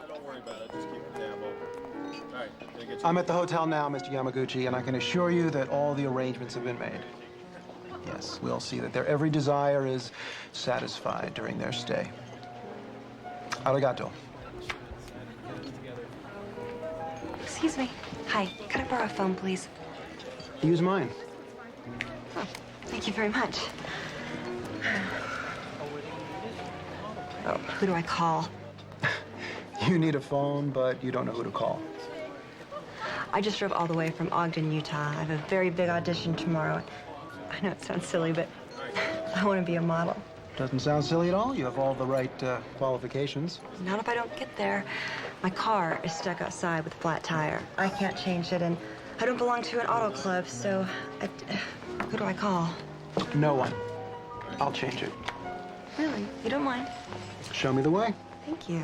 Don't worry about it. Just keep it down, Bo. All right, gonna get you. I'm at the hotel now, Mr. Yamaguchi, and I can assure you that all the arrangements have been made. Yes, we'll see that their every desire is satisfied during their stay. Arigato. Excuse me. Hi. Could I borrow a phone, please? Use mine. Oh, thank you very much. Oh, who do I call? You need a phone, but you don't know who to call. I just drove all the way from Ogden, Utah. I have a very big audition tomorrow. I know it sounds silly, but I want to be a model. Doesn't sound silly at all. You have all the right qualifications. Not if I don't get there. My car is stuck outside with a flat tire. I can't change it, and I don't belong to an auto club, so who do I call? No one. I'll change it. Really? You don't mind? Show me the way. Thank you.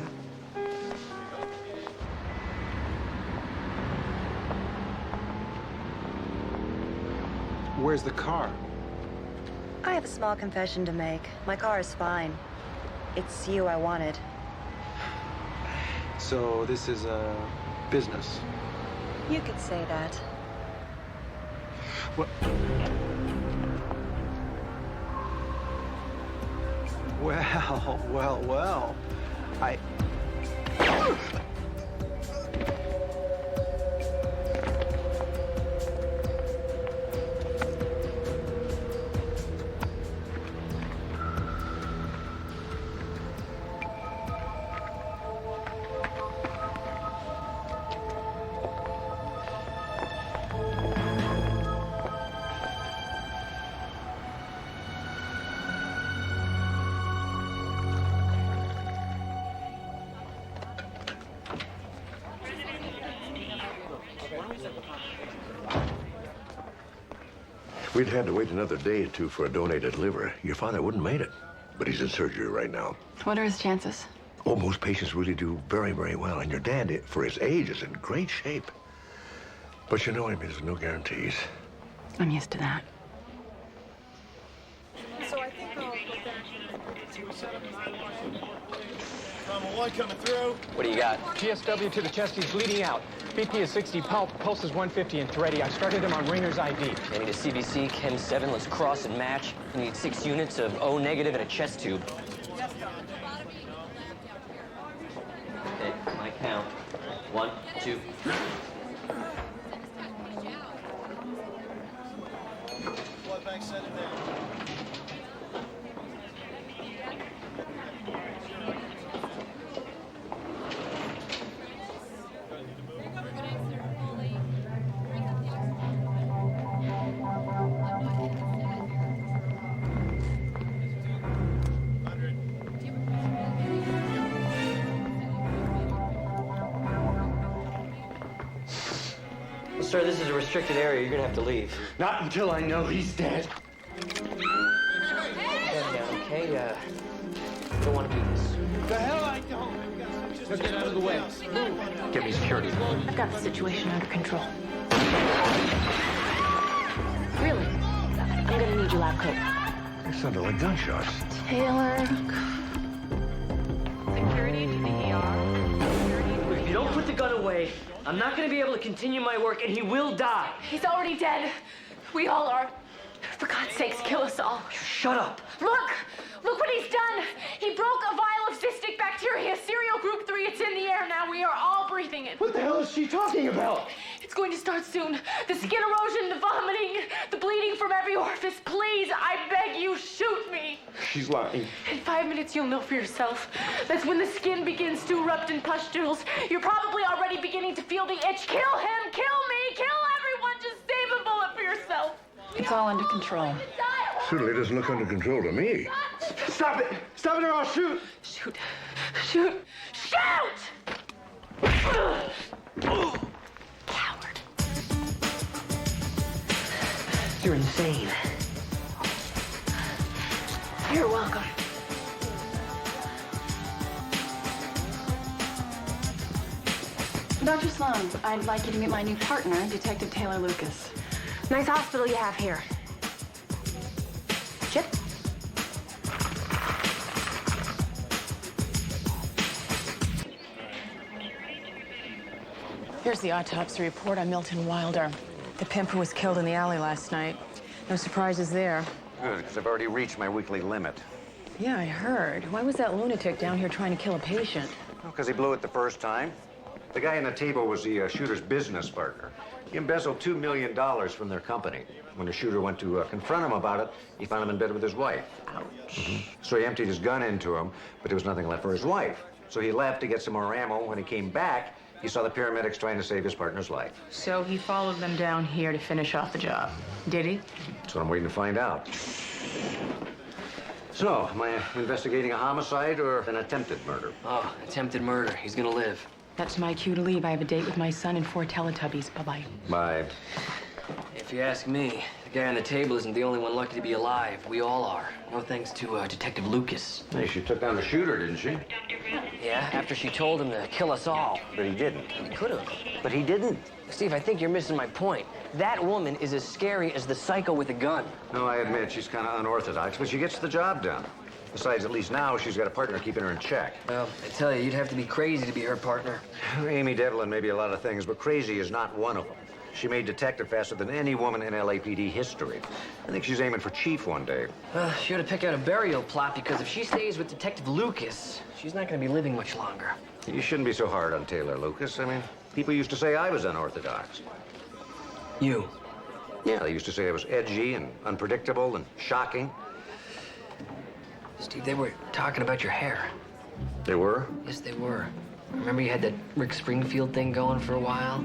Where's the car? I have a small confession to make. My car is fine. It's you I wanted. So this is a business. You could say that. What? Well. I... We'd had to wait another day or two for a donated liver. Your father wouldn't have made it, but he's in surgery right now. What are his chances? Oh, most patients really do very, very well. And your dad, for his age, is in great shape. But you know, I mean, there's no guarantees. I'm used to that. So I think I'll go back to 2791. Trauma 1 coming through. What do you got? GSW to the chest, he's bleeding out. BP is 60, pulse is 150 and thready. I started him on Ringer's IV. I need a CBC, Chem 7, let's cross and match. I need 6 units of O negative and a chest tube. Okay, my count. 1, 2. Blood bank, send it down. Sir, this is a restricted area. You're gonna have to leave. Not until I know he's dead. Okay, you don't want to do this. The hell I don't! Just get out of the way. Get me security. I've got the situation under control. Really? I'm gonna need your lab coat. They sounded like gunshots. Taylor. Security to the ER. If you don't put the gun away, I'm not gonna be able to continue my work, and he will die. He's already dead. We all are. For God's sakes, kill us all. Shut up. Look what he's done. He broke a vial of cystic bacteria, serial group 3. It's in the air now. We are all breathing it. What the hell is she talking about? It's going to start soon. The skin erosion, the vomiting, the bleeding from every orifice. Please, I beg you, shoot me. She's lying. In 5 minutes, you'll know for yourself. That's when the skin begins to erupt in pustules. You're probably already beginning to feel the itch. Kill him, kill me, kill everyone. Just save a bullet for yourself. It's all under control. Certainly doesn't look under control to me. Stop it! Stop it or I'll shoot! Shoot! Shoot! Shoot! Coward. You're insane. You're welcome. Dr. Sloan, I'd like you to meet my new partner, Detective Taylor Lucas. Nice hospital you have here. Chip? Here's the autopsy report on Milton Wilder, the pimp who was killed in the alley last night. No surprises there. Good, because I've already reached my weekly limit. Yeah, I heard. Why was that lunatic down here trying to kill a patient? Because he blew it the first time. The guy on the table was the shooter's business partner. He embezzled $2 million from their company. When the shooter went to confront him about it, he found him in bed with his wife. Ouch. So he emptied his gun into him, but there was nothing left for his wife. So he left to get some more ammo. When he came back, he saw the paramedics trying to save his partner's life. So he followed them down here to finish off the job. Did he? That's what I'm waiting to find out. So, am I investigating a homicide or an attempted murder? Oh, attempted murder. He's gonna live. That's my cue to leave. I have a date with my son and 4 Teletubbies. Bye-bye. Bye. If you ask me, the guy on the table isn't the only one lucky to be alive. We all are. No thanks to Detective Lucas. Hey, she took down the shooter, didn't she? Yeah, after she told him to kill us all. But he didn't. He could have. But he didn't. Steve, I think you're missing my point. That woman is as scary as the psycho with a gun. No, I admit she's kind of unorthodox, but she gets the job done. Besides, at least now she's got a partner keeping her in check. Well, I tell you, you'd have to be crazy to be her partner. Amy Devlin may be a lot of things, but crazy is not one of them. She made detective faster than any woman in LAPD history. I think she's aiming for chief one day. She ought to pick out a burial plot, because if she stays with Detective Lucas, she's not going to be living much longer. You shouldn't be so hard on Taylor Lucas. I mean, people used to say I was unorthodox. You? Yeah, they used to say I was edgy and unpredictable and shocking. Steve, they were talking about your hair. They were? Yes, they were. Remember you had that Rick Springfield thing going for a while?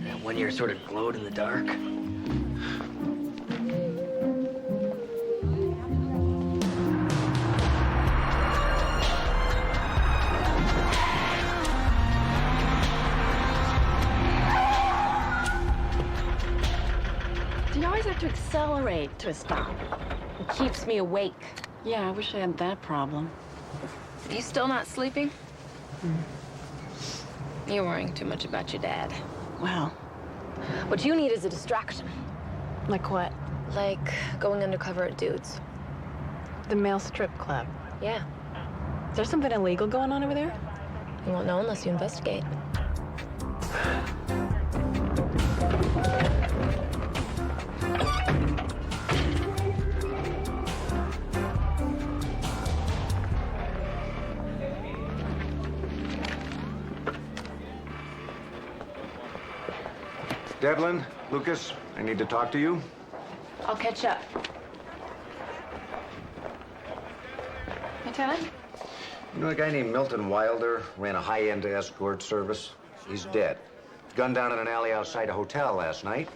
That one year sort of glowed in the dark? Do you always have to accelerate to a stop? It keeps me awake. Yeah, I wish I had that problem. Are you still not sleeping? You're worrying too much about your dad. Wow. What you need is a distraction. Like what? Like going undercover at Dudes. The male strip club. Yeah. Is there something illegal going on over there? You won't know unless you investigate. Devlin, Lucas, I need to talk to you. I'll catch up. Lieutenant? You know a guy named Milton Wilder ran a high-end escort service? He's dead. Gunned down in an alley outside a hotel last night.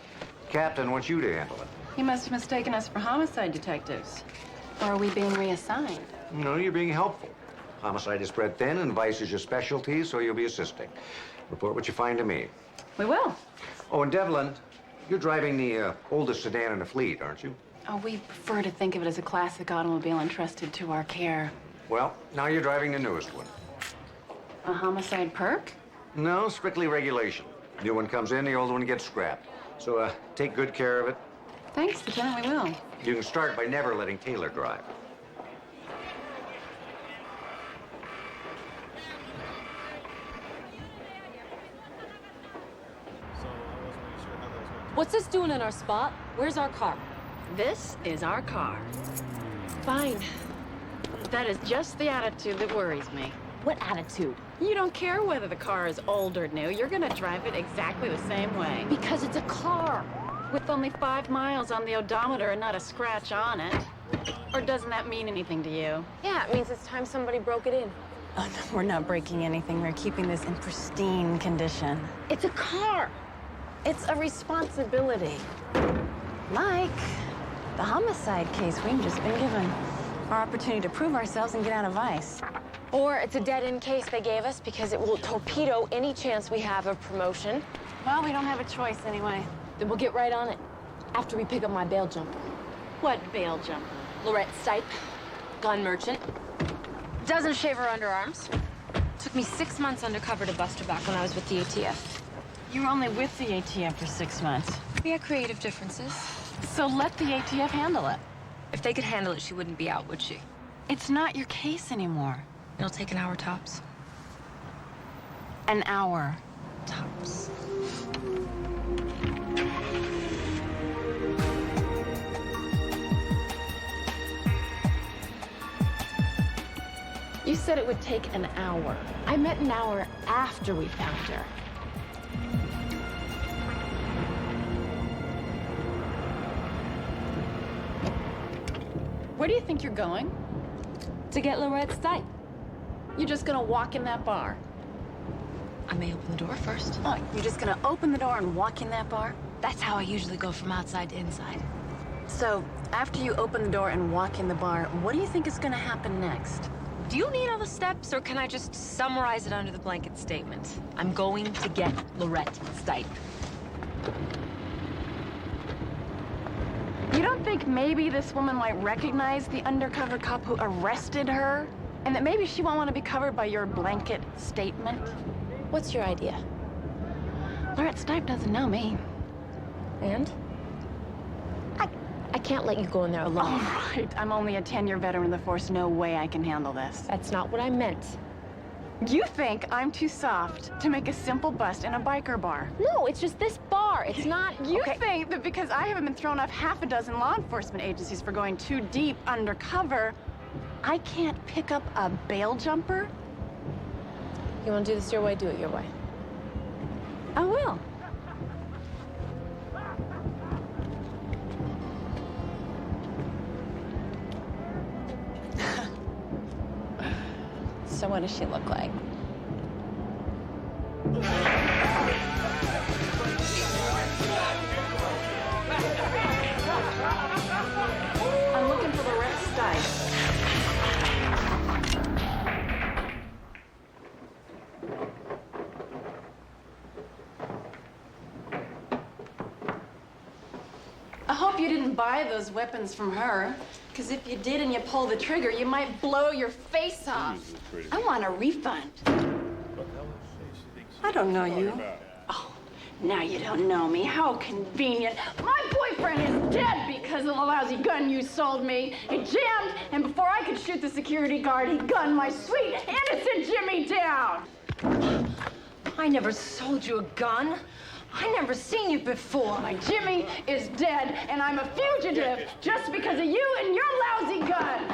Captain wants you to handle it. He must have mistaken us for homicide detectives. Or are we being reassigned? No, you're being helpful. Homicide is spread thin and vice is your specialty, so you'll be assisting. Report what you find to me. We will. Oh, and Devlin, you're driving the oldest sedan in the fleet, aren't you? Oh, we prefer to think of it as a classic automobile entrusted to our care. Well, now you're driving the newest one. A homicide perk? No, strictly regulation. New one comes in, the old one gets scrapped. So, take good care of it. Thanks, Lieutenant, we will. You can start by never letting Taylor drive. What's this doing in our spot? Where's our car? This is our car. Fine. That is just the attitude that worries me. What attitude? You don't care whether the car is old or new. You're gonna drive it exactly the same way. Because it's a car. With only 5 miles on the odometer and not a scratch on it. Or doesn't that mean anything to you? Yeah, it means it's time somebody broke it in. Oh, no, we're not breaking anything. We're keeping this in pristine condition. It's a car. It's a responsibility. Like the homicide case we've just been given. Our opportunity to prove ourselves and get out of vice. Or it's a dead-end case they gave us because it will torpedo any chance we have of promotion. Well, we don't have a choice anyway. Then we'll get right on it after we pick up my bail jumper. What bail jumper? Lorette Stipe, gun merchant. Doesn't shave her underarms. Took me 6 months undercover to bust her back when I was with the ATF. You were only with the ATF for 6 months. We had creative differences. So let the ATF handle it. If they could handle it, she wouldn't be out, would she? It's not your case anymore. It'll take an hour tops. An hour. Tops. You said it would take an hour. I meant an hour after we found her. Where do you think you're going? To get Lorette Stipe. You're just gonna walk in that bar? I may open the door first. Oh, you're just gonna open the door and walk in that bar? That's how I usually go from outside to inside. So, after you open the door and walk in the bar, what do you think is gonna happen next? Do you need all the steps, or can I just summarize it under the blanket statement? I'm going to get Lorette Stipe. You don't think maybe this woman might recognize the undercover cop who arrested her? And that maybe she won't want to be covered by your blanket statement? What's your idea? Lorette Stipe doesn't know me. And? I can't let you go in there alone. All right, I'm only a 10-year veteran of the force. No way I can handle this. That's not what I meant. You think I'm too soft to make a simple bust in a biker bar? No, it's just this bar. It's not... You think that because I haven't been thrown off half a dozen law enforcement agencies for going too deep undercover, I can't pick up a bail jumper? You want to do this your way, do it your way. I will. So what does she look like? I'm looking for Lorette Stipe. I hope you didn't buy those weapons from her. Because if you did and you pull the trigger, you might blow your face off. I want a refund. I don't know you. Oh, now you don't know me. How convenient. My boyfriend is dead because of the lousy gun you sold me. It jammed, and before I could shoot the security guard, he gunned my sweet, innocent Jimmy down. I never sold you a gun. I never seen you before. My Jimmy is dead, and I'm a fugitive just because of you and your lousy gun.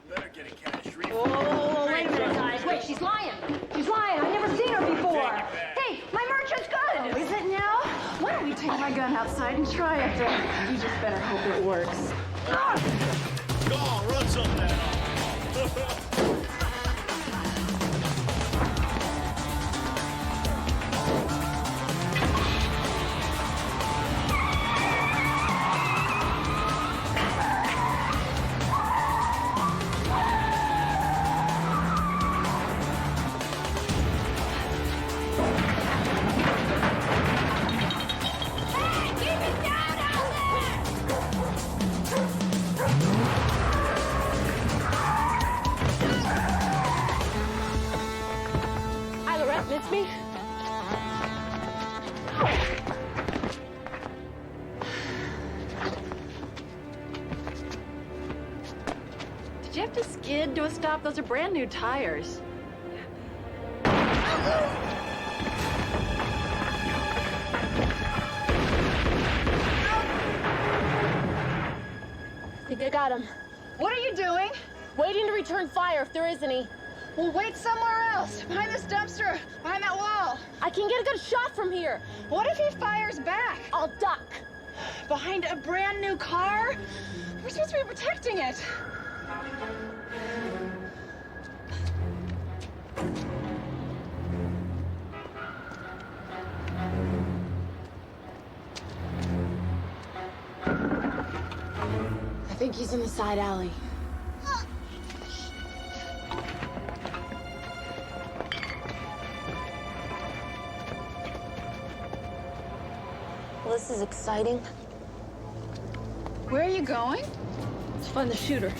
Better get a cash refund. Oh, wait a minute, guys. Wait, she's lying. She's lying. I've never seen her before. Hey, my merchant's good. Oh, is it now? Why don't we take my gun outside and try it then? You just better hope it works. Go on, run something down. Hi, Lorette, it's me. Did you have to skid to a stop? Those are brand new tires. I think I got him. What are you doing? Waiting to return fire if there is any. Well, wait somewhere else. Behind this dumpster. Behind that wall. I can get a good shot from here. What if he fires back? I'll duck. Behind a brand new car? We're supposed to be protecting it. I think he's in the side alley. Well, this is exciting. Where are you going? Let's find the shooter.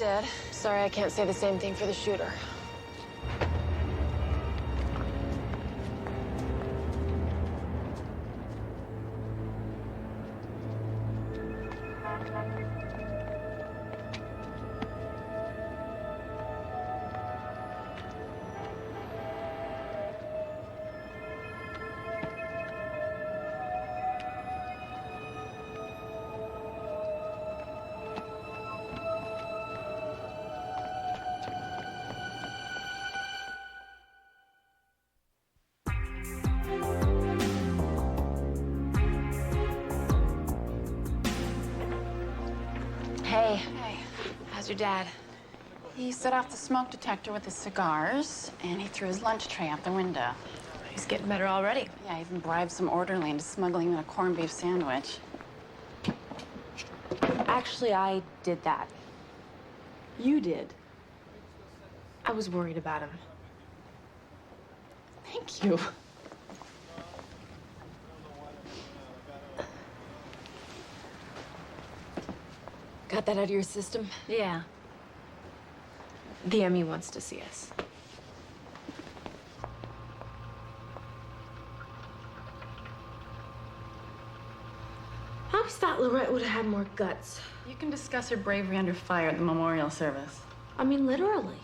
dead. Sorry, I can't say the same thing for the shooter. Hey. Hey. How's your dad? He set off the smoke detector with his cigars, and he threw his lunch tray out the window. He's getting better already. Yeah, he even bribed some orderly into smuggling in a corned beef sandwich. Actually, I did that. You did? I was worried about him. Thank you. Got that out of your system? Yeah. The ME wants to see us. I always thought Lorette would have had more guts. You can discuss her bravery under fire at the memorial service. I mean, literally.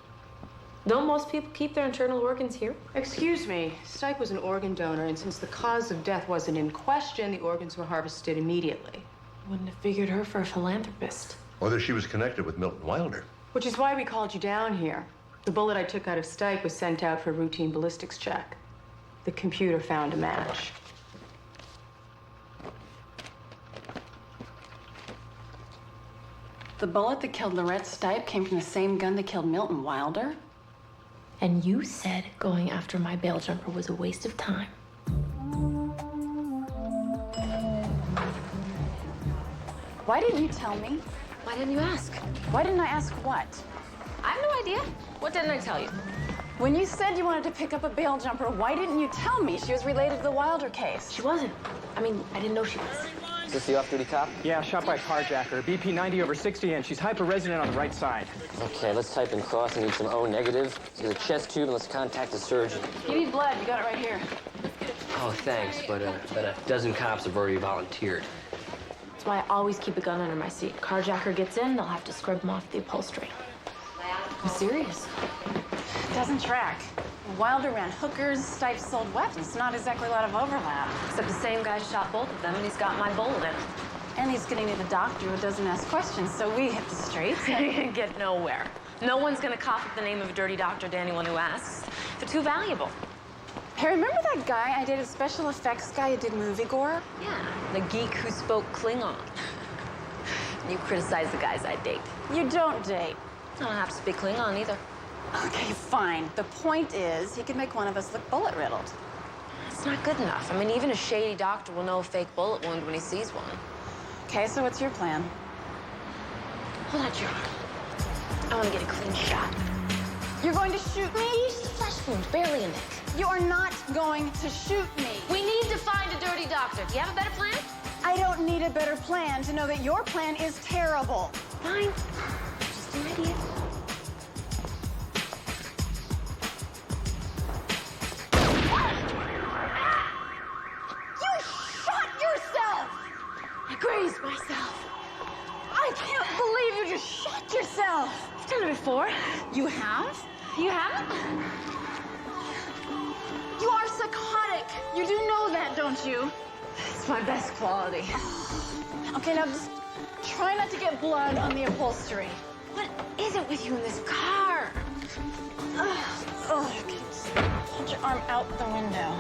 Don't most people keep their internal organs here? Excuse me. Stipe was an organ donor, and since the cause of death wasn't in question, the organs were harvested immediately. Wouldn't have figured her for a philanthropist. Or that she was connected with Milton Wilder. Which is why we called you down here. The bullet I took out of Stipe was sent out for a routine ballistics check. The computer found a match. The bullet that killed Lorette Stipe came from the same gun that killed Milton Wilder? And you said going after my bail jumper was a waste of time. Why didn't you tell me? Why didn't you ask? Why didn't I ask what? I have no idea. What didn't I tell you? When you said you wanted to pick up a bail jumper, why didn't you tell me she was related to the Wilder case? She wasn't. I mean, I didn't know she was. Is this the off-duty cop? Yeah, shot by a carjacker. BP 90 over 60, and she's hyper-resonant on the right side. Okay, let's type in cross. I need some O negative. Let's get a chest tube and let's contact the surgeon. You need blood. You got it right here. Oh, thanks, but a dozen cops have already volunteered. That's why I always keep a gun under my seat. Carjacker gets in, they'll have to scrub him off the upholstery. I'm serious. Doesn't track. Wilder ran hookers, Stipe sold weapons. Not exactly a lot of overlap. Except the same guy shot both of them, and he's got my bullet in him. And he's getting to the doctor who doesn't ask questions, so we hit the streets. Get nowhere. No one's gonna cough up the name of a dirty doctor to anyone who asks. They're too valuable. Hey, remember that guy I dated, special effects guy who did movie gore? Yeah, the geek who spoke Klingon. You criticize the guys I date. You don't date. I don't have to speak Klingon either. Okay, fine. The point is, he could make one of us look bullet-riddled. That's not good enough. I mean, even a shady doctor will know a fake bullet wound when he sees one. Okay, so what's your plan? Hold on, Joe. I want to get a clean shot. You're going to shoot me? Just a flesh wound, barely a nick. You are not going to shoot me. We need to find a dirty doctor. Do you have a better plan? I don't need a better plan to know that your plan is terrible. Fine. Just an idea. You shot yourself! I grazed myself. I can't believe you just shot yourself. I've done it before. You have? You haven't? You are psychotic. You do know that, don't you? It's my best quality. Okay, now just try not to get blood on the upholstery. What is it with you in this car? Okay, just hold your arm out the window.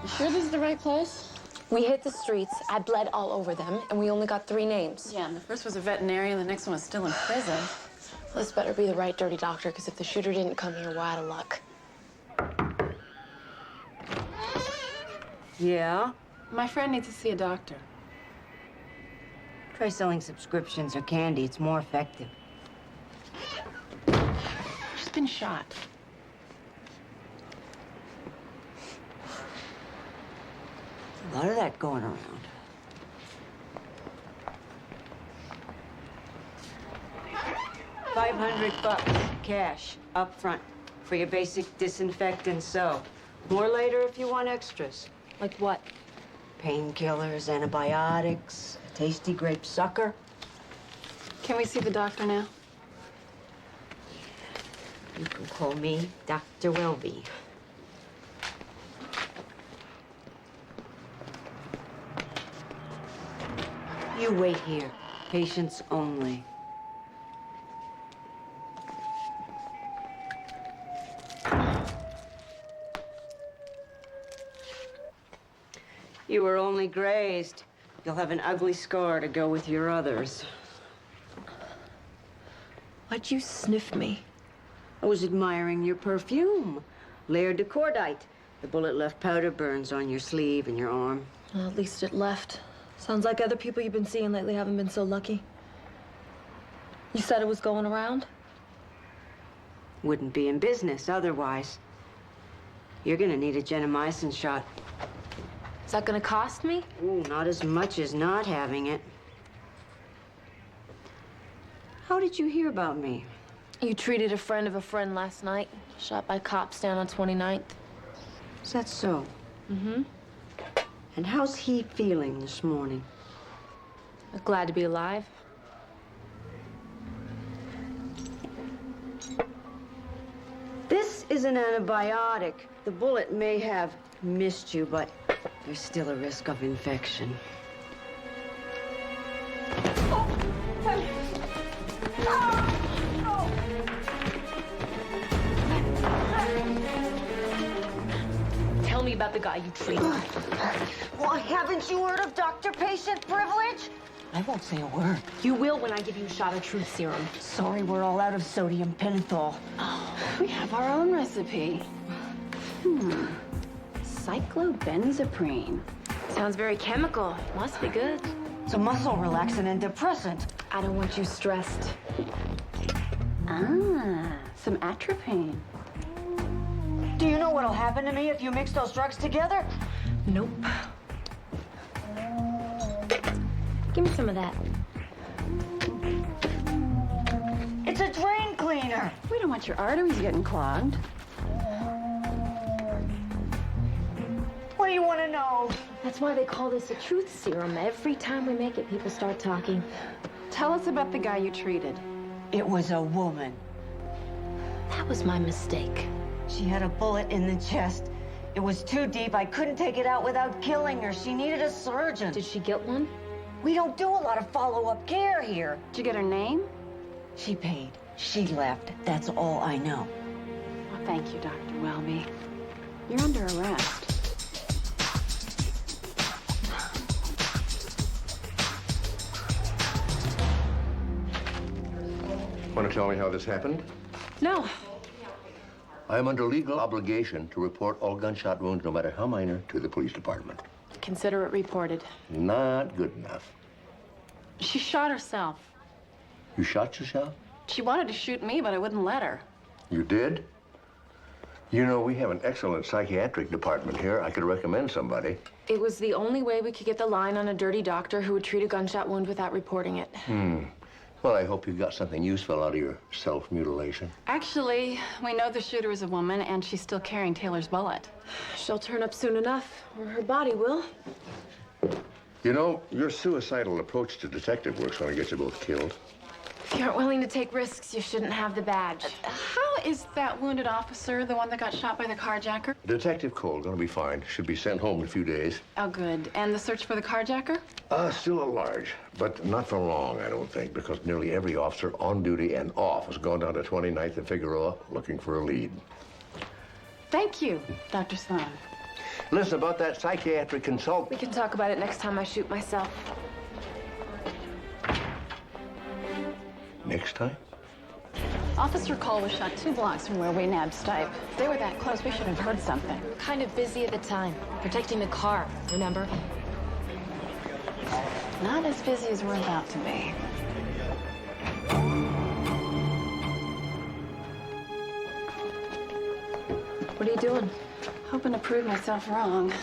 You sure this is the right place? We hit the streets, I bled all over them, and we only got 3 names. Yeah, and the first was a veterinarian, the next one was still in prison. This better be the right dirty doctor, because if the shooter didn't come here, we're out of luck. Yeah? My friend needs to see a doctor. Try selling subscriptions or candy. It's more effective. She's been shot. A lot of that going around. $500 cash up front for your basic disinfect and sew. More later if you want extras. Like what? Painkillers, antibiotics, tasty grape sucker. Can we see the doctor now? You can call me Dr. Welby. You wait here. Patients only. You were only grazed. You'll have an ugly scar to go with your others. Why'd you sniff me? I was admiring your perfume. Laird de Cordite. The bullet left powder burns on your sleeve and your arm. Well, at least it left. Sounds like other people you've been seeing lately haven't been so lucky. You said it was going around? Wouldn't be in business otherwise. You're gonna need a gentamicin shot. Is that gonna cost me? Ooh, not as much as not having it. How did you hear about me? You treated a friend of a friend last night. Shot by cops down on 29th. Is that so? Mm-hmm. And how's he feeling this morning? Glad to be alive. This is an antibiotic. The bullet may have missed you, but there's still a risk of infection. Tell me about the guy you treated. Well, haven't you heard of doctor-patient privilege? I won't say a word. You will when I give you a shot of truth serum. Sorry, we're all out of sodium pentothal. Oh, we have our own recipe. Cyclobenzaprine. Sounds very chemical. Must be good. It's a muscle relaxant and depressant. I don't want you stressed. Ah, some atropine. Do you know what'll happen to me if you mix those drugs together? Nope. Give me some of that. It's a drain cleaner. We don't want your arteries getting clogged. What do you want to know? That's why they call this a truth serum. Every time we make it, people start talking. Tell us about the guy you treated. It was a woman. That was my mistake. She had a bullet in the chest. It was too deep. I couldn't take it out without killing her. She needed a surgeon. Did she get one? We don't do a lot of follow-up care here. Did you get her name? She paid. She left. That's all I know. Well, thank you, Dr. Welby. You're under arrest. Want to tell me how this happened? No. I am under legal obligation to report all gunshot wounds, no matter how minor, to the police department. Consider it reported. Not good enough. She shot herself. You shot yourself? She wanted to shoot me, but I wouldn't let her. You did? You know, we have an excellent psychiatric department here. I could recommend somebody. It was the only way we could get the line on a dirty doctor who would treat a gunshot wound without reporting it. Well, I hope you got something useful out of your self-mutilation. Actually, we know the shooter is a woman, and she's still carrying Taylor's bullet. She'll turn up soon enough, or her body will. You know, your suicidal approach to detective work's gonna get you both killed. If you aren't willing to take risks, you shouldn't have the badge. How is that wounded officer, the one that got shot by the carjacker? Detective Cole, gonna be fine. Should be sent home in a few days. Oh, good. And the search for the carjacker? Still at large, but not for long, I don't think, because nearly every officer on duty and off has gone down to 29th and Figueroa looking for a lead. Thank you, Dr. Sloan. Listen, about that psychiatric consultant. We can talk about it next time I shoot myself. Next time? Officer Cole was shot 2 blocks from where we nabbed Stipe. If they were that close, we should have heard something. We were kind of busy at the time, protecting the car, remember? Not as busy as we're about to be. What are you doing? Hoping to prove myself wrong.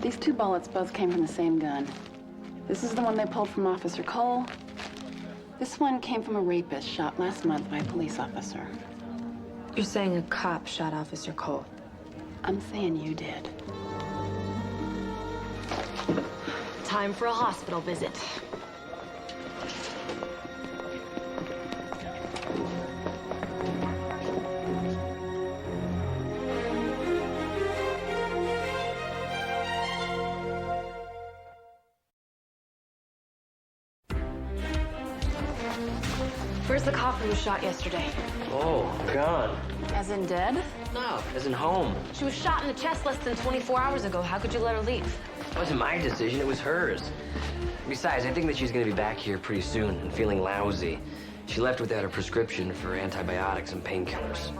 These two bullets both came from the same gun. This is the one they pulled from Officer Cole. This one came from a rapist shot last month by a police officer. You're saying a cop shot Officer Cole? I'm saying you did. Time for a hospital visit. Where's the cop who was shot yesterday? Oh, gone. As in dead? No, as in home. She was shot in the chest less than 24 hours ago. How could you let her leave? It wasn't my decision, it was hers. Besides, I think that she's gonna be back here pretty soon and feeling lousy. She left without a prescription for antibiotics and painkillers.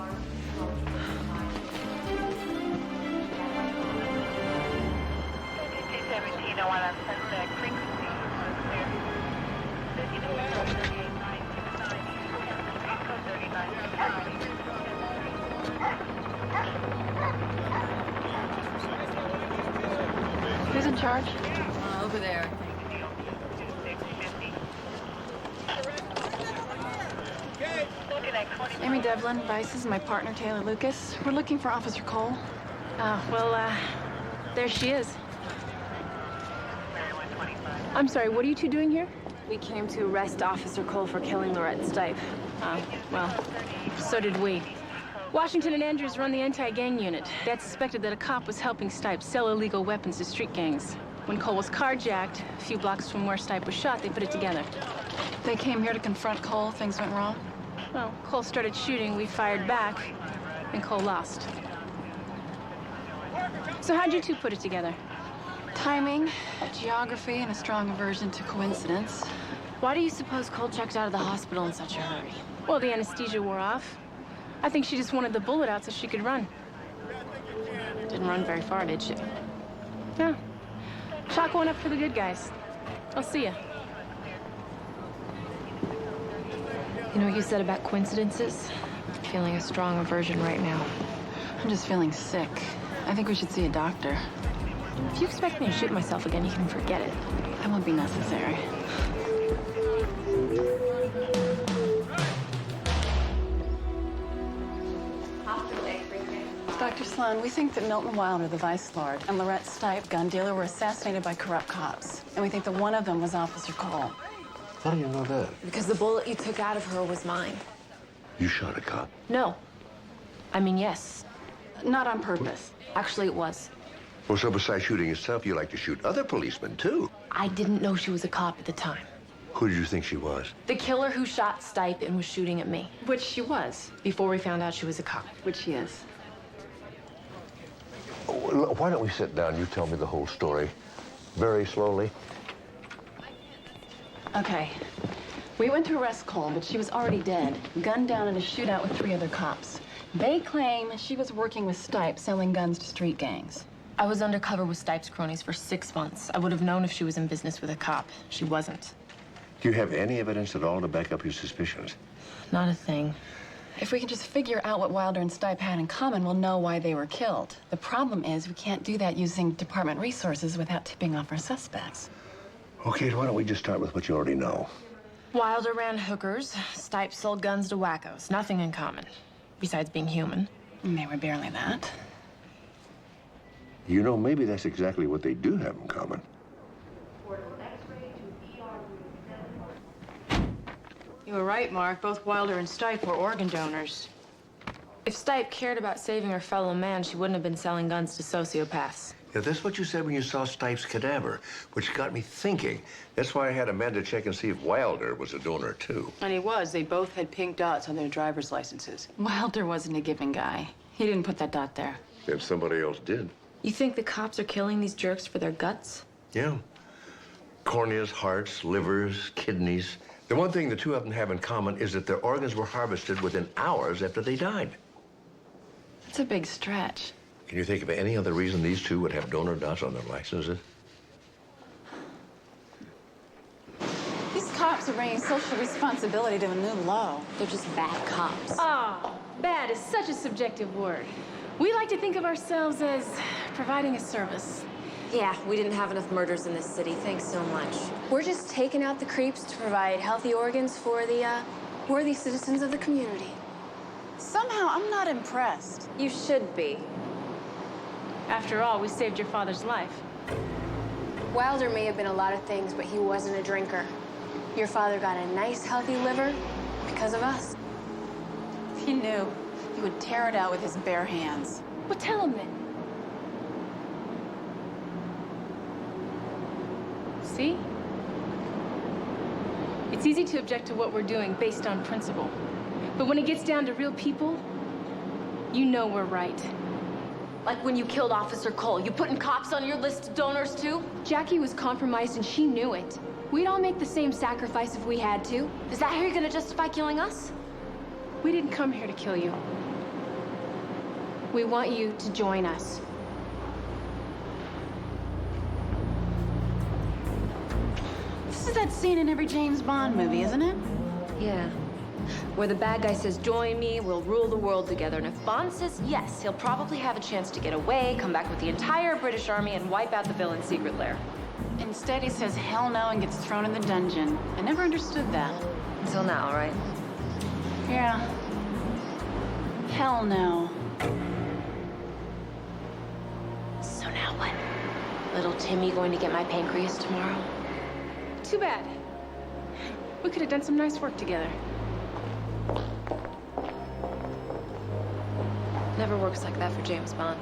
Who's in charge? Over there. Amy Devlin, Vice is my partner, Taylor Lucas. We're looking for Officer Cole. Oh, well, there she is. I'm sorry, what are you two doing here? We came to arrest Officer Cole for killing Lorette Stipe. Oh, well, so did we. Washington and Andrews run the anti-gang unit. They had suspected that a cop was helping Stipe sell illegal weapons to street gangs. When Cole was carjacked, a few blocks from where Stipe was shot, they put it together. They came here to confront Cole. Things went wrong. Well, Cole started shooting, we fired back, and Cole lost. So how'd you two put it together? Timing, geography, and a strong aversion to coincidence. Why do you suppose Cole checked out of the hospital in such a hurry? Well, the anesthesia wore off. I think she just wanted the bullet out so she could run. Didn't run very far, did she? No. Chalk one up for the good guys. I'll see ya. You know what you said about coincidences? I'm feeling a strong aversion right now. I'm just feeling sick. I think we should see a doctor. If you expect me to shoot myself again, you can forget it. That won't be necessary. Dr. Sloan, we think that Milton Wilder, the vice lord, and Lorette Stipe, gun dealer, were assassinated by corrupt cops. And we think that one of them was Officer Cole. How do you know that? Because the bullet you took out of her was mine. You shot a cop? No. I mean, yes. Not on purpose. Actually, it was. Well, so besides shooting yourself, you like to shoot other policemen, too. I didn't know she was a cop at the time. Who did you think she was? The killer who shot Stipe and was shooting at me. Which she was. Before we found out she was a cop. Which she is. Oh, why don't we sit down? You tell me the whole story. Very slowly. Okay. We went to arrest Cole, but she was already dead, gunned down in a shootout with 3 other cops. They claim she was working with Stipe, selling guns to street gangs. I was undercover with Stipe's cronies for 6 months. I would have known if she was in business with a cop. She wasn't. Do you have any evidence at all to back up your suspicions? Not a thing. If we can just figure out what Wilder and Stipe had in common, we'll know why they were killed. The problem is we can't do that using department resources without tipping off our suspects. Okay, why don't we just start with what you already know? Wilder ran hookers. Stipe sold guns to wackos. Nothing in common. Besides being human. And they were barely that. You know, maybe that's exactly what they do have in common. You were right, Mark. Both Wilder and Stipe were organ donors. If Stipe cared about saving her fellow man, she wouldn't have been selling guns to sociopaths. Yeah, that's what you said when you saw Stipe's cadaver, which got me thinking. That's why I had Amanda check and see if Wilder was a donor, too. And he was. They both had pink dots on their driver's licenses. Wilder wasn't a giving guy. He didn't put that dot there. Then somebody else did. You think the cops are killing these jerks for their guts? Yeah. Corneas, hearts, livers, kidneys. The one thing the two of them have in common is that their organs were harvested within hours after they died. That's a big stretch. Can you think of any other reason these two would have donor dots on their licenses? These cops are bringing social responsibility to a new low. They're just bad cops. Oh, bad is such a subjective word. We like to think of ourselves as providing a service. Yeah, we didn't have enough murders in this city. Thanks so much. We're just taking out the creeps to provide healthy organs for the worthy citizens of the community. Somehow, I'm not impressed. You should be. After all, we saved your father's life. Wilder may have been a lot of things, but he wasn't a drinker. Your father got a nice, healthy liver because of us. If he knew, he would tear it out with his bare hands. Well, tell him then. See? It's easy to object to what we're doing based on principle. But when it gets down to real people, you know we're right. Like when you killed Officer Cole, you putting cops on your list of donors too? Jackie was compromised and she knew it. We'd all make the same sacrifice if we had to. Is that how you're gonna justify killing us? We didn't come here to kill you. We want you to join us. This is that scene in every James Bond movie, isn't it? Yeah. Where the bad guy says, join me, we'll rule the world together. And if Bond says yes, he'll probably have a chance to get away, come back with the entire British army, and wipe out the villain's secret lair. Instead, he says hell no and gets thrown in the dungeon. I never understood that. Until now, right? Yeah. Hell no. So now what? Little Timmy going to get my pancreas tomorrow? Too bad. We could have done some nice work together. Never works like that for James Bond.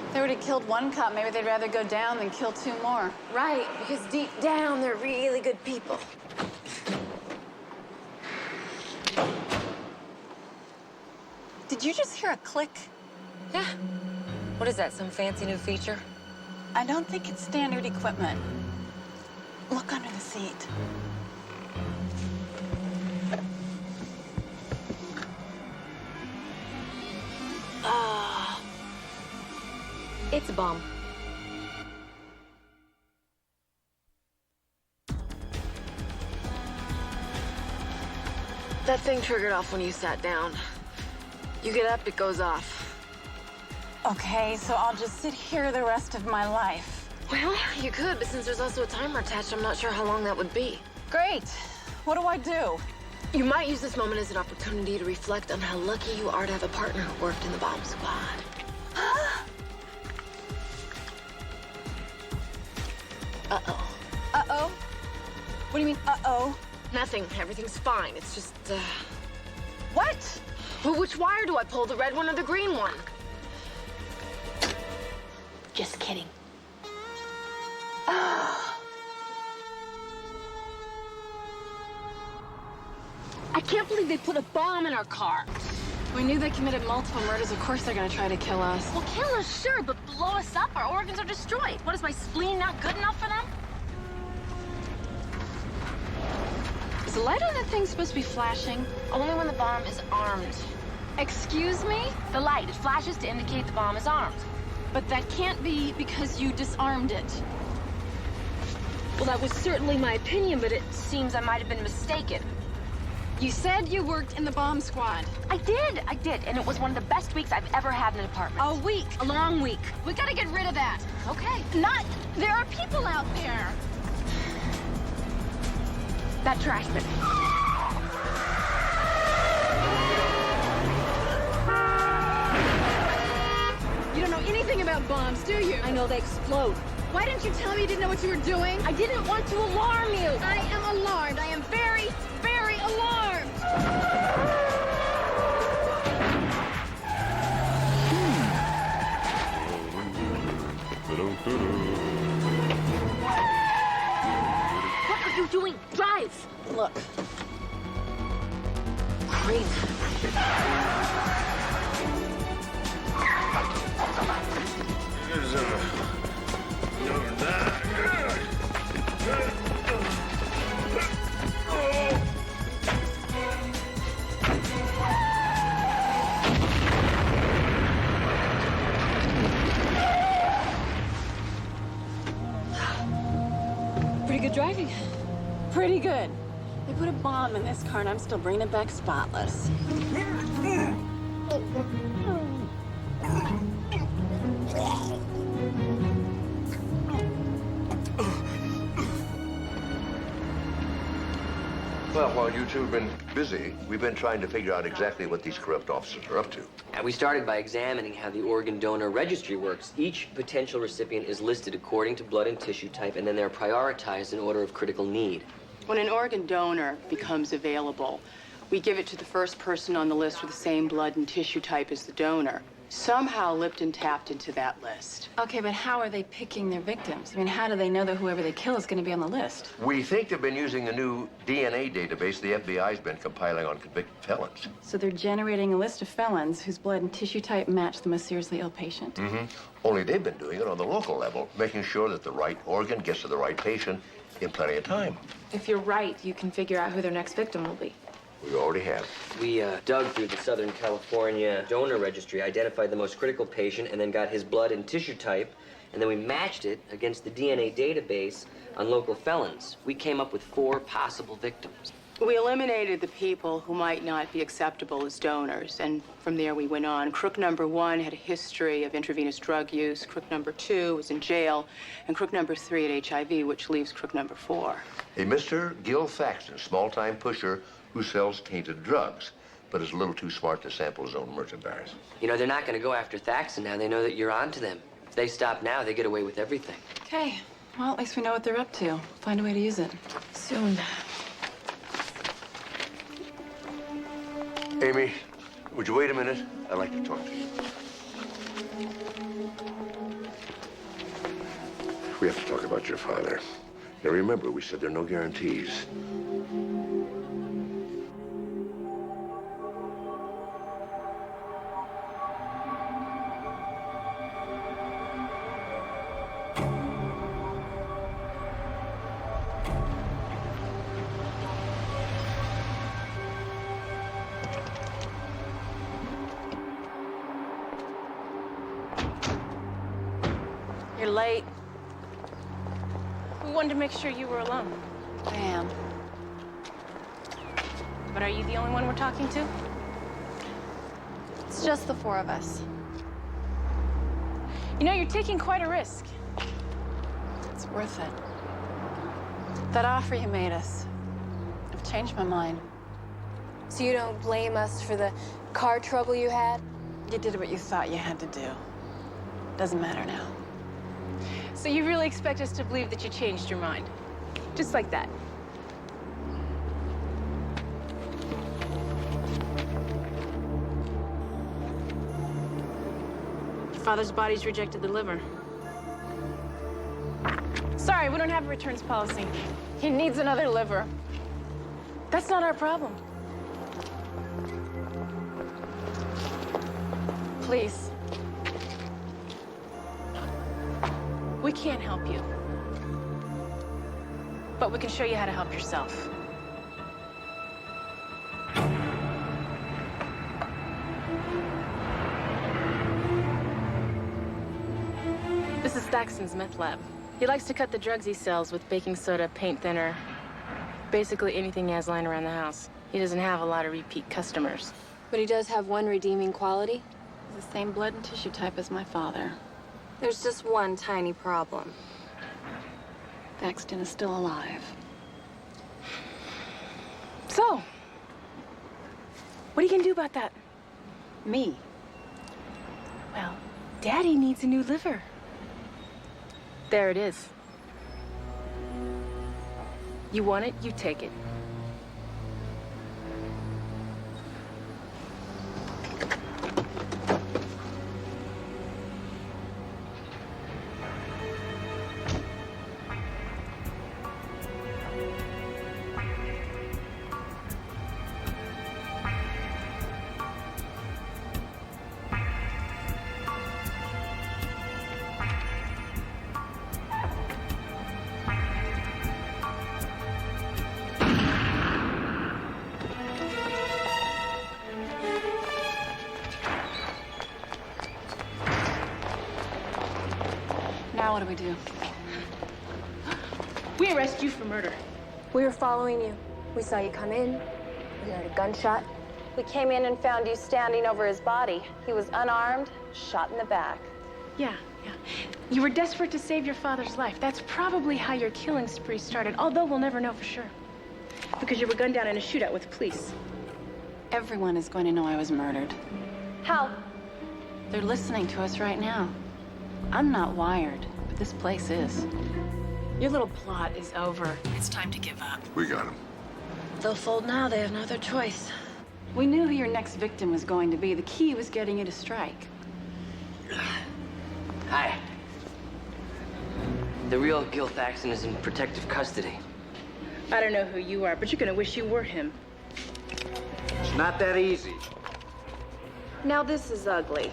If they would have killed one cop, maybe they'd rather go down than kill two more. Right, because deep down, they're really good people. Did you just hear a click? Yeah. What is that, some fancy new feature? I don't think it's standard equipment. Look under the seat. It's a bomb. That thing triggered off when you sat down. You get up, it goes off. Okay, so I'll just sit here the rest of my life. Well, you could, but since there's also a timer attached, I'm not sure how long that would be. Great. What do I do? You might use this moment as an opportunity to reflect on how lucky you are to have a partner who worked in the bomb squad. Uh-oh. Uh-oh? What do you mean, uh-oh? Nothing. Everything's fine. It's just, What? Well, which wire do I pull? The red one or the green one? Just kidding. I can't believe they put a bomb in our car. We knew they committed multiple murders. Of course they're gonna try to kill us. Well, kill us, sure, but blow us up, our organs are destroyed. What, is my spleen not good enough for them? Is the light on that thing supposed to be flashing? Only when the bomb is armed. Excuse me? The light, it flashes to indicate the bomb is armed. But that can't be because you disarmed it. Well, that was certainly my opinion, but it seems I might have been mistaken. You said you worked in the bomb squad. I did, and it was one of the best weeks I've ever had in an apartment. A week. A long week. We gotta get rid of that. Okay. There are people out there. That trash bin. You don't know anything about bombs, do you? I know they explode. Why didn't you tell me you didn't know what you were doing? I didn't want to alarm you. I am alarmed. I am very, very alarmed. What are you doing? Drive. Look. Great. Pretty good driving. Pretty good. They put a bomb in this car and I'm still bringing it back spotless. Well, while you two have been busy, we've been trying to figure out exactly what these corrupt officers are up to. And we started by examining how the organ donor registry works. Each potential recipient is listed according to blood and tissue type, and then they're prioritized in order of critical need. When an organ donor becomes available, we give it to the first person on the list with the same blood and tissue type as the donor. Somehow Lipton tapped into that list. Okay, but how are they picking their victims? I mean, how do they know that whoever they kill is going to be on the list? We think they've been using a new DNA database the FBI's been compiling on convicted felons. So they're generating a list of felons whose blood and tissue type match the most seriously ill patient. Mm-hmm. Only they've been doing it on the local level, making sure that the right organ gets to the right patient in plenty of time. If you're right, you can figure out who their next victim will be. We already have. We dug through the Southern California donor registry, identified the most critical patient, and then got his blood and tissue type, and then we matched it against the DNA database on local felons. We came up with 4 possible victims. We eliminated the people who might not be acceptable as donors, and from there we went on. Crook number 1 had a history of intravenous drug use. Crook number 2 was in jail, and crook number 3 had HIV, which leaves crook number 4. A Mr. Gil Thaxton, small-time pusher who sells tainted drugs, but is a little too smart to sample his own merchandise. You know, they're not going to go after Thaxton now. They know that you're onto them. If they stop now, they get away with everything. Okay, well, at least we know what they're up to. Find a way to use it. Soon. Amy, would you wait a minute? I'd like to talk to you. We have to talk about your father. Now, remember, we said there are no guarantees. You're late. We wanted to make sure you were alone. I am. But are you the only one we're talking to? It's just the 4 of us. You know, you're taking quite a risk. It's worth it. That offer you made us, I've changed my mind. So you don't blame us for the car trouble you had? You did what you thought you had to do. Doesn't matter now. So you really expect us to believe that you changed your mind? Just like that? Your father's body's rejected the liver. Sorry, we don't have a returns policy. He needs another liver. That's not our problem. Please. We can't help you. But we can show you how to help yourself. This is Thaxton's meth lab. He likes to cut the drugs he sells with baking soda, paint thinner, basically anything he has lying around the house. He doesn't have a lot of repeat customers. But he does have one redeeming quality. He's the same blood and tissue type as my father. There's just one tiny problem. Thaxton is still alive. So, what are you gonna do about that? Me? Well, Daddy needs a new liver. There it is. You want it, you take it. Now what do we do? We arrest you for murder. We were following you. We saw you come in. We heard a gunshot. We came in and found you standing over his body. He was unarmed, shot in the back. Yeah. You were desperate to save your father's life. That's probably how your killing spree started, although we'll never know for sure. Because you were gunned down in a shootout with the police. Everyone is going to know I was murdered. How? They're listening to us right now. I'm not wired, but this place is. Your little plot is over. It's time to give up. We got him. They'll fold now. They have no other choice. We knew who your next victim was going to be. The key was getting you to strike. Hi. The real Gil Thaxton is in protective custody. I don't know who you are, but you're gonna wish you were him. It's not that easy. Now this is ugly.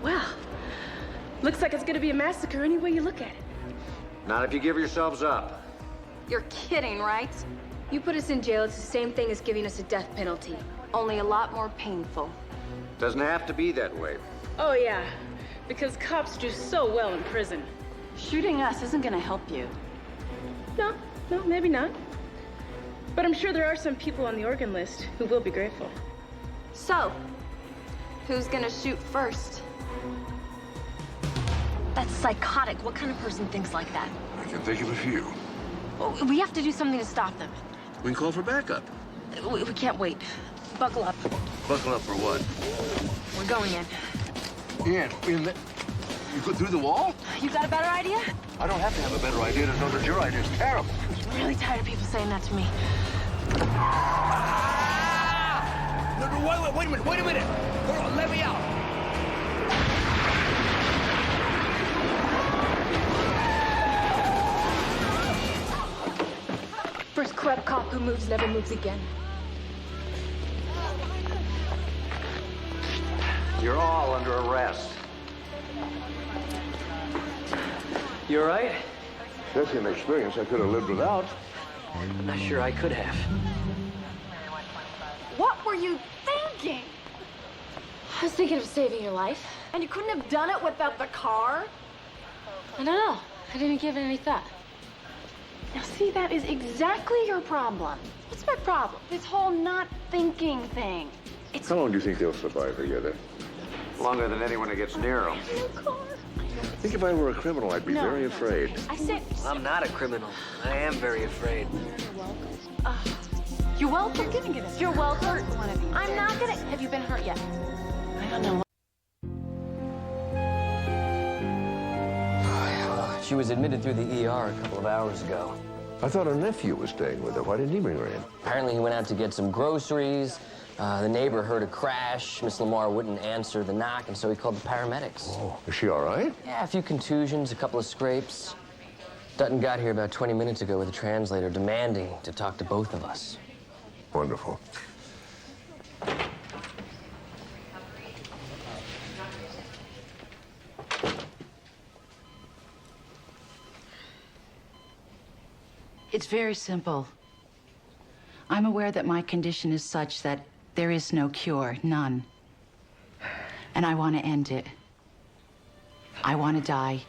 Well, looks like it's gonna be a massacre any way you look at it. Not if you give yourselves up. You're kidding, right? You put us in jail, it's the same thing as giving us a death penalty. Only a lot more painful. Doesn't have to be that way. Oh yeah, because cops do so well in prison. Shooting us isn't gonna help you. No, maybe not. But I'm sure there are some people on the organ list who will be grateful. So, who's gonna shoot first? That's psychotic. What kind of person thinks like that? I can think of a few. Oh, we have to do something to stop them. We can call for backup. We can't wait. Buckle up. Buckle up for what? We're going in. Ian, you go through the wall? You got a better idea? I don't have to have a better idea to know that your idea is terrible. I'm really tired of people saying that to me. No, wait a minute. Hold on, let me out. First corrupt cop who moves never moves again. You're all under arrest. You all right? That's an experience I could have lived without. I'm not sure I could have. What were you thinking? I was thinking of saving your life. And you couldn't have done it without the car? I don't know. I didn't give it any thought. Now see, that is exactly your problem. What's my problem? This whole not thinking thing. How long do you think they'll survive together? Longer than anyone that gets near them. I think if I were a criminal, I'd be very afraid. I said... I'm not a criminal. I am very afraid. You're welcome. You're gonna get us. You're welcome. I'm not gonna... Have you been hurt yet? I don't know. She was admitted through the ER a couple of hours ago. I thought her nephew was staying with her. Why didn't he bring her in? Apparently he went out to get some groceries. The neighbor heard a crash. Miss Lamar wouldn't answer the knock, and so he called the paramedics. Oh, is she all right? Yeah, a few contusions, a couple of scrapes. Dutton got here about 20 minutes ago with a translator demanding to talk to both of us. Wonderful. It's very simple. I'm aware that my condition is such that there is no cure, none. And I want to end it. I want to die.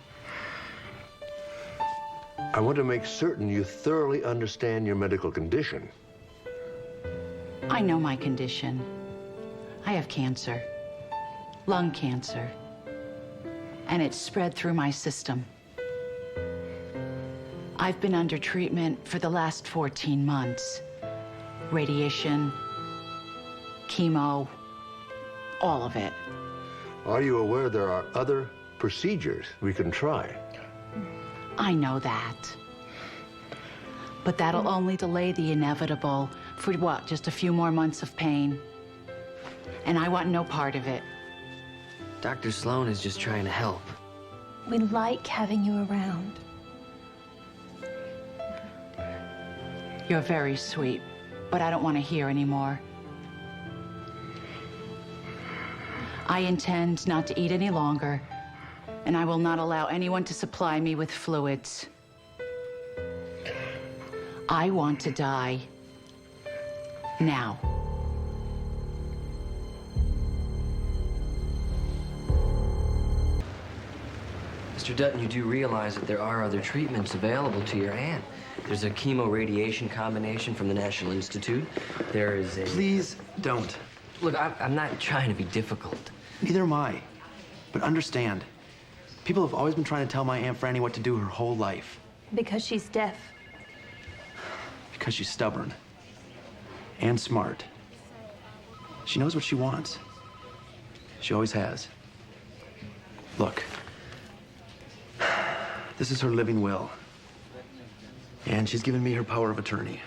I want to make certain you thoroughly understand your medical condition. I know my condition. I have cancer, lung cancer, and it's spread through my system. I've been under treatment for the last 14 months. Radiation, chemo, all of it. Are you aware there are other procedures we can try? I know that. But that'll only delay the inevitable for what, just a few more months of pain? And I want no part of it. Dr. Sloan is just trying to help. We like having you around. You're very sweet, but I don't want to hear anymore. I intend not to eat any longer, and I will not allow anyone to supply me with fluids. I want to die now. Mr. Dutton, you do realize that there are other treatments available to your aunt. There's a chemo-radiation combination from the National Institute. There is a... Please don't. Look, I'm not trying to be difficult. Neither am I. But understand, People have always been trying to tell my Aunt Franny what to do her whole life. Because she's deaf. Because she's stubborn. And smart. She knows what she wants. She always has. Look. This is her living will. And she's given me her power of attorney.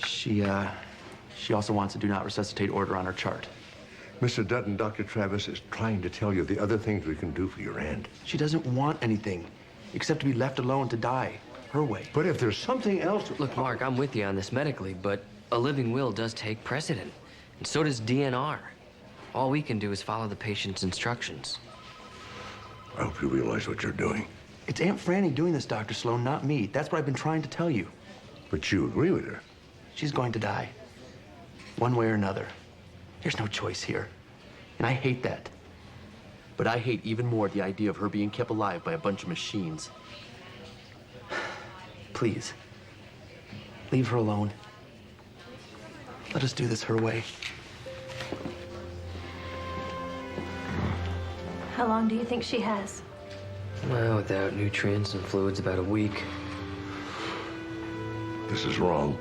She also wants a do not resuscitate order on her chart. Mr. Dutton, Dr. Travis is trying to tell you the other things we can do for your aunt. She doesn't want anything except to be left alone to die her way. But if there's something else... Look, Mark, I'm with you on this medically, but a living will does take precedent. And so does DNR. All we can do is follow the patient's instructions. I hope you realize what you're doing. It's Aunt Franny doing this, Dr. Sloan, not me. That's what I've been trying to tell you. But you agree with her. She's going to die. One way or another. There's no choice here. And I hate that. But I hate even more the idea of her being kept alive by a bunch of machines. Please, leave her alone. Let us do this her way. How long do you think she has? Well, without nutrients and fluids, about a week. This is wrong.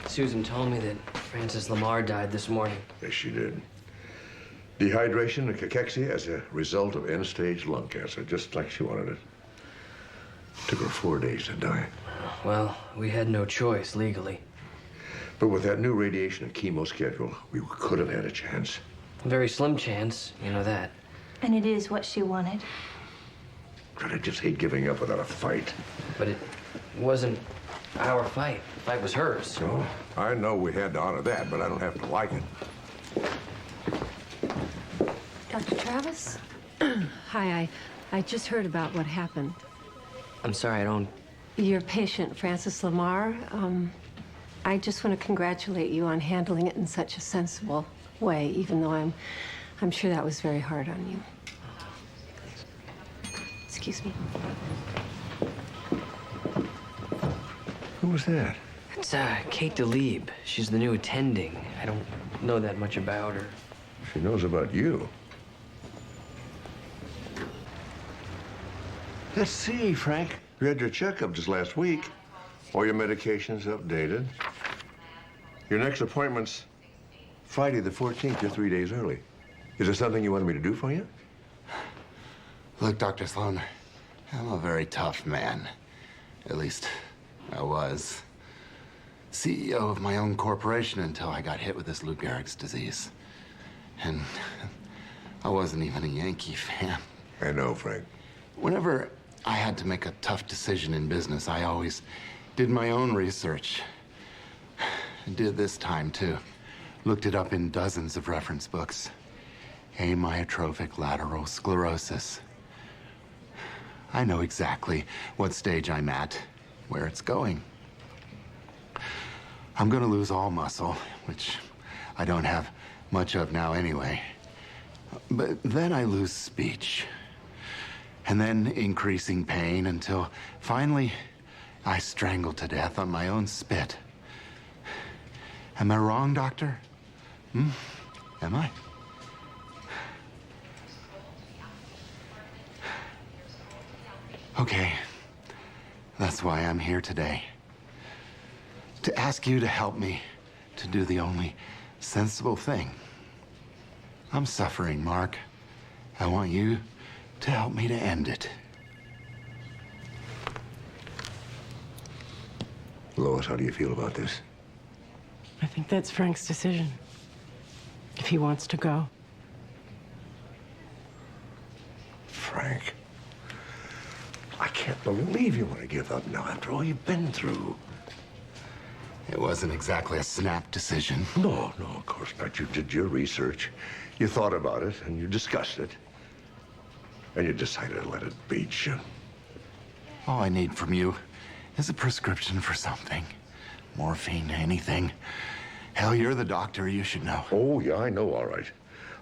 Susan told me that Frances Lamar died this morning. Yes, she did. Dehydration and cachexia as a result of end-stage lung cancer, just like she wanted it. Took her 4 days to die. Well, we had no choice legally. But with that new radiation and chemo schedule, we could have had a chance. A very slim chance, you know that. And it is what she wanted. God, I just hate giving up without a fight. But it wasn't our fight. The fight was hers. No, I know we had to honor that, but I don't have to like it. Dr. Travis? Hi, I just heard about what happened. I'm sorry, I don't... Your patient, Frances Lamar, I just want to congratulate you on handling it in such a sensible way, even though I'm sure that was very hard on you. Excuse me. Who was that? It's Kate DeLiebe. She's the new attending. I don't know that much about her. She knows about you. Let's see, Frank. You had your checkup just last week. All your medications updated. Your next appointment's Friday the 14th. You're 3 days early. Is there something you wanted me to do for you? Look, Dr. Sloan, I'm a very tough man. At least I was. CEO of my own corporation until I got hit with this Lou Gehrig's disease. And I wasn't even a Yankee fan. I know, Frank. Whenever I had to make a tough decision in business, I always did my own research. I did this time, too. Looked it up in dozens of reference books. Amyotrophic lateral sclerosis. I know exactly what stage I'm at, where it's going. I'm gonna lose all muscle, which I don't have much of now anyway. But then I lose speech. And then increasing pain until finally I strangle to death on my own spit. Am I wrong, Doctor? Am I? Okay. That's why I'm here today. To ask you to help me to do the only sensible thing. I'm suffering, Mark. I want you to help me to end it. Lois, how do you feel about this? I think that's Frank's decision. If he wants to go. Frank, I can't believe you want to give up now after all you've been through. It wasn't exactly a snap decision. No, of course not. You did your research. You thought about it, and you discussed it. And you decided to let it beat you. All I need from you is a prescription for something. Morphine, anything. Hell, you're the doctor. You should know. Oh, yeah, I know, all right.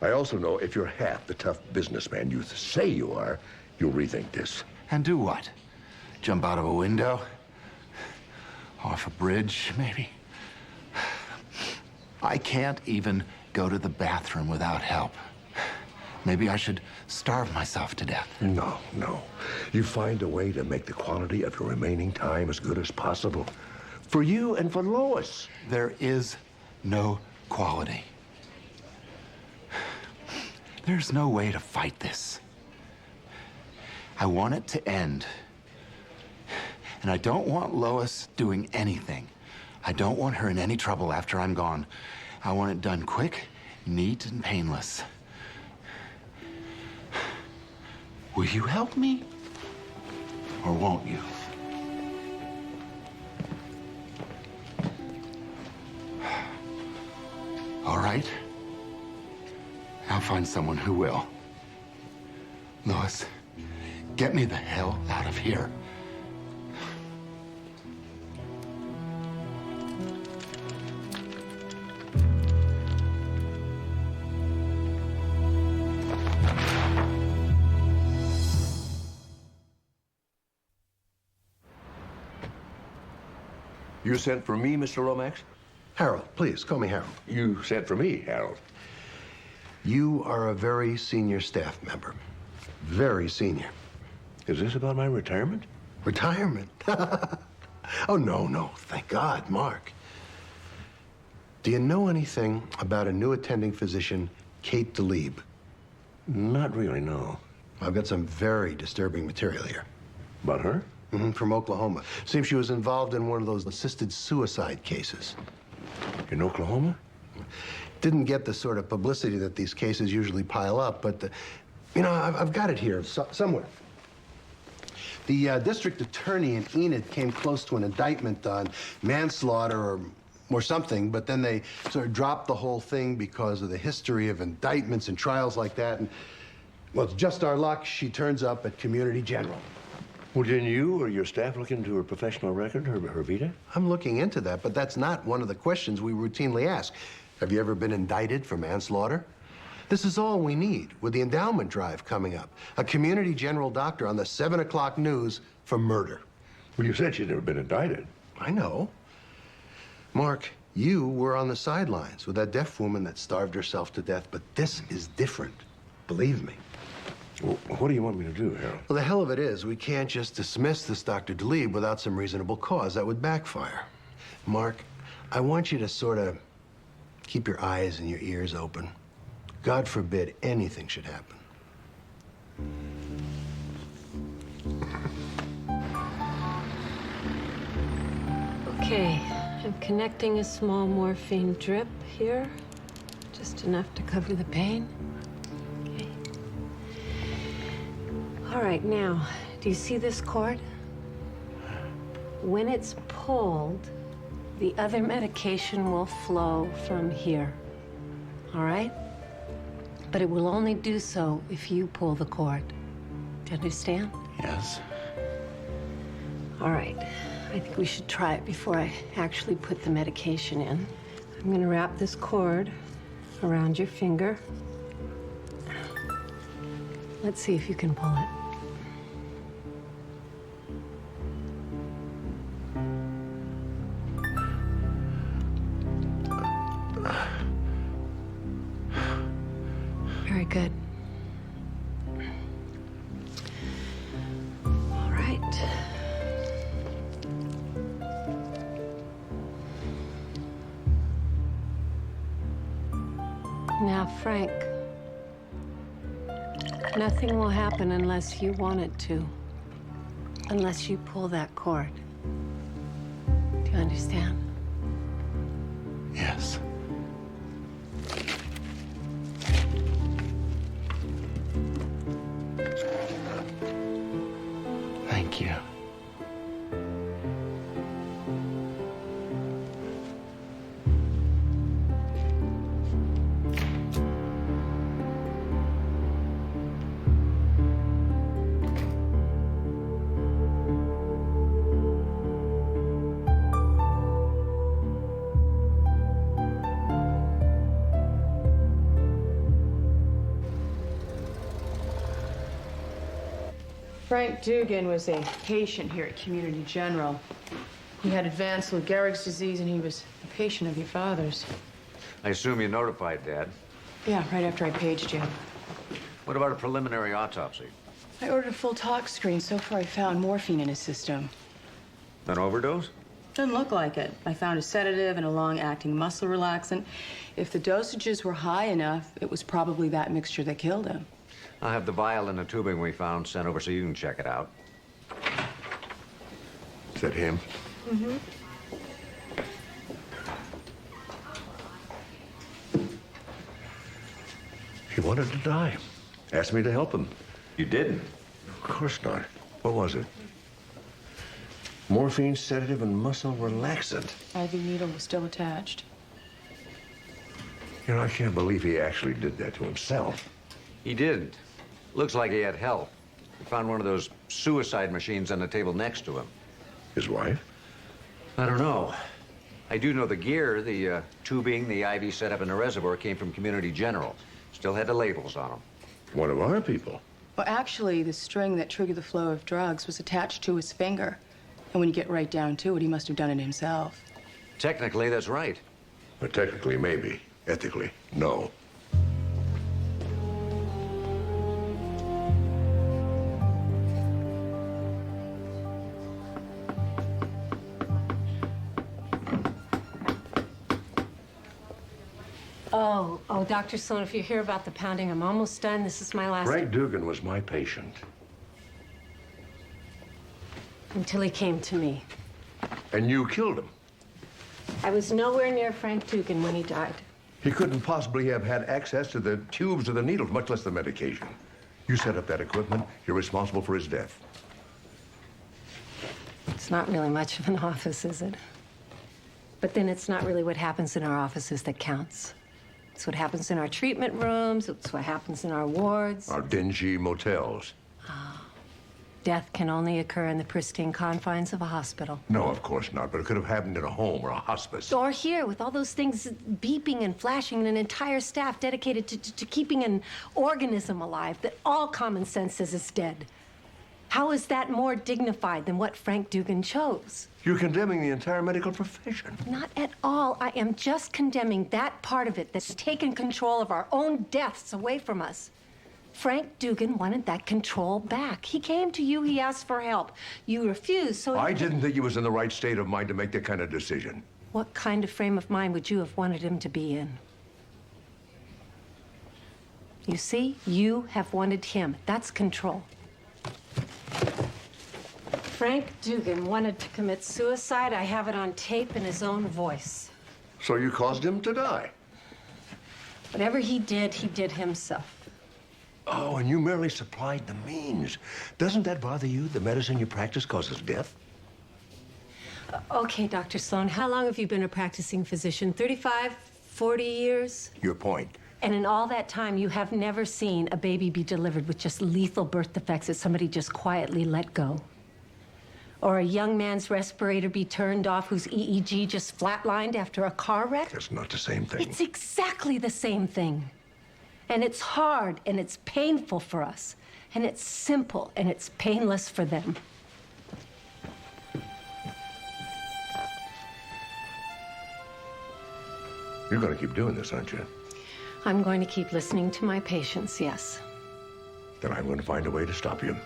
I also know if you're half the tough businessman you say you are, you'll rethink this. And do what? Jump out of a window? Off a bridge, maybe? I can't even go to the bathroom without help. Maybe I should starve myself to death. No. You find a way to make the quality of your remaining time as good as possible. For you and for Lois. There is no quality. There's no way to fight this. I want it to end. And I don't want Lois doing anything. I don't want her in any trouble after I'm gone. I want it done quick, neat, and painless. Will you help me? Or won't you? All right. I'll find someone who will. Lois, get me the hell out of here. You sent for me, Mr. Lomax? Harold, please, call me Harold. You sent for me, Harold. You are a very senior staff member. Very senior. Is this about my retirement? Retirement? Oh, no. Thank God, Mark. Do you know anything about a new attending physician, Kate DeLieb? Not really, no. I've got some very disturbing material here. About her? Mm-hmm, from Oklahoma. Seems she was involved in one of those assisted suicide cases. In Oklahoma? Didn't get the sort of publicity that these cases usually pile up, but, I've got it here somewhere. The district attorney in Enid came close to an indictment on manslaughter or something, but then they sort of dropped the whole thing because of the history of indictments and trials like that. And, well, it's just our luck she turns up at Community General. Well, didn't you or your staff look into her professional record, her vita? I'm looking into that, but that's not one of the questions we routinely ask. Have you ever been indicted for manslaughter? This is all we need with the endowment drive coming up. A Community General doctor on the 7 o'clock news for murder. Well, you said she'd never been indicted. I know. Mark, you were on the sidelines with that deaf woman that starved herself to death, but this is different. Believe me. Well, what do you want me to do, Harold? Well, the hell of it is, we can't just dismiss this Dr. DeLieb without some reasonable cause. That would backfire. Mark, I want you to sort of keep your eyes and your ears open. God forbid anything should happen. Okay, I'm connecting a small morphine drip here, just enough to cover the pain. Okay. All right, now, do you see this cord? When it's pulled, the other medication will flow from here. All right? But it will only do so if you pull the cord. Do you understand? Yes. All right. I think we should try it before I actually put the medication in. I'm gonna wrap this cord around your finger. Let's see if you can pull it. Very good. All right. Now, Frank, Nothing will happen unless you want it to. Unless you pull that cord. Do you understand? Yes. Thank you. Frank Dugan was a patient here at Community General. He had advanced Lou Gehrig's disease, and he was a patient of your father's. I assume you notified Dad. Yeah, right after I paged you. What about a preliminary autopsy? I ordered a full tox screen. So far, I found morphine in his system. An overdose? Doesn't look like it. I found a sedative and a long-acting muscle relaxant. If the dosages were high enough, it was probably that mixture that killed him. I'll have the vial and the tubing we found sent over so you can check it out. Is that him? Mm-hmm. He wanted to die. Asked me to help him. You didn't? Of course not. What was it? Morphine, sedative, and muscle relaxant. IV needle was still attached. You know, I can't believe he actually did that to himself. He didn't. Looks like he had help. We found one of those suicide machines on the table next to him. His wife? I don't know. I do know the gear, the tubing, the IV setup, and the reservoir came from Community General. Still had the labels on them. One of our people. Well, actually, the string that triggered the flow of drugs was attached to his finger. And when you get right down to it, he must have done it himself. Technically, that's right. But technically, maybe. Ethically, no. Oh, Dr. Sloan, if you hear about the pounding, I'm almost done. This is my last... Frank Dugan was my patient. Until he came to me. And you killed him. I was nowhere near Frank Dugan when he died. He couldn't possibly have had access to the tubes or the needles, much less the medication. You set up that equipment. You're responsible for his death. It's not really much of an office, is it? But then it's not really what happens in our offices that counts. It's what happens in our treatment rooms. It's what happens in our wards. Our dingy motels. Death can only occur in the pristine confines of a hospital. No, of course not, but it could have happened in a home or a hospice. Or here, with all those things beeping and flashing and an entire staff dedicated to keeping an organism alive that all common sense says is dead. How is that more dignified than what Frank Dugan chose? You're condemning the entire medical profession. Not at all. I am just condemning that part of it that's taken control of our own deaths away from us. Frank Dugan wanted that control back. He came to you, he asked for help. You refused, so... I didn't think he was in the right state of mind to make that kind of decision. What kind of frame of mind would you have wanted him to be in? You see, you have wanted him. That's control. Frank Dugan wanted to commit suicide. I have it on tape in his own voice. So you caused him to die? Whatever he did himself. Oh, and you merely supplied the means. Doesn't that bother you? The medicine you practice causes death? Okay, Dr. Sloan, how long have you been a practicing physician? 35, 40 years? Your point. And in all that time, you have never seen a baby be delivered with just lethal birth defects that somebody just quietly let go. Or a young man's respirator be turned off whose EEG just flatlined after a car wreck? That's not the same thing. It's exactly the same thing. And it's hard and it's painful for us. And it's simple and it's painless for them. You're going to keep doing this, aren't you? I'm going to keep listening to my patients, yes. Then I'm going to find a way to stop you.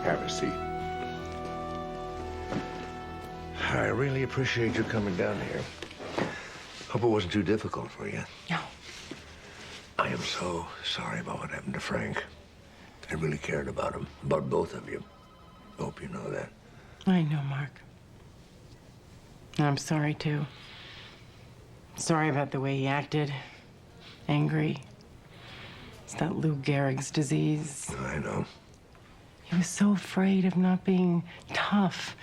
Have a seat. I really appreciate you coming down here. Hope it wasn't too difficult for you. No. I am so sorry about what happened to Frank. I really cared about him, about both of you. Hope you know that. I know, Mark. And I'm sorry, too. Sorry about the way he acted. Angry. It's that Lou Gehrig's disease. I know. He was so afraid of not being tough.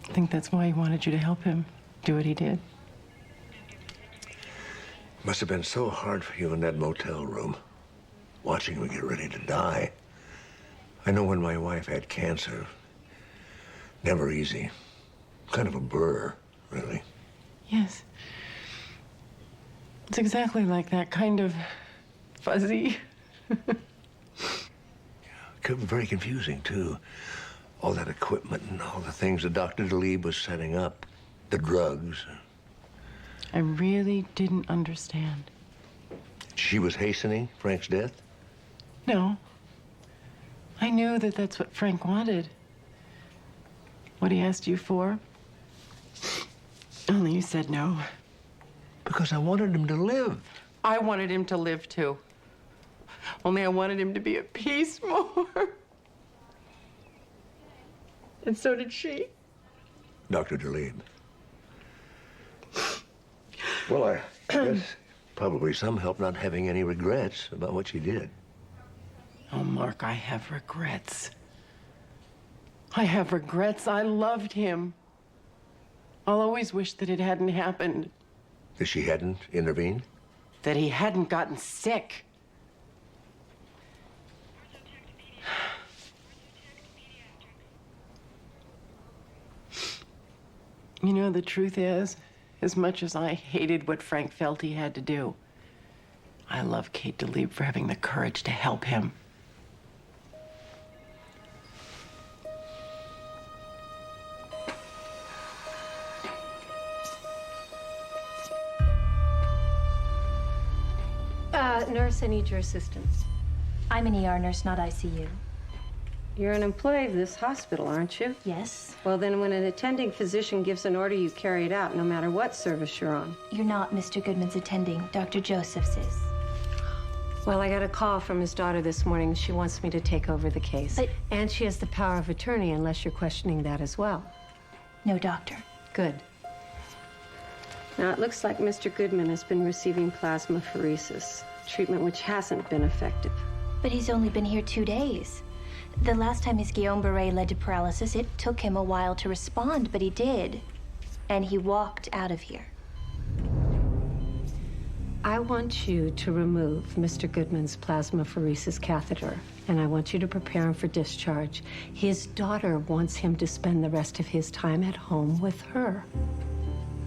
I think that's why he wanted you to help him do what he did. Must have been so hard for you in that motel room, watching him get ready to die. I know when my wife had cancer. Never easy. Kind of a blur, really. Yes. It's exactly like that, kind of fuzzy. Very confusing, too. All that equipment and all the things that Dr. DeLeeb was setting up. The drugs. I really didn't understand. She was hastening Frank's death? No. I knew that that's what Frank wanted. What he asked you for. Only you said no. Because I wanted him to live. I wanted him to live, too. Only I wanted him to be at peace more. And so did she. Dr. DeLeeb. Well, I guess probably some help not having any regrets about what she did. Oh, Mark, I have regrets. I have regrets. I loved him. I'll always wish that it hadn't happened. That she hadn't intervened? That he hadn't gotten sick. You know, the truth is, as much as I hated what Frank felt he had to do, I love Kate DeLeeb for having the courage to help him. Nurse, I need your assistance. I'm an ER nurse, not ICU. You're an employee of this hospital, aren't you? Yes. Well, then when an attending physician gives an order, you carry it out, no matter what service you're on. You're not Mr. Goodman's attending. Dr. Josephs is. Well, I got a call from his daughter this morning. She wants me to take over the case. But... And she has the power of attorney, unless you're questioning that as well. No, doctor. Good. Now, it looks like Mr. Goodman has been receiving plasmapheresis, treatment which hasn't been effective. But he's only been here 2 days. The last time his Guillain-Barré led to paralysis, it took him a while to respond, but he did. And he walked out of here. I want you to remove Mr. Goodman's plasmapheresis catheter, and I want you to prepare him for discharge. His daughter wants him to spend the rest of his time at home with her.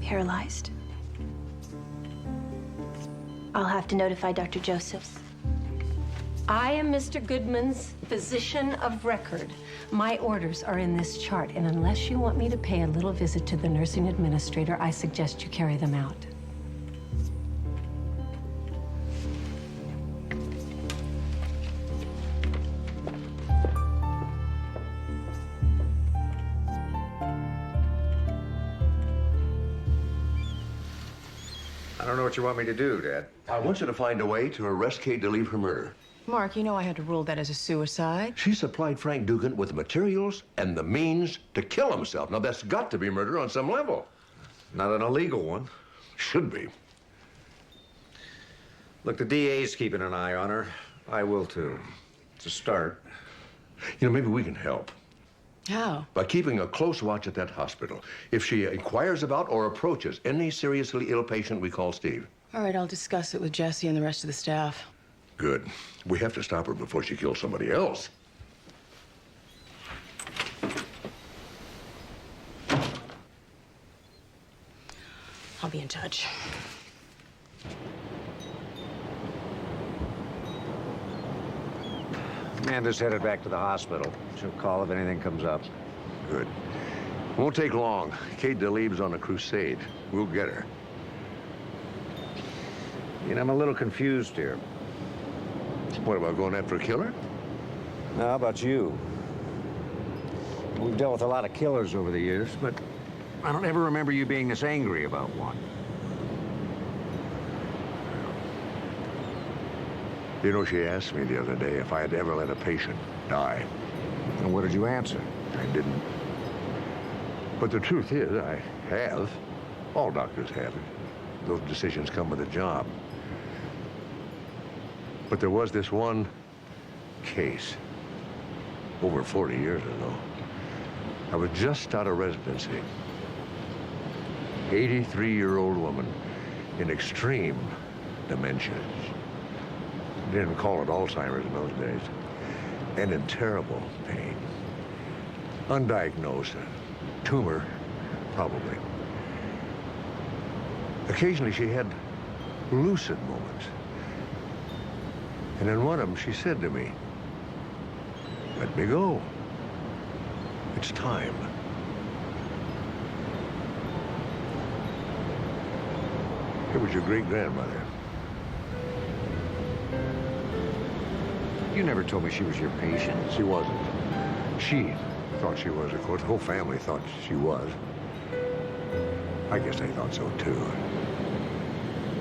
Paralyzed. I'll have to notify Dr. Josephs. I am Mr. Goodman's physician of record. My orders are in this chart, and unless you want me to pay a little visit to the nursing administrator, I suggest you carry them out. I don't know what you want me to do, Dad. I want you to find a way to arrest Kate DeLeeb for murder. Mark, you know I had to rule that as a suicide. She supplied Frank Dugan with the materials and the means to kill himself. Now, that's got to be murder on some level. Not an illegal one. Should be. Look, the DA's keeping an eye on her. I will, too. It's a start. You know, maybe we can help. How? By keeping a close watch at that hospital. If she inquires about or approaches any seriously ill patient, we call Steve. All right, I'll discuss it with Jesse and the rest of the staff. Good. We have to stop her before she kills somebody else. I'll be in touch. Amanda's headed back to the hospital. She'll call if anything comes up. Good. Won't take long. Kate DeLeeb's on a crusade. We'll get her. You know, I'm a little confused here. What, about going after a killer? Now, how about you? We've dealt with a lot of killers over the years, but I don't ever remember you being this angry about one. You know, she asked me the other day if I had ever let a patient die. And what did you answer? I didn't. But the truth is, I have. All doctors have. Those decisions come with a job. But there was this one case over 40 years ago. I was just out of residency. 83-year-old woman in extreme dementia. They didn't call it Alzheimer's in those days. And in terrible pain. Undiagnosed. Tumor, probably. Occasionally she had lucid moments. And in one of them she said to me, "Let me go. It's time." It was your great-grandmother. You never told me she was your patient. She wasn't. She thought she was, of course. The whole family thought she was. I guess they thought so, too.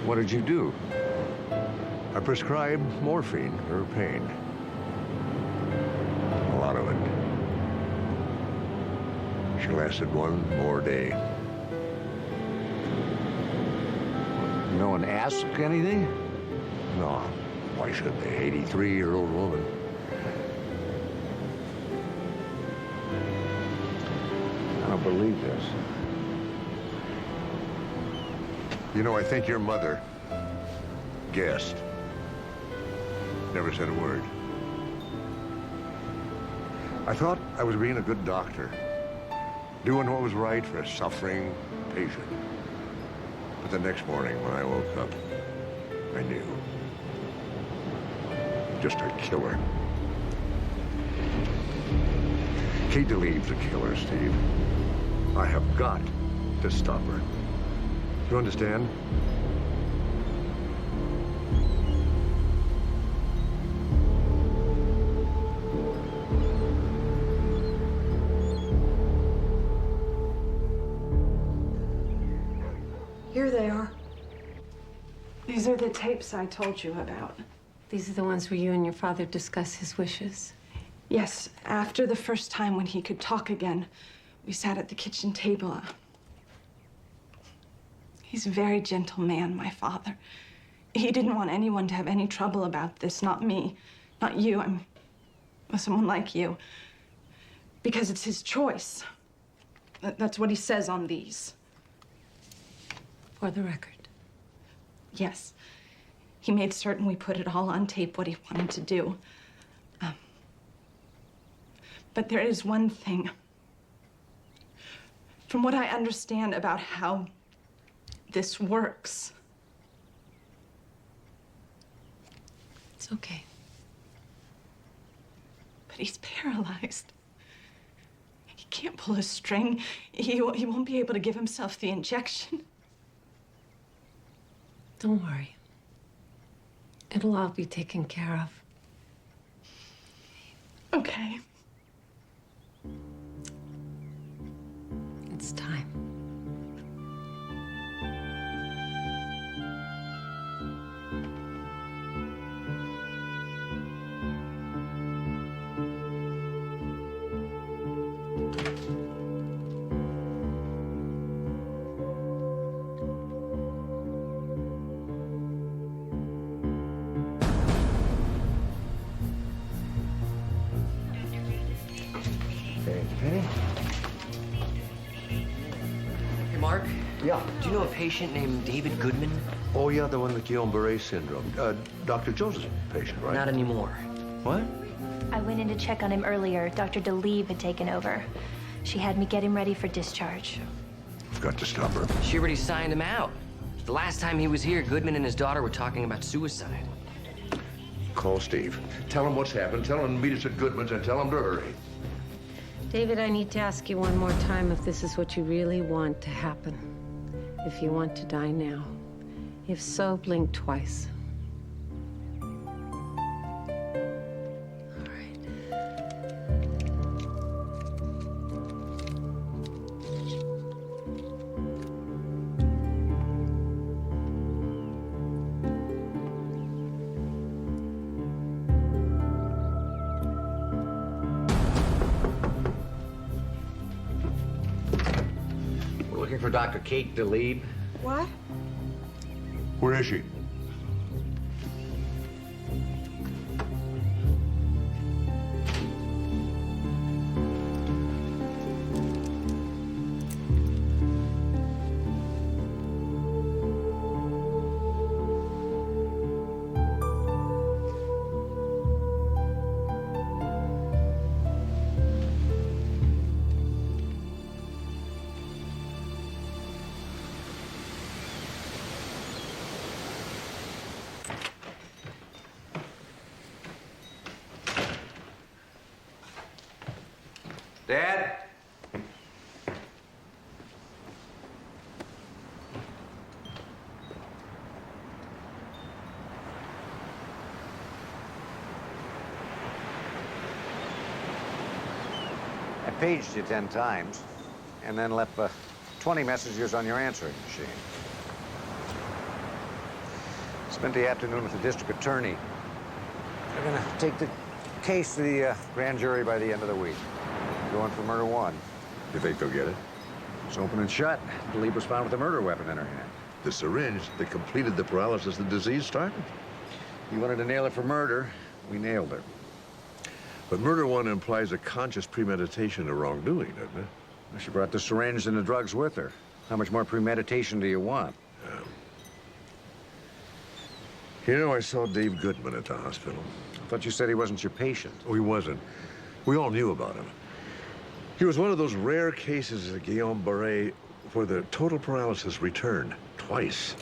What did you do? I prescribed morphine for her pain. A lot of it. She lasted one more day. No one asked anything? No. Why should they? 83-year-old woman. I don't believe this. You know, I think your mother guessed. Never said a word. I thought I was being a good doctor, doing what was right for a suffering patient. But the next morning when I woke up, I knew. Just a killer. Kate DeLeve's a killer, Steve. I have got to stop her. You understand? Here they are. These are the tapes I told you about. These are the ones where you and your father discuss his wishes. Yes, after the first time when he could talk again, we sat at the kitchen table. He's a very gentle man, my father. He didn't want anyone to have any trouble about this, not me, not you. I'm with someone like you. Because it's his choice. That's what he says on these. For the record. Yes. He made certain we put it all on tape, what he wanted to do. But there is one thing. From what I understand about how this works. It's okay. But he's paralyzed. He can't pull a string. He won't be able to give himself the injection. Don't worry. It'll all be taken care of. Okay. It's time. Hey, Mark? Yeah? Do you know a patient named David Goodman? Oh, yeah, the one with Guillain-Barré syndrome. Dr. Joseph's patient, right? Not anymore. What? I went in to check on him earlier. Dr. DeLeve had taken over. She had me get him ready for discharge. I've got to stop her. She already signed him out. The last time he was here, Goodman and his daughter were talking about suicide. Call Steve. Tell him what's happened. Tell him to meet us at Goodman's and tell him to hurry. David, I need to ask you one more time if this is what you really want to happen. If you want to die now. If so, blink twice. All right. for Dr. Kate DeLeeb? What? Where is she? Dad? I paged you 10 times and then left 20 messages on your answering machine. Spent the afternoon with the district attorney. They're gonna take the case to the grand jury by the end of the week. Going for murder one. You think they'll get it? It's open and shut. DeLeeb was found with a murder weapon in her hand. The syringe that completed the paralysis the disease started. You wanted to nail her for murder. We nailed her. But murder one implies a conscious premeditation of wrongdoing, doesn't it? Well, she brought the syringe and the drugs with her. How much more premeditation do you want? You know, I saw Dave Goodman at the hospital. I thought you said he wasn't your patient. Oh, he wasn't. We all knew about him. He was one of those rare cases of Guillain-Barré where the total paralysis returned twice.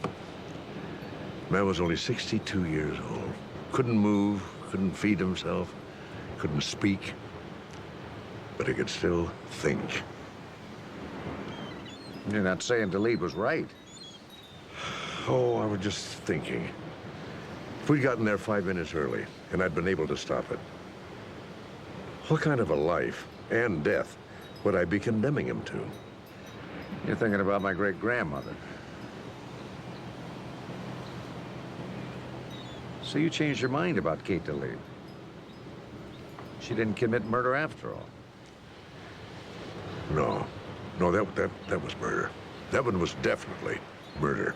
Man was only 62 years old. Couldn't move, couldn't feed himself, couldn't speak, but he could still think. You're not saying DeLeeb was right. Oh, I was just thinking. If we'd gotten there 5 minutes early, and I'd been able to stop it, what kind of a life and death would I be condemning him to? You're thinking about my great-grandmother. So you changed your mind about Kate DeLeeb. She didn't commit murder after all. No. No, that was murder. That one was definitely murder.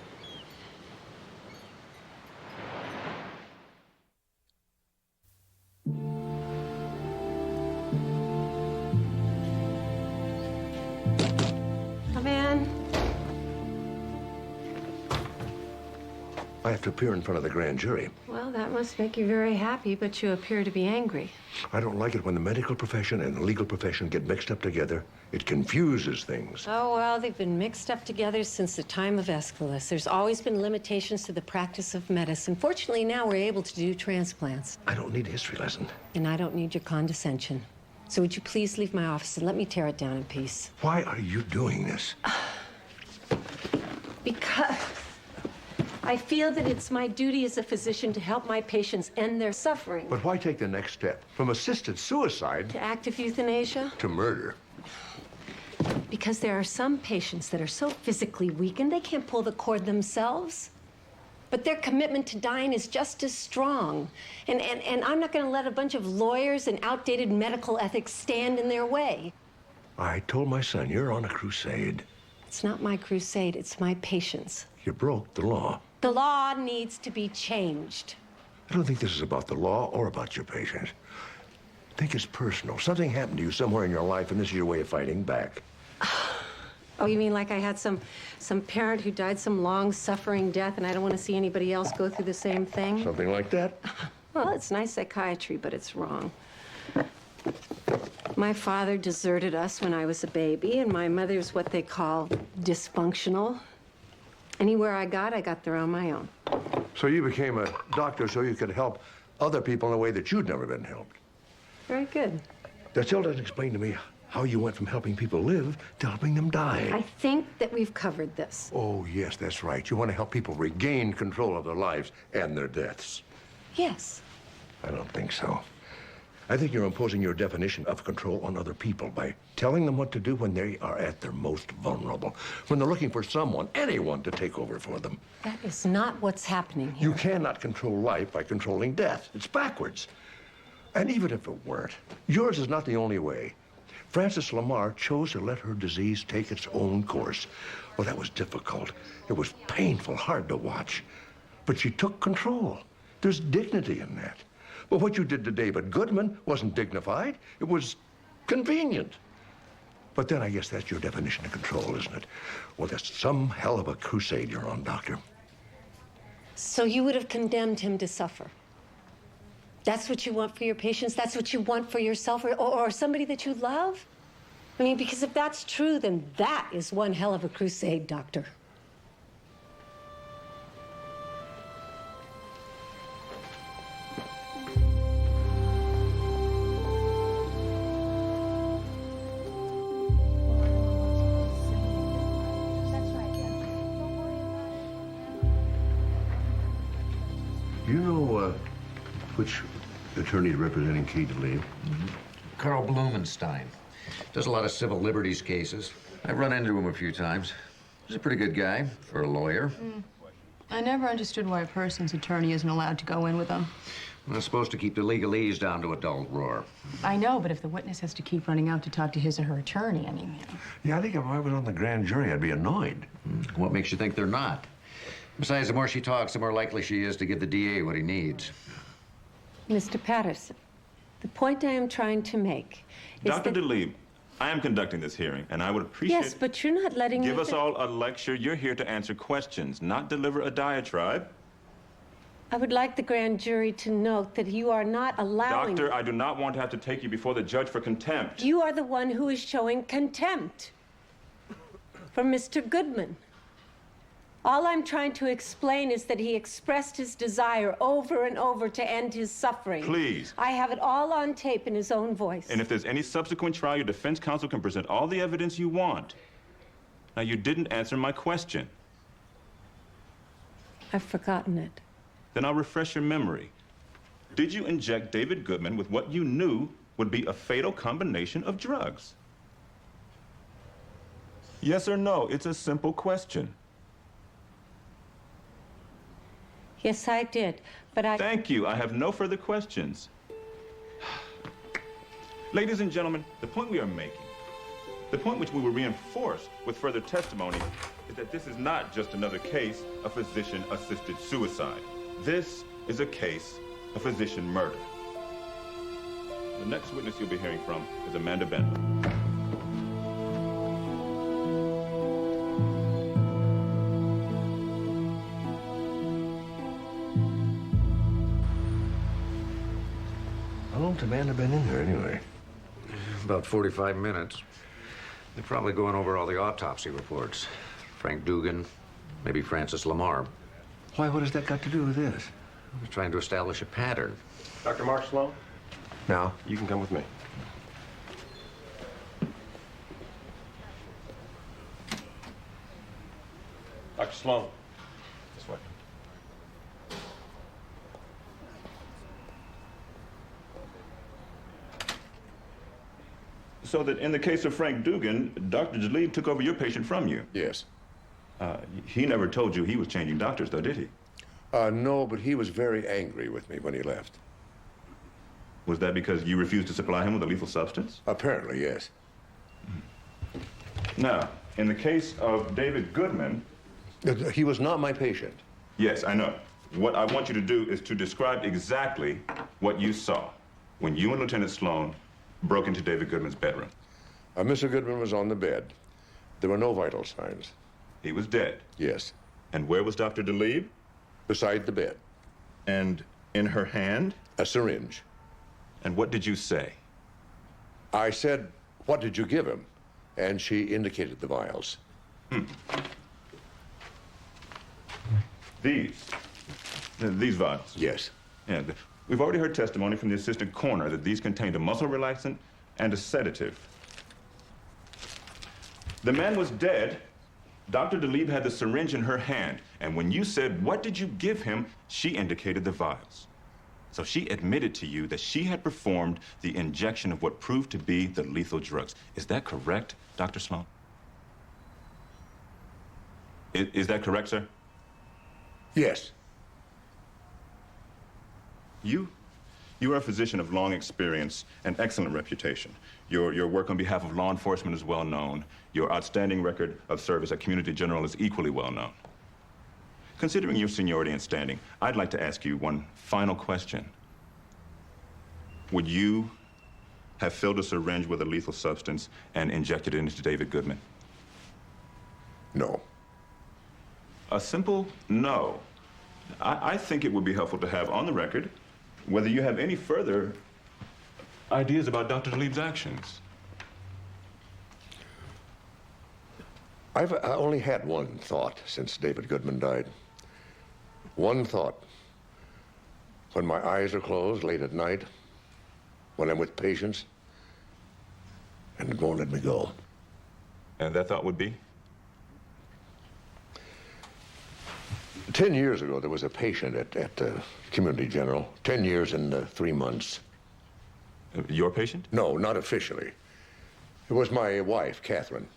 Come in. I have to appear in front of the grand jury. Well, that must make you very happy, but you appear to be angry. I don't like it when the medical profession and the legal profession get mixed up together. It confuses things. Oh, well, they've been mixed up together since the time of Aeschylus. There's always been limitations to the practice of medicine. Fortunately, now we're able to do transplants. I don't need a history lesson. And I don't need your condescension. So would you please leave my office and let me tear it down in peace? Why are you doing this? Because I feel that it's my duty as a physician to help my patients end their suffering. But why take the next step? From assisted suicide To active euthanasia? to murder. Because there are some patients that are so physically weakened they can't pull the cord themselves. But their commitment to dying is just as strong. And I'm not going to let a bunch of lawyers and outdated medical ethics stand in their way. I told my son, you're on a crusade. It's not my crusade, it's my patients. You broke the law. The law needs to be changed. I don't think this is about the law or about your patients. I think it's personal. Something happened to you somewhere in your life, and this is your way of fighting back. Oh, you mean like I had some parent who died some long-suffering death and I don't want to see anybody else go through the same thing? Something like that? Well, it's nice psychiatry, but it's wrong. My father deserted us when I was a baby, and my mother's what they call dysfunctional. Anywhere I got there on my own. So you became a doctor so you could help other people in a way that you'd never been helped. Very good. That still doesn't explain to me how you went from helping people live to helping them die. I think that we've covered this. Oh, yes, that's right. You want to help people regain control of their lives and their deaths. Yes. I don't think so. I think you're imposing your definition of control on other people by telling them what to do when they are at their most vulnerable, when they're looking for someone, anyone, to take over for them. That is not what's happening here. You cannot control life by controlling death. It's backwards. And even if it weren't, yours is not the only way. Frances Lamar chose to let her disease take its own course. Well, that was difficult. It was painful, hard to watch. But she took control. There's dignity in that. But what you did to David Goodman wasn't dignified. It was convenient. But then I guess that's your definition of control, isn't it? Well, that's some hell of a crusade you're on, Doctor. So you would have condemned him to suffer? That's what you want for your patients? That's what you want for yourself or somebody that you love? I mean, because if that's true, then that is one hell of a crusade, Doctor. Do you know which attorney is representing Kay DeLeave? Carl Blumenstein. Does a lot of civil liberties cases. I've run into him a few times. He's a pretty good guy for a lawyer. I never understood why a person's attorney isn't allowed to go in with them. I'm supposed to keep the legalese down to a dull roar. I know, but if the witness has to keep running out to talk to his or her attorney, I mean... Yeah, I think if I was on the grand jury, I'd be annoyed. What makes you think they're not? Besides, the more she talks, the more likely she is to give the DA what he needs. Mr. Patterson, the point I am trying to make is Dr. that... DeLeave, I am conducting this hearing, and I would appreciate... Yes, but you're not letting me... Give us all a lecture. You're here to answer questions, not deliver a diatribe. I would like the grand jury to note that you are not allowing... Doctor, I do not want to have to take you before the judge for contempt. You are the one who is showing contempt for Mr. Goodman. All I'm trying to explain is that he expressed his desire over and over to end his suffering. Please. I have it all on tape in his own voice. And if there's any subsequent trial, your defense counsel can present all the evidence you want. Now, you didn't answer my question. I've forgotten it. Then I'll refresh your memory. Did you inject David Goodman with what you knew would be a fatal combination of drugs? Yes or no? It's a simple question. Yes, I did, but I... Thank you. I have no further questions. Ladies and gentlemen, the point we are making, the point which we will reinforce with further testimony, is that this is not just another case of physician-assisted suicide. This is a case of physician murder. The next witness you'll be hearing from is Amanda Bendler. How long's Amanda been in here anyway? About 45 minutes. They're probably going over all the autopsy reports. Frank Dugan, maybe Frances Lamar. Why, what has that got to do with this? They're trying to establish a pattern. Dr. Mark Sloan? Now? You can come with me. Dr. Sloan, this way. So that in the case of Frank Dugan, Dr. DeLeave took over your patient from you. Yes. He never told you he was changing doctors, though, did he? No, but he was very angry with me when he left. Was that because you refused to supply him with a lethal substance? Apparently, yes. Now, in the case of David Goodman... He was not my patient. Yes, I know. What I want you to do is to describe exactly what you saw when you and Lieutenant Sloan broke into David Goodman's bedroom. Mr. Goodman was on the bed. There were no vital signs. He was dead? Yes. And where was Dr. DeLeave? Beside the bed. And in her hand? A syringe. And what did you say? I said, "What did you give him?" And she indicated the vials. These vials? Yes. Yeah, we've already heard testimony from the assistant coroner that these contained a muscle relaxant and a sedative. The man was dead. Dr. DeLeave had the syringe in her hand, and when you said, "What did you give him?" she indicated the vials. So she admitted to you that she had performed the injection of what proved to be the lethal drugs. Is that correct, Dr. Sloan? Is that correct, sir? Yes. You You are a physician of long experience and excellent reputation. Your work on behalf of law enforcement is well known. Your outstanding record of service at Community General is equally well known. Considering your seniority and standing, I'd like to ask you one final question. Would you have filled a syringe with a lethal substance and injected it into David Goodman? No. A simple no. I think it would be helpful to have on the record whether you have any further ideas about Dr. Talib's actions. I've only had one thought since David Goodman died. One thought. When my eyes are closed late at night, when I'm with patients, and it won't let me go. And that thought would be? 10 years ago, there was a patient at Community General. 10 years and 3 months. Your patient? No, not officially. It was my wife, Catherine.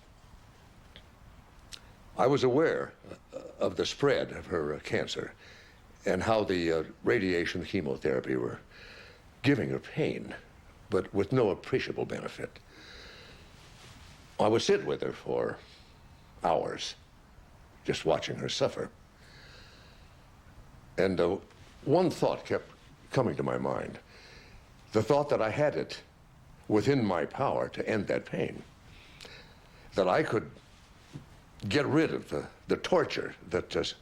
I was aware of the spread of her cancer and how the radiation and chemotherapy were giving her pain, but with no appreciable benefit. I would sit with her for hours, just watching her suffer. And one thought kept coming to my mind. The thought that I had it within my power to end that pain. That I could get rid of the torture that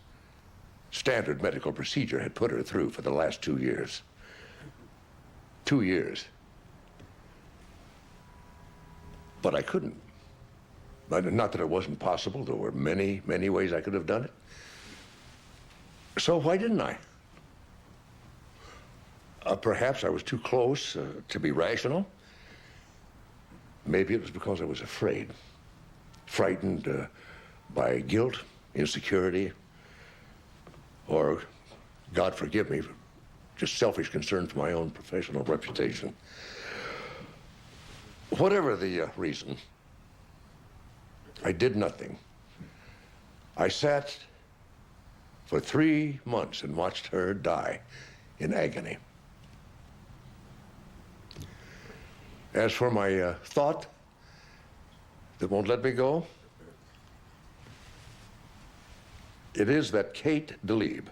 standard medical procedure had put her through for the last 2 years. 2 years. But I couldn't. Not that it wasn't possible. There were many, many ways I could have done it. So why didn't I? Perhaps I was too close to be rational. Maybe it was because I was afraid. Frightened by guilt, insecurity, or, God forgive me, just selfish concern for my own professional reputation. Whatever the reason, I did nothing. I sat for 3 months and watched her die in agony. As for my thought that won't let me go, it is that Kate DeLeeb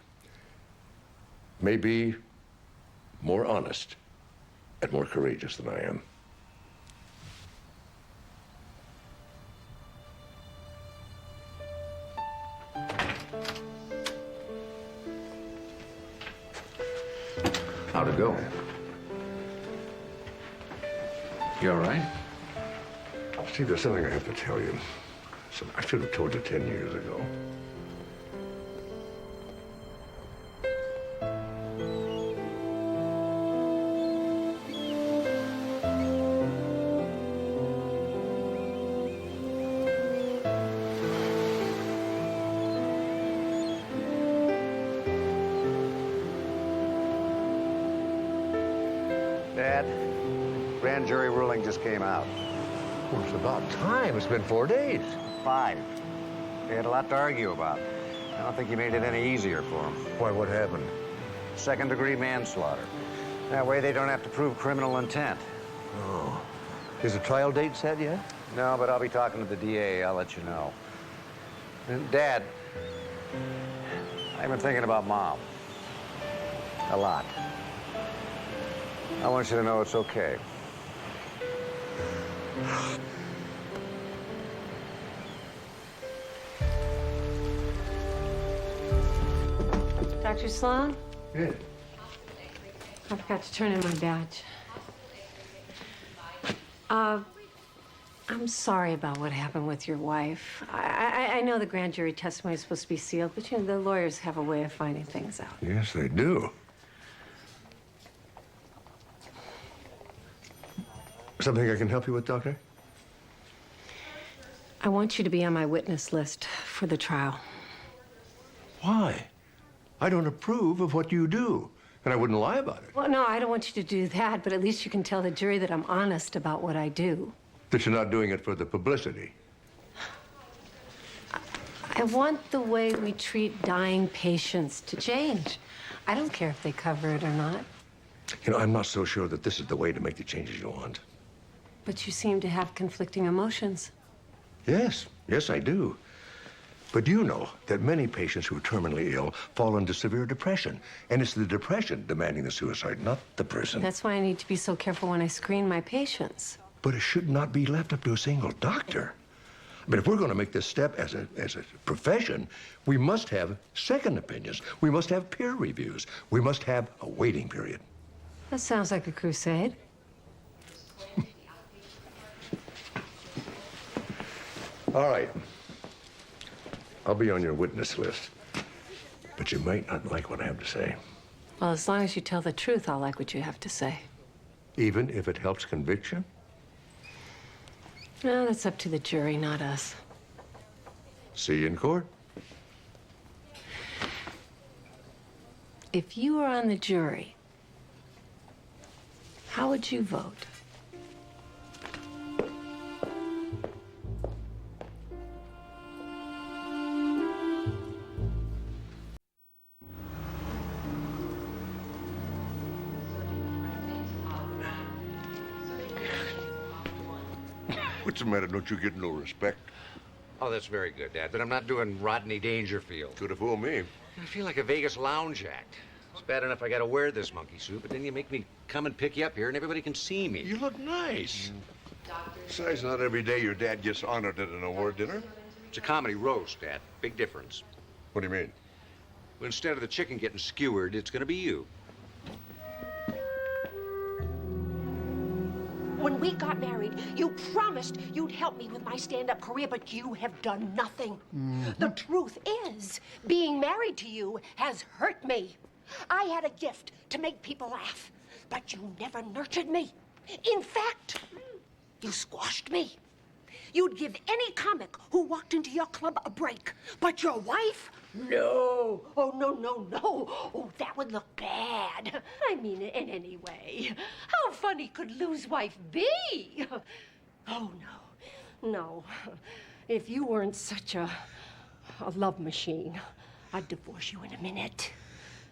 may be more honest and more courageous than I am. How'd it go? You all right? Steve, there's something I have to tell you. I should have told you 10 years ago. Dad, grand jury ruling just came out. Well, it's about time. It's been 4 days. 5. They had a lot to argue about. I don't think you made it any easier for them. Why, what happened? Second-degree manslaughter. That way they don't have to prove criminal intent. Oh. Is the trial date set yet? No, but I'll be talking to the DA. I'll let you know. And Dad, I've been thinking about Mom. A lot. I want you to know it's okay. Dr. Sloan? Yeah. I forgot to turn in my badge. I'm sorry about what happened with your wife. I know the grand jury testimony is supposed to be sealed, but you know, the lawyers have a way of finding things out. Yes, they do. Something I can help you with, Doctor? I want you to be on my witness list for the trial. Why? I don't approve of what you do, and I wouldn't lie about it. Well, no, I don't want you to do that, but at least you can tell the jury that I'm honest about what I do. That you're not doing it for the publicity. I want the way we treat dying patients to change. I don't care if they cover it or not. You know, I'm not so sure that this is the way to make the changes you want. But you seem to have conflicting emotions. Yes, yes, I do. But you know that many patients who are terminally ill fall into severe depression. And it's the depression demanding the suicide, not the person. That's why I need to be so careful when I screen my patients. But it should not be left up to a single doctor. I mean, if we're going to make this step as a profession, we must have second opinions. We must have peer reviews. We must have a waiting period. That sounds like a crusade. All right. I'll be on your witness list. But you might not like what I have to say. Well, as long as you tell the truth, I'll like what you have to say. Even if it helps conviction? No, that's up to the jury, not us. See you in court. If you were on the jury, how would you vote? What's the matter? Don't you get no respect? Oh, that's very good, Dad, but I'm not doing Rodney Dangerfield. Could have fooled me. I feel like a Vegas lounge act. It's bad enough I gotta wear this monkey suit, but then you make me come and pick you up here and everybody can see me. You look nice. Besides, not every day your dad gets honored at an award dinner. It's a comedy roast, Dad. Big difference. What do you mean? Well, instead of the chicken getting skewered, it's gonna be you. When we got married, you promised you'd help me with my stand-up career, but you have done nothing. The truth is, being married to you has hurt me. I had a gift to make people laugh, but you never nurtured me. In fact, you squashed me. You'd give any comic who walked into your club a break, but your wife? No. Oh, no, no, no. Oh, that would look bad. I mean, in any way. How funny could Lou's wife be? Oh, no. No. If you weren't such a love machine, I'd divorce you in a minute.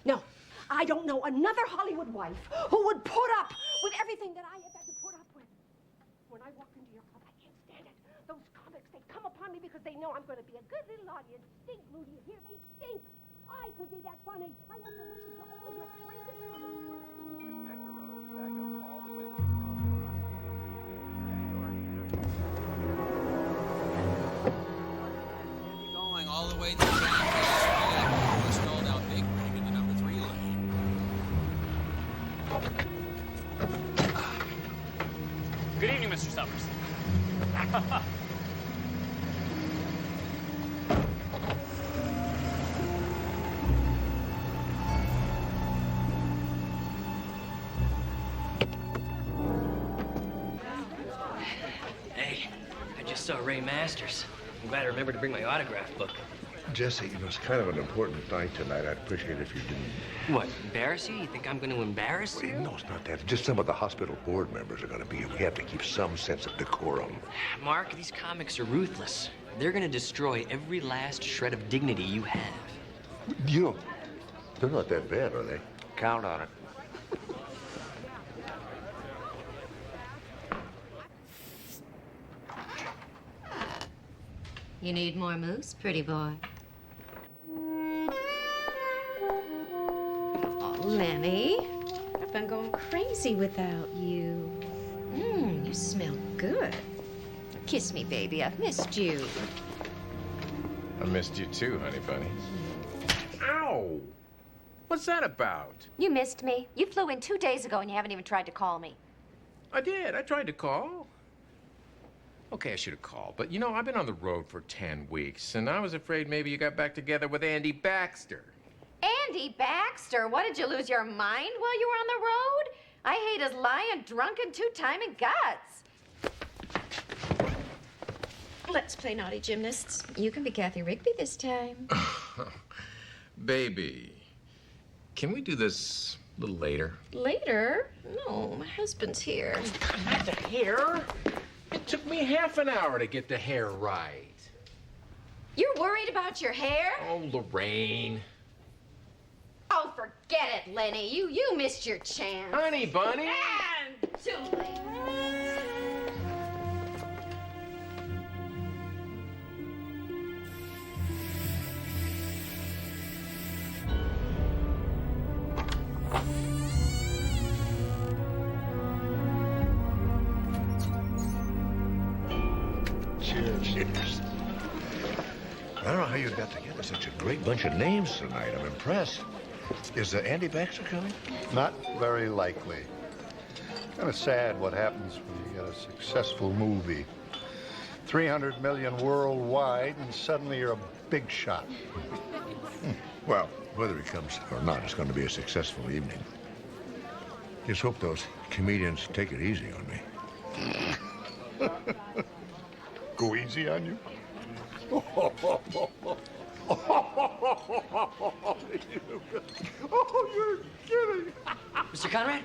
No, I don't know another Hollywood wife who would put up with everything that I have had to put up with. When I walk into your club, I can't stand it. Those comics, they come upon me because they know I'm going to be a good little audience. Stink, Lou, do you hear me? Stink! I could be that funny. I have to listen to all your crazy comics. Hector Road is back up all the way to the Going all the way to John Street, a stalled out big rig in the number 3 lane. Good evening, Mr. Summers. Hey, I just saw Ray Masters. I'm glad I remembered to bring my autograph book. Jesse, you know, it's kind of an important night tonight. I'd appreciate it if you didn't. What, embarrass you? You think I'm going to embarrass you? No, it's not that. Just some of the hospital board members are going to be here. We have to keep some sense of decorum. Mark, these comics are ruthless. They're going to destroy every last shred of dignity you have. You know, they're not that bad, are they? Count on it. You need more moose, pretty boy? Oh, Lenny, I've been going crazy without you. You smell good. Kiss me, baby. I've missed you. I missed you too, honey bunny. Ow! What's that about? You missed me. You flew in 2 days ago and you haven't even tried to call me. I did. I tried to call. Okay, I should have called. But, you know, I've been on the road for 10 weeks, and I was afraid maybe you got back together with Andy Baxter. Andy Baxter? What, did you lose your mind while you were on the road? I hate his lying, drunken, two-timing guts. Let's play naughty gymnasts. You can be Kathy Rigby this time. Baby, can we do this a little later? Later? No, my husband's here. Not the hair. It took me half an hour to get the hair right. You're worried about your hair? Oh, Lorraine. Oh, forget it, Lenny. You missed your chance. Honey bunny. And too late. Cheers. I don't know how you got together such a great bunch of names tonight. I'm impressed. Is Andy Baxter coming? Not very likely. Kind of sad what happens when you get a successful movie. 300 million worldwide, and suddenly you're a big shot. Well, whether he comes or not, it's going to be a successful evening. Just hope those comedians take it easy on me. Go easy on you? Oh, you're kidding. Mr. Conrad?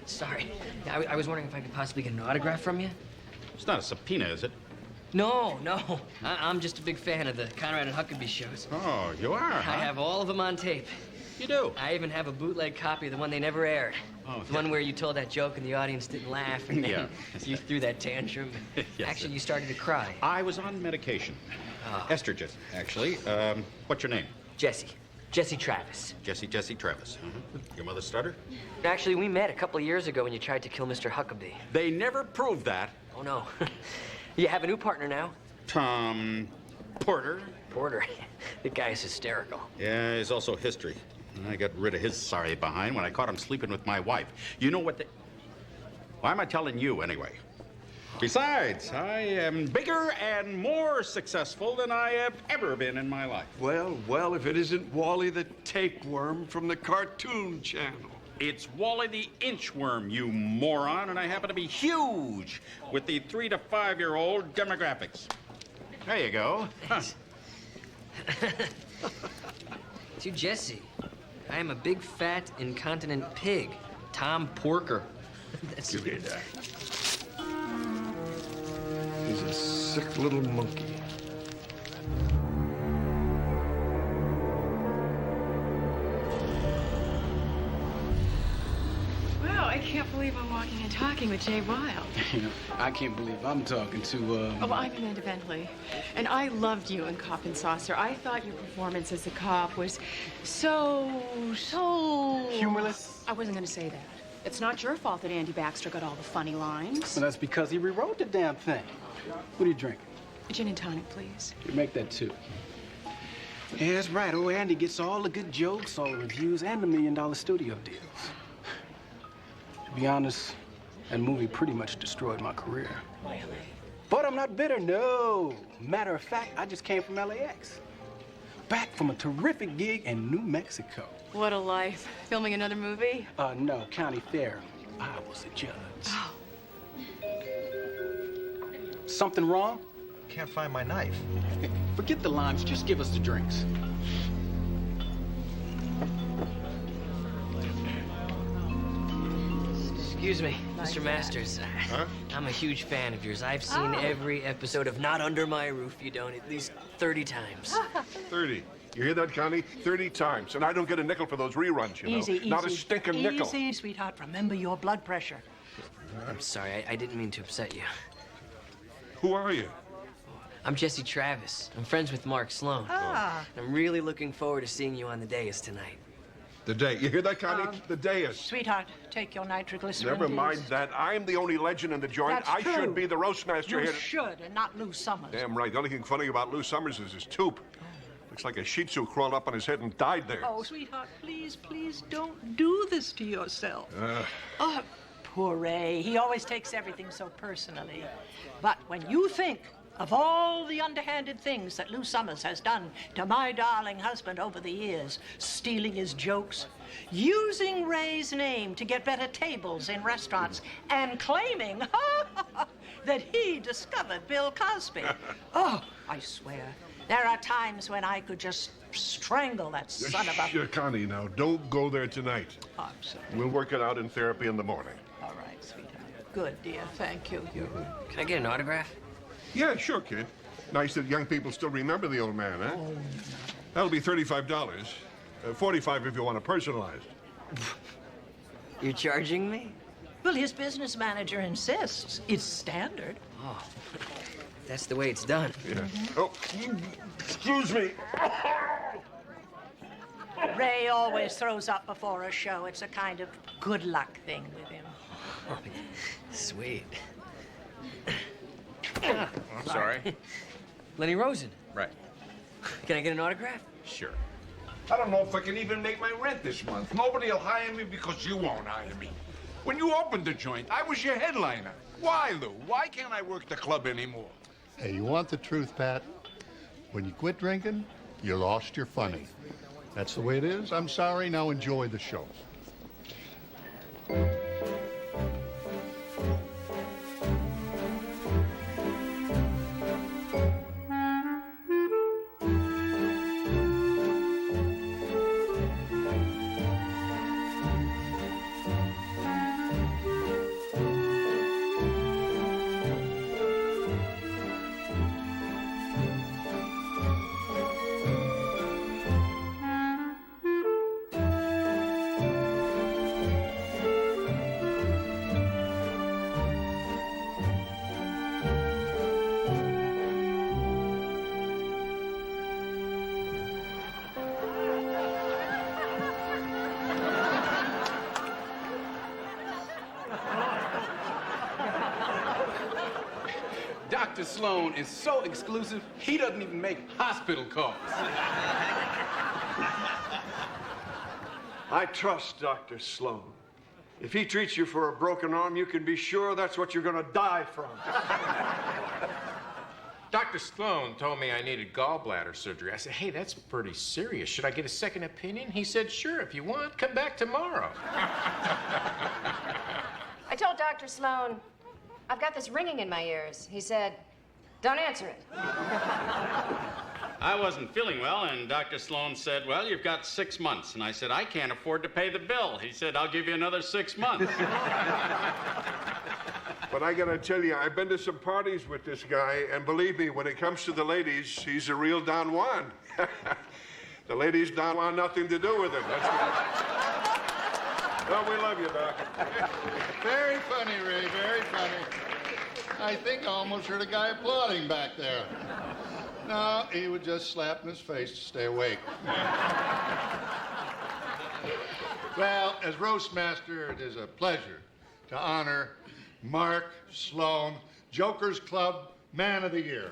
Sorry. I was wondering if I could possibly get an autograph from you. It's not a subpoena, is it? No. I'm just a big fan of the Conrad and Huckabee shows. Oh, you are, huh? I have all of them on tape. You do? I even have a bootleg copy of the one they never aired. Oh, the one where you told that joke and the audience didn't laugh, and then Yeah. you threw that tantrum. Yes, Actually, sir. you started to cry. I was on medication. Estrogen, actually. What's your name? Jesse. Jesse Travis. Jesse Travis. Your mother's stutter? Actually, we met a couple of years ago when you tried to kill Mr. Huckabee. They never proved that. Oh, no. You have a new partner now? Tom Porter. Porter. The guy is hysterical. Yeah, he's also history. I got rid of his sorry behind when I caught him sleeping with my wife. You know what the... Why am I telling you, anyway? Besides, I am bigger and more successful than I have ever been in my life. Well, if it isn't Wally the tapeworm from the Cartoon Channel. It's Wally the Inchworm, you moron, and I happen to be huge with the 3 to 5-year-old demographics. There you go. Thanks. To Jesse, I am a big, fat, incontinent pig. Tom Porker. That's Give me that. He's a sick little monkey. Wow, I can't believe I'm walking and talking with Jay Wilde. You know, I can't believe I'm talking to, Oh, I'm Amanda Bentley, and I loved you in Cop and Saucer. I thought your performance as a cop was so... Humorless? I wasn't going to say that. It's not your fault that Andy Baxter got all the funny lines. Well, that's because he rewrote the damn thing. What are you drinking? Gin and tonic, please. You make that too. Yeah, that's right. Oh, Andy gets all the good jokes, all the reviews, and the $1 million studio deals. To be honest, that movie pretty much destroyed my career. Really? But I'm not bitter, no. Matter of fact, I just came from LAX. Back from a terrific gig in New Mexico. What a life. Filming another movie? No, County Fair. I was a judge. Oh. Something wrong? Can't find my knife. Forget the limes, just give us the drinks. Excuse me, Mr. Masters. I'm a huge fan of yours. I've seen every episode of Not Under My Roof, you don't, at least 30 times. 30. You hear that, Connie? 30 times. And I don't get a nickel for those reruns, you know. Easy. Not a stinking nickel. Easy, sweetheart. Remember your blood pressure. I'm sorry, I didn't mean to upset you. Who are you? I'm Jesse Travis. I'm friends with Mark Sloan. Ah. I'm really looking forward to seeing you on the dais tonight. The day. You hear that, Connie? The dais. Sweetheart, take your nitroglycerin. Never please. mind that. I'm the only legend in the joint. That's I true. should be the roast master You here. should, and not Lou Summers. Damn right. The only thing funny about Lou Summers is his toop. Looks like a Shih Tzu crawled up on his head and died there. Oh, sweetheart, please don't do this to yourself. Oh, poor Ray. He always takes everything so personally. But when you think of all the underhanded things that Lou Summers has done to my darling husband over the years, stealing his jokes, using Ray's name to get better tables in restaurants, and claiming that he discovered Bill Cosby. Oh, I swear, there are times when I could just strangle that son of a... Sure, Connie, now, don't go there tonight. Oh, I'm sorry. We'll work it out in therapy in the morning. All right, sweetheart. Good, dear. Thank you. Can I get an autograph? Yeah, sure, kid. Nice that young people still remember the old man, huh? That'll be $35. $45 if you want it personalized. You're charging me? Well, his business manager insists. It's standard. Oh, that's the way it's done. Yeah. Oh, excuse me. Ray always throws up before a show. It's a kind of good luck thing with him. Sweet. I'm sorry. Lenny Rosen. Right. Can I get an autograph? Sure. I don't know if I can even make my rent this month. Nobody will hire me because you won't hire me. When you opened the joint, I was your headliner. Why, Lou? Why can't I work the club anymore? Hey, you want the truth, Pat? When you quit drinking, you lost your funny. That's the way it is. I'm sorry. Now enjoy the show. Dr. Sloan is so exclusive, he doesn't even make hospital calls. I trust Dr. Sloan. If he treats you for a broken arm, you can be sure that's what you're gonna die from. Dr. Sloan told me I needed gallbladder surgery. I said, hey, that's pretty serious. Should I get a second opinion? He said, sure, if you want, come back tomorrow. I told Dr. Sloan, I've got this ringing in my ears. He said, don't answer it. I wasn't feeling well, and Dr. Sloan said, well, you've got 6 months. And I said, I can't afford to pay the bill. He said, I'll give you another 6 months. But I gotta tell you, I've been to some parties with this guy, and believe me, when it comes to the ladies, he's a real Don Juan. The ladies don't want nothing to do with him. That's what... Oh, we love you, Doc. Very funny, Ray, very funny. I think I almost heard a guy applauding back there. No, he was just slapping his face to stay awake. Well, as roast master, it is a pleasure to honor Mark Sloan, Jokers Club Man of the Year.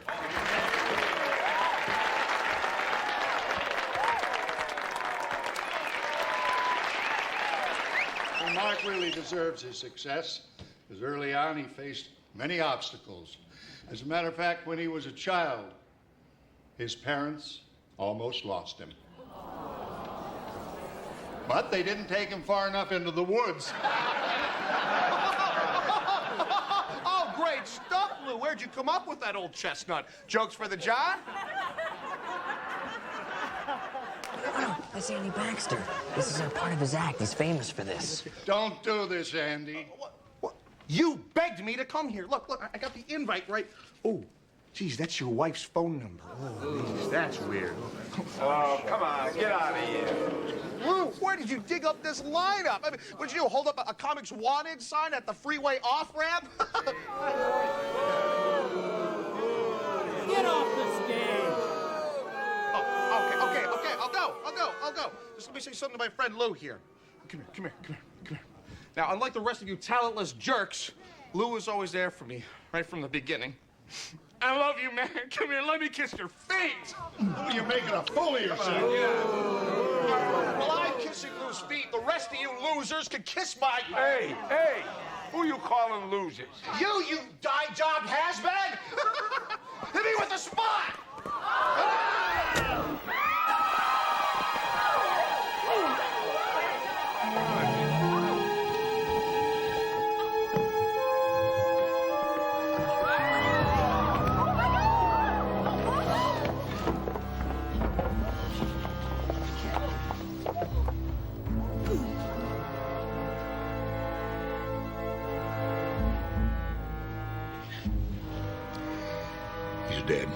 Well, Mark really deserves his success, because early on he faced many obstacles. As a matter of fact, when he was a child, his parents almost lost him. But they didn't take him far enough into the woods. Oh, great stuff, Lou. Where'd you come up with that old chestnut? Jokes for the John? That's Andy Baxter. This is a part of his act. He's famous for this. Don't do this, Andy. What? You begged me to come here. Look, I got the invite right. Oh, geez, that's your wife's phone number. Oh, geez, that's weird. Oh, come on, get out of here. Lou, where did you dig up this lineup? I mean, what did you do, hold up a Comics Wanted sign at the freeway off-ramp? Get off the stage. Okay, I'll go. Just let me say something to my friend Lou here. Come here. Now, unlike the rest of you talentless jerks, Lou was always there for me, right from the beginning. I love you, man. Come here, let me kiss your feet. You're making a fool of yourself. Well, I'm kissing Lou's feet. The rest of you losers can kiss my... Hey, who you calling losers? You die-job has-been! Hit me with a spot! He's dead.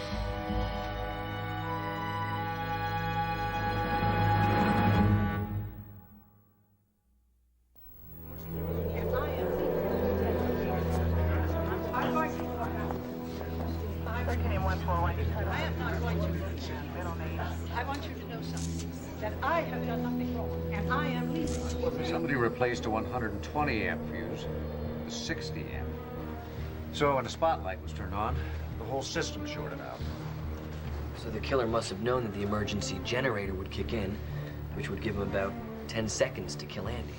Somebody replaced a 120 amp fuse with a 60 amp. So when the spotlight was turned on, the whole system shorted out. So the killer must have known that the emergency generator would kick in, which would give him about 10 seconds to kill Andy.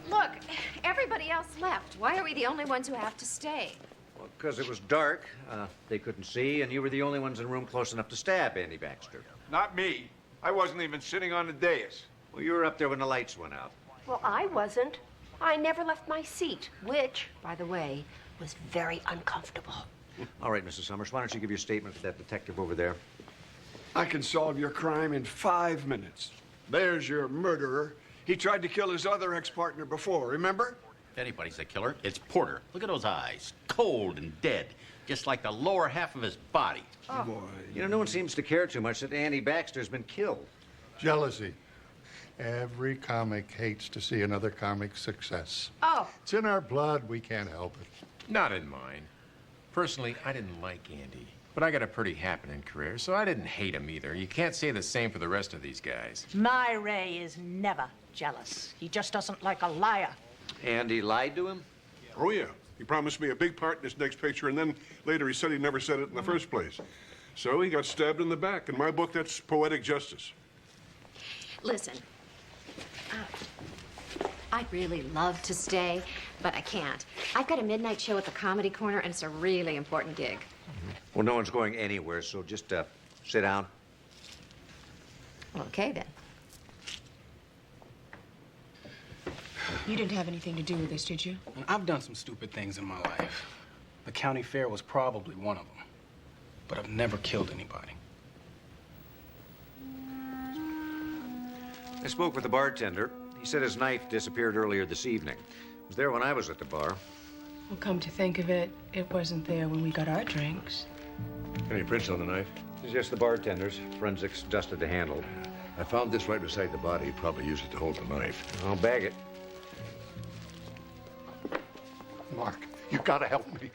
Look, everybody else left. Why are we the only ones who have to stay? Well, because it was dark, they couldn't see, and you were the only ones in the room close enough to stab Andy Baxter. Not me. I wasn't even sitting on the dais. Well, you were up there when the lights went out. Well, I wasn't. I never left my seat, which, by the way, was very uncomfortable. All right, Mrs. Summers, why don't you give your statement to that detective over there? I can solve your crime in 5 minutes. There's your murderer. He tried to kill his other ex-partner before, remember? If anybody's the killer, it's Porter. Look at those eyes. Cold and dead. Just like the lower half of his body. Oh. Boy. You know, no one seems to care too much that Andy Baxter's been killed. Jealousy. Every comic hates to see another comic's success. Oh. It's in our blood. We can't help it. Not in mine. Personally, I didn't like Andy, but I got a pretty happening career, so I didn't hate him either. You can't say the same for the rest of these guys. My Ray is never jealous. He just doesn't like a liar. Andy lied to him? Oh, yeah. He promised me a big part in this next picture, and then later he said he never said it in the first place. So he got stabbed in the back. In my book, that's poetic justice. Listen, I'd really love to stay, but I can't. I've got a midnight show at the Comedy Corner, and it's a really important gig. Well, no one's going anywhere, so just sit down. Well, okay, then. You didn't have anything to do with this, did you? And I've done some stupid things in my life. The county fair was probably one of them. But I've never killed anybody. I spoke with the bartender. He said his knife disappeared earlier this evening. It was there when I was at the bar. Well, come to think of it, it wasn't there when we got our drinks. Any prints on the knife? It's just the bartender's. Forensics dusted the handle. I found this right beside the body. He probably used it to hold the knife. I'll bag it. Mark, you gotta help me.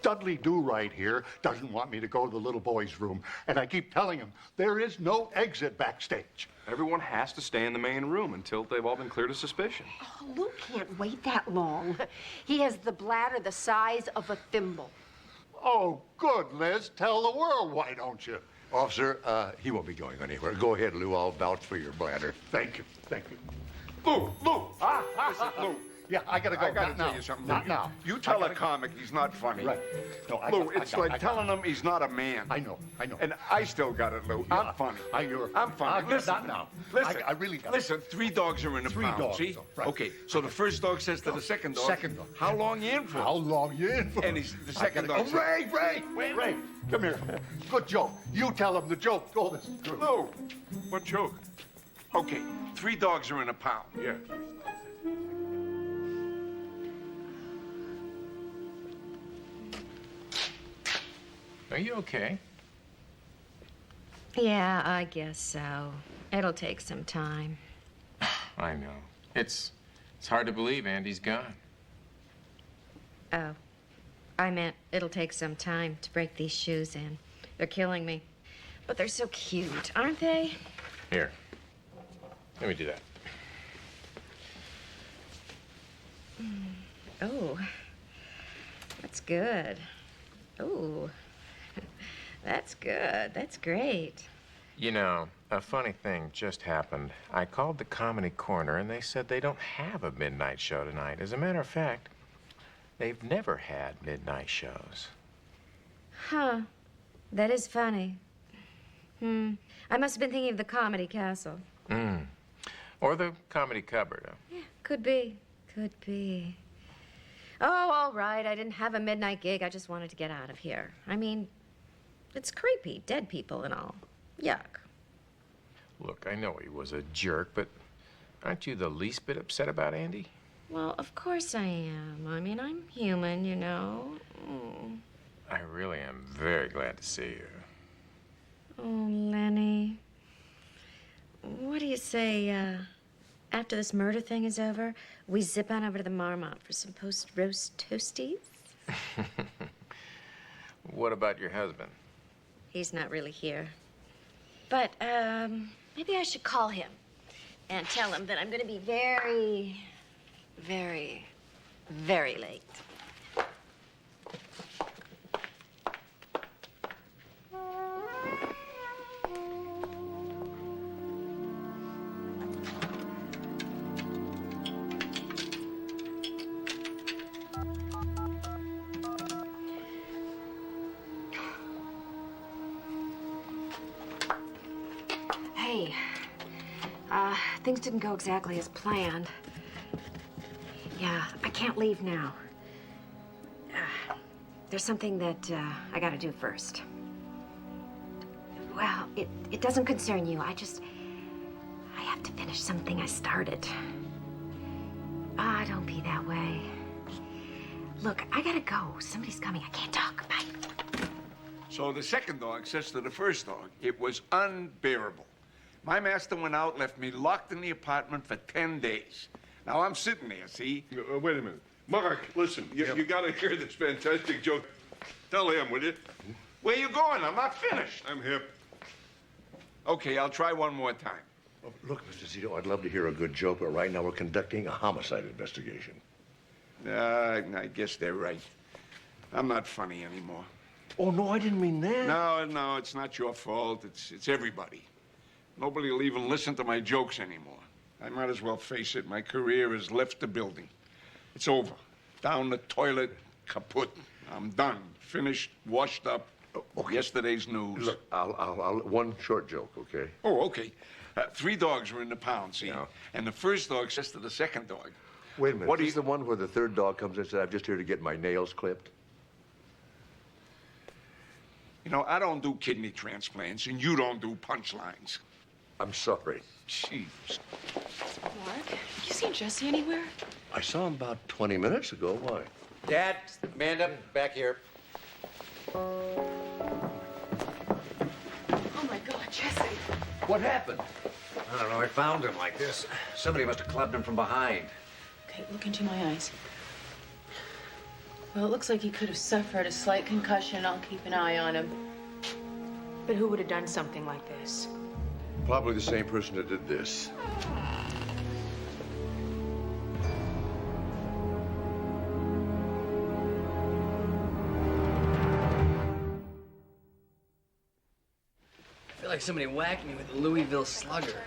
Dudley Do-Right here doesn't want me to go to the little boy's room, and I keep telling him there is no exit backstage. Everyone has to stay in the main room until they've all been cleared of suspicion. Oh, Lou can't wait that long. He has the bladder the size of a thimble. Oh, good, Liz. Tell the world, why don't you? Officer, he won't be going anywhere. Go ahead, Lou. I'll vouch for your bladder. Thank you. Thank you. Lou! Listen, Lou. Yeah, I gotta go. I gotta Not tell now. you something. Not Lou. now. You tell a comic he's not funny. Right. No, Lou, it's like telling him he's not a man. I know. And I still got it, Lou. I'm funny. I'm funny. Listen. Not now. Listen. I really got Listen, 3 dogs are in a Three pound, dogs, see? right. Okay, so the first dog says to the second dog. Second dog. How long you in for? How long you in for? And the second dog says, Ray, come here. Good joke. You tell him the joke. Go this. Lou, what joke? Okay, 3 dogs are in a pound. Yeah. Are you okay? Yeah, I guess so. It'll take some time. I know. It's hard to believe Andy's gone. Oh, I meant it'll take some time to break these shoes in. They're killing me. But they're so cute, aren't they? Here. Let me do that. Oh, that's good. Oh, that's good. That's great. You know, a funny thing just happened. I called the Comedy Corner, and they said they don't have a midnight show tonight. As a matter of fact, they've never had midnight shows. Huh. That is funny. I must have been thinking of the Comedy Castle. Or the Comedy Cupboard. Yeah, could be. Could be. Oh, all right. I didn't have a midnight gig. I just wanted to get out of here. I mean, it's creepy. Dead people and all. Yuck. Look, I know he was a jerk, but aren't you the least bit upset about Andy? Well, of course I am. I mean, I'm human, you know. I really am very glad to see you. Oh, Lenny. What do you say, after this murder thing is over, we zip on over to the Marmont for some post-roast toasties? What about your husband? He's not really here. But maybe I should call him and tell him that I'm going to be very, very, very late. Hey, things didn't go exactly as planned. Yeah, I can't leave now. There's something that I gotta do first. Well, it doesn't concern you. I have to finish something I started. Don't be that way. Look, I gotta go. Somebody's coming. I can't talk. Bye. So the second dog says to the first dog, it was unbearable. My master went out, left me locked in the apartment for 10 days. Now I'm sitting there, see? Wait a minute. Mark, listen, you gotta hear this fantastic joke. Tell him, will you? Where you going? I'm not finished. I'm hip. Okay, I'll try one more time. Oh, look, Mr. Zito, I'd love to hear a good joke, but right now we're conducting a homicide investigation. I guess they're right. I'm not funny anymore. Oh, no, I didn't mean that. No, it's not your fault. It's everybody. Nobody will even listen to my jokes anymore. I might as well face it. My career has left the building. It's over. Down the toilet, kaput. I'm done. Finished, washed up. Okay. Yesterday's news. Look, I'll one short joke, okay? Oh, okay. 3 dogs were in the pound, see? Yeah. And the first dog says to the second dog, Wait a minute. What is the one where the third dog comes in and says, I'm just here to get my nails clipped? you know, I don't do kidney transplants, and you don't do punchlines. I'm sorry. Jeez. Mark, have you seen Jesse anywhere? I saw him about 20 minutes ago. Why? Dad, Amanda, back here. Oh, my God, Jesse. What happened? I don't know. I found him like this. Somebody must have clubbed him from behind. Okay, look into my eyes. Well, it looks like he could have suffered a slight concussion. I'll keep an eye on him. But who would have done something like this? Probably the same person that did this. I feel like somebody whacked me with a Louisville slugger.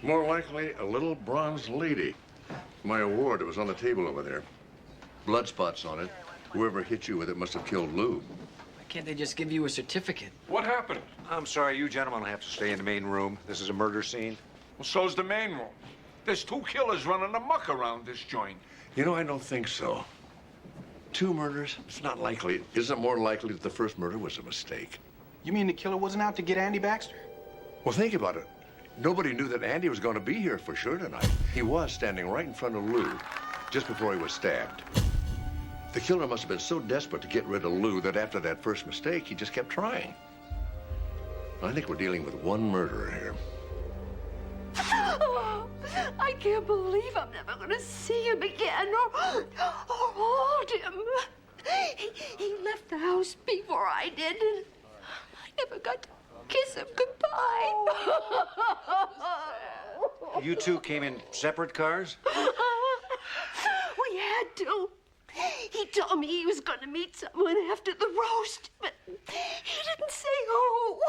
More likely, a little bronze lady. My award, it was on the table over there. Blood spots on it. Whoever hit you with it must have killed Lou. Why can't they just give you a certificate? What happened? I'm sorry, you gentlemen will have to stay in the main room. This is a murder scene. Well, so's the main room. There's 2 killers running amok around this joint. You know, I don't think so. 2 murders? It's not likely. Isn't it more likely that the first murder was a mistake? You mean the killer wasn't out to get Andy Baxter? Well, think about it. Nobody knew that Andy was going to be here for sure tonight. He was standing right in front of Lou just before he was stabbed. The killer must have been so desperate to get rid of Lou that after that first mistake, he just kept trying. I think we're dealing with one murderer here. Oh, I can't believe I'm never going to see him again or hold him. He left the house before I did, and I never got to kiss him goodbye. You two came in separate cars? We had to. He told me he was going to meet someone after the roast, but he didn't say who.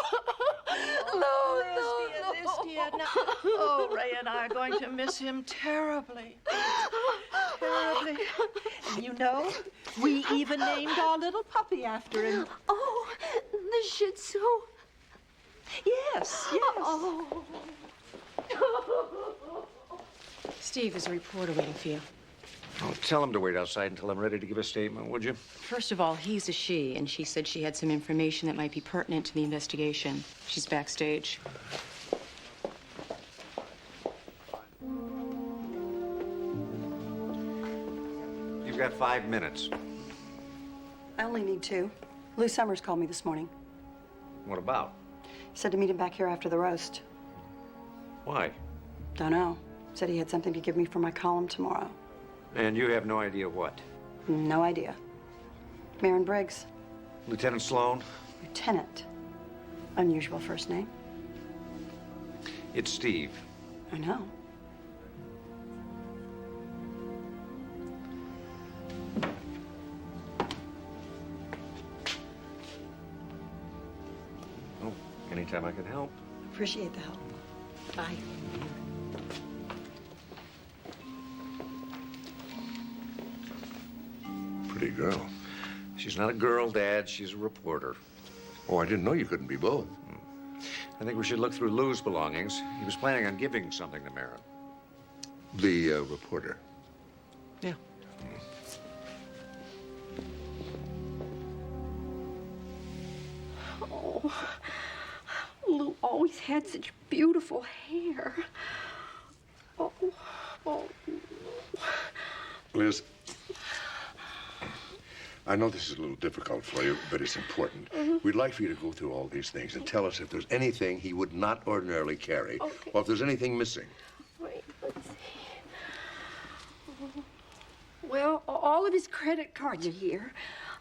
This dear. Now, oh, Ray and I are going to miss him terribly. Terribly. And you know, we even named our little puppy after him. Oh, the Shih Tzu. Yes, yes. Oh. Steve, there's a reporter waiting for you. Oh, tell him to wait outside until I'm ready to give a statement, would you? First of all, he's a she, and she said she had some information that might be pertinent to the investigation. She's backstage. You've got 5 minutes. I only need 2. Lou Summers called me this morning. What about? Said to meet him back here after the roast. Why? Don't know. Said he had something to give me for my column tomorrow. And you have no idea what? No idea. Marin Briggs. Lieutenant Sloan? Lieutenant. Unusual first name. It's Steve. I know. Oh, anytime I can help. Appreciate the help. Bye. Pretty girl. She's not a girl, Dad. She's a reporter. Oh, I didn't know you couldn't be both. I think we should look through Lou's belongings. He was planning on giving something to Mara. The reporter. Yeah. Oh, Lou always had such beautiful hair. Oh. Liz, I know this is a little difficult for you, but it's important. We'd like for you to go through all these things and tell us if there's anything he would not ordinarily carry, or if there's anything missing. Wait, let's see. Well, all of his credit cards are here,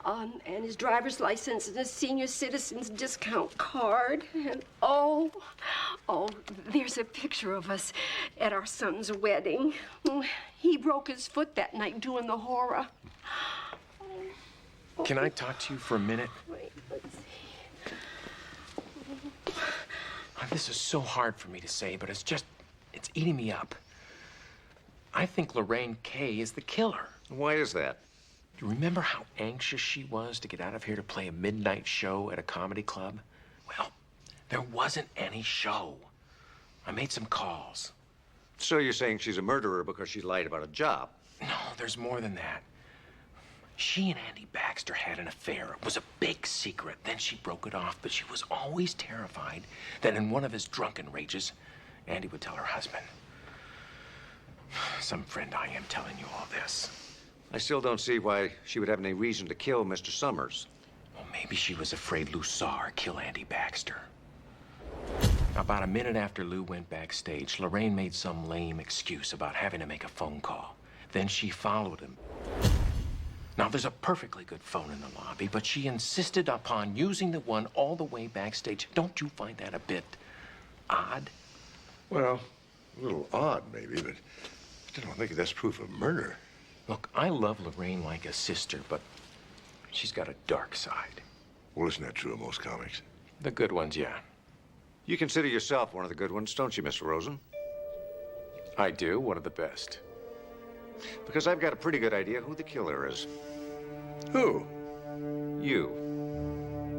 and his driver's license and his senior citizen's discount card. And oh, there's a picture of us at our son's wedding. He broke his foot that night doing the horror. Can I talk to you for a minute? Wait, let's see. This is so hard for me to say, but it's eating me up. I think Lorraine Kay is the killer. Why is that? Do you remember how anxious she was to get out of here to play a midnight show at a comedy club? Well, there wasn't any show. I made some calls. So you're saying she's a murderer because she lied about a job? No, there's more than that. She and Andy Baxter had an affair. It was a big secret. Then she broke it off, but she was always terrified that in one of his drunken rages, Andy would tell her husband. Some friend I am telling you all this. I still don't see why she would have any reason to kill Mr. Summers. Well, maybe she was afraid Lou saw her kill Andy Baxter. About a minute after Lou went backstage, Lorraine made some lame excuse about having to make a phone call. Then she followed him. Now, there's a perfectly good phone in the lobby, but she insisted upon using the one all the way backstage. Don't you find that a bit odd? Well, a little odd, maybe, but I don't think that's proof of murder. Look, I love Lorraine like a sister, but she's got a dark side. Well, isn't that true of most comics? The good ones, yeah. You consider yourself one of the good ones, don't you, Mr. Rosen? I do, one of the best. Because I've got a pretty good idea who the killer is. Who? You.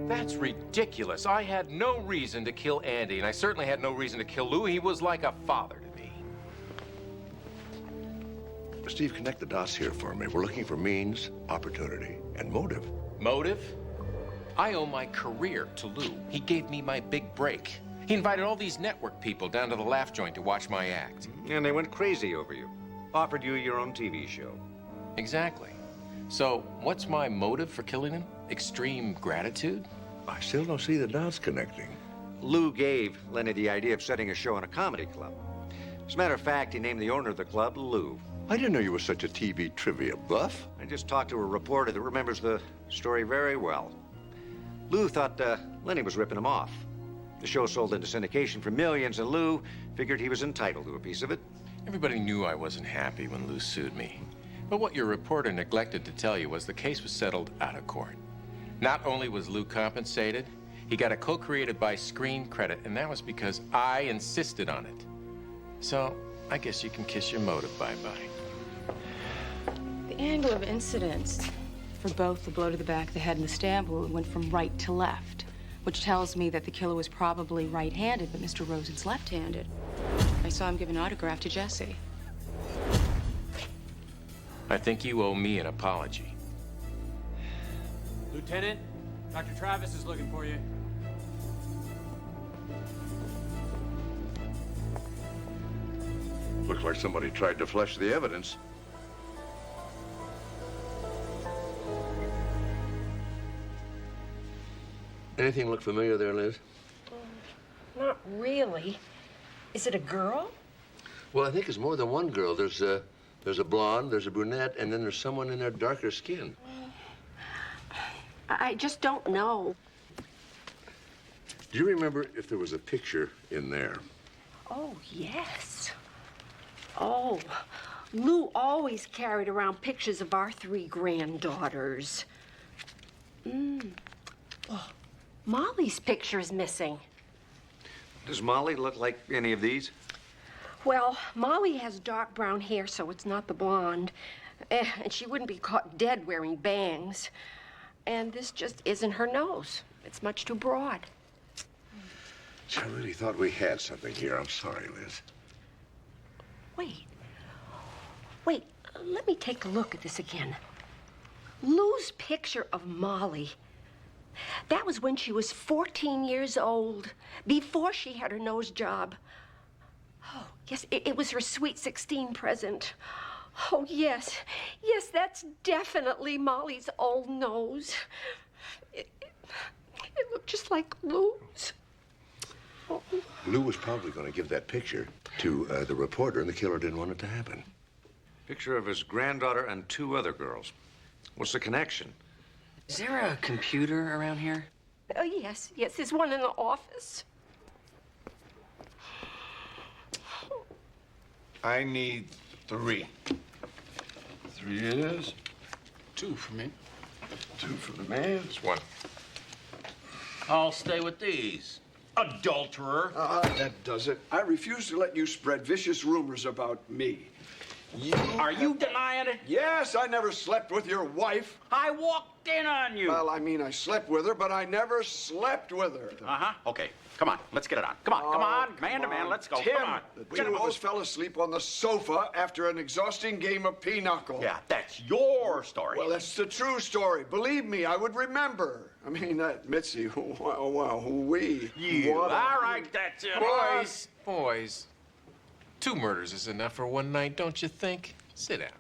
That's ridiculous. I had no reason to kill Andy, and I certainly had no reason to kill Lou. He was like a father to me. Steve, connect the dots here for me. We're looking for means, opportunity, and motive. Motive? I owe my career to Lou. He gave me my big break. He invited all these network people down to the Laugh Joint to watch my act. And they went crazy over you. Offered you your own TV show. Exactly. So, what's my motive for killing him? Extreme gratitude? I still don't see the dots connecting. Lou gave Lenny the idea of setting a show in a comedy club. As a matter of fact, he named the owner of the club Lou. I didn't know you were such a TV trivia buff. I just talked to a reporter that remembers the story very well. Lou thought Lenny was ripping him off. The show sold into syndication for millions, and Lou figured he was entitled to a piece of it. Everybody knew I wasn't happy when Lou sued me. But what your reporter neglected to tell you was the case was settled out of court. Not only was Lou compensated, he got a co-created by Screen credit, and that was because I insisted on it. So, I guess you can kiss your motive bye-bye. The angle of incidence for both the blow to the back, the head, and the stab wound went from right to left, which tells me that the killer was probably right-handed, but Mr. Rosen's left-handed. I saw him give an autograph to Jesse. I think you owe me an apology. Lieutenant, Dr. Travis is looking for you. Looks like somebody tried to flush the evidence. Anything look familiar there, Liz? Not really. Is it a girl? Well, I think it's more than one girl. There's a blonde, there's a brunette, and then there's someone in there darker skin. I just don't know. Do you remember if there was a picture in there? Oh, yes. Oh, Lou always carried around pictures of our 3 granddaughters. Oh, Molly's picture is missing. Does Molly look like any of these? Well, Molly has dark brown hair, so it's not the blonde. And she wouldn't be caught dead wearing bangs. And this just isn't her nose. It's much too broad. I really thought we had something here. I'm sorry, Liz. Wait, let me take a look at this again. Lou's picture of Molly. That was when she was 14 years old, before she had her nose job. Oh, yes, it was her sweet 16 present. Oh, yes. Yes, that's definitely Molly's old nose. It looked just like Lou's. Oh. Lou was probably going to give that picture to the reporter, and the killer didn't want it to happen. Picture of his granddaughter and 2 other girls. What's the connection? Is there a computer around here? Oh, yes, there's one in the office. I need 3. 3 it is. 2 for me. 2 for the man. It's 1. I'll stay with these. Adulterer. That does it. I refuse to let you spread vicious rumors about me. Are you denying it? Yes, I never slept with your wife. I walked in on you. Well, I mean, I slept with her, but I never slept with her. Okay. Come on. Let's get it on. Come on. Man to man. Let's go. Tim, Come on. the 2 of us fell asleep on the sofa after an exhausting game of pinochle. Yeah, that's your story. Well, that's the true story. Believe me, I would remember. I mean, that Mitzi, wow, we. All right, that's it. Boys, 2 murders is enough for one night, don't you think? Sit down.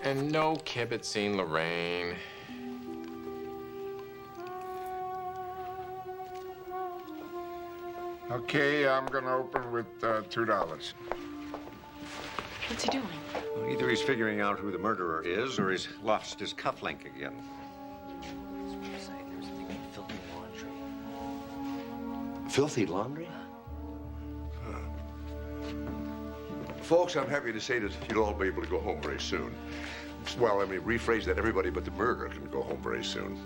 And no kibitzing, Lorraine. Okay, I'm gonna open with $2. What's he doing? Well, either he's figuring out who the murderer is, or he's lost his cufflink again. Filthy laundry? Folks, I'm happy to say that you'll all be able to go home very soon. Well, let me rephrase that. Everybody but the murderer can go home very soon.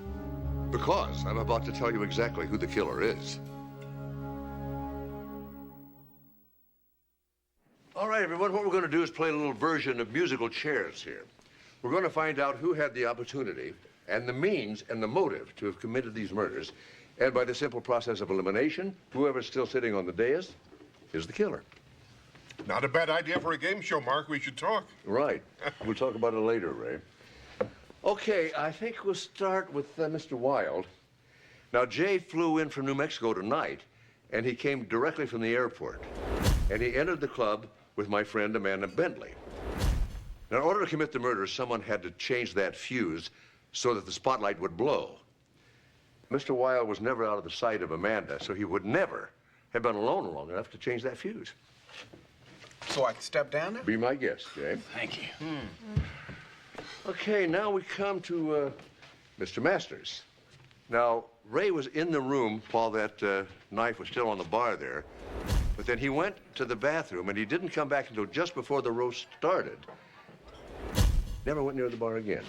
Because I'm about to tell you exactly who the killer is. All right, everyone, what we're going to do is play a little version of musical chairs here. We're going to find out who had the opportunity and the means and the motive to have committed these murders. And by the simple process of elimination, whoever's still sitting on the dais is the killer. Not a bad idea for a game show, Mark. We should talk. Right. We'll talk about it later, Ray. Okay, I think we'll start with Mr. Wild. Now, Jay flew in from New Mexico tonight, and he came directly from the airport. And he entered the club with my friend Amanda Bentley. Now, in order to commit the murder, someone had to change that fuse so that the spotlight would blow. Mr. Wild was never out of the sight of Amanda, so he would never have been alone long enough to change that fuse. So I can step down now? Be my guest, Jay. Thank you. Okay, now we come to Mr. Masters. Now, Ray was in the room while that knife was still on the bar there, but then he went to the bathroom, and he didn't come back until just before the roast started. Never went near the bar again.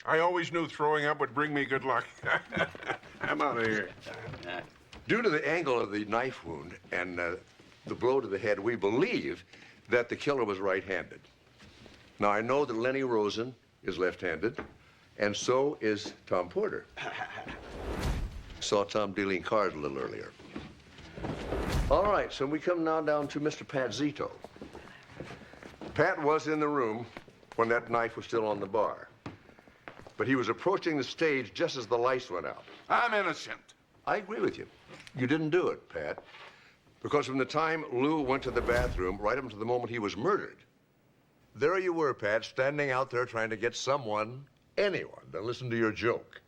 I always knew throwing up would bring me good luck. I'm out of here. Due to the angle of the knife wound and the blow to the head, we believe that the killer was right-handed. Now, I know that Lenny Rosen is left-handed, and so is Tom Porter. Saw Tom dealing cards a little earlier. All right, so we come now down to Mr. Pat Zito. Pat was in the room when that knife was still on the bar. But he was approaching the stage just as the lights went out. I'm innocent. I agree with you. You didn't do it, Pat. Because from the time Lou went to the bathroom right up to the moment he was murdered, there you were, Pat, standing out there trying to get someone, anyone, to listen to your joke.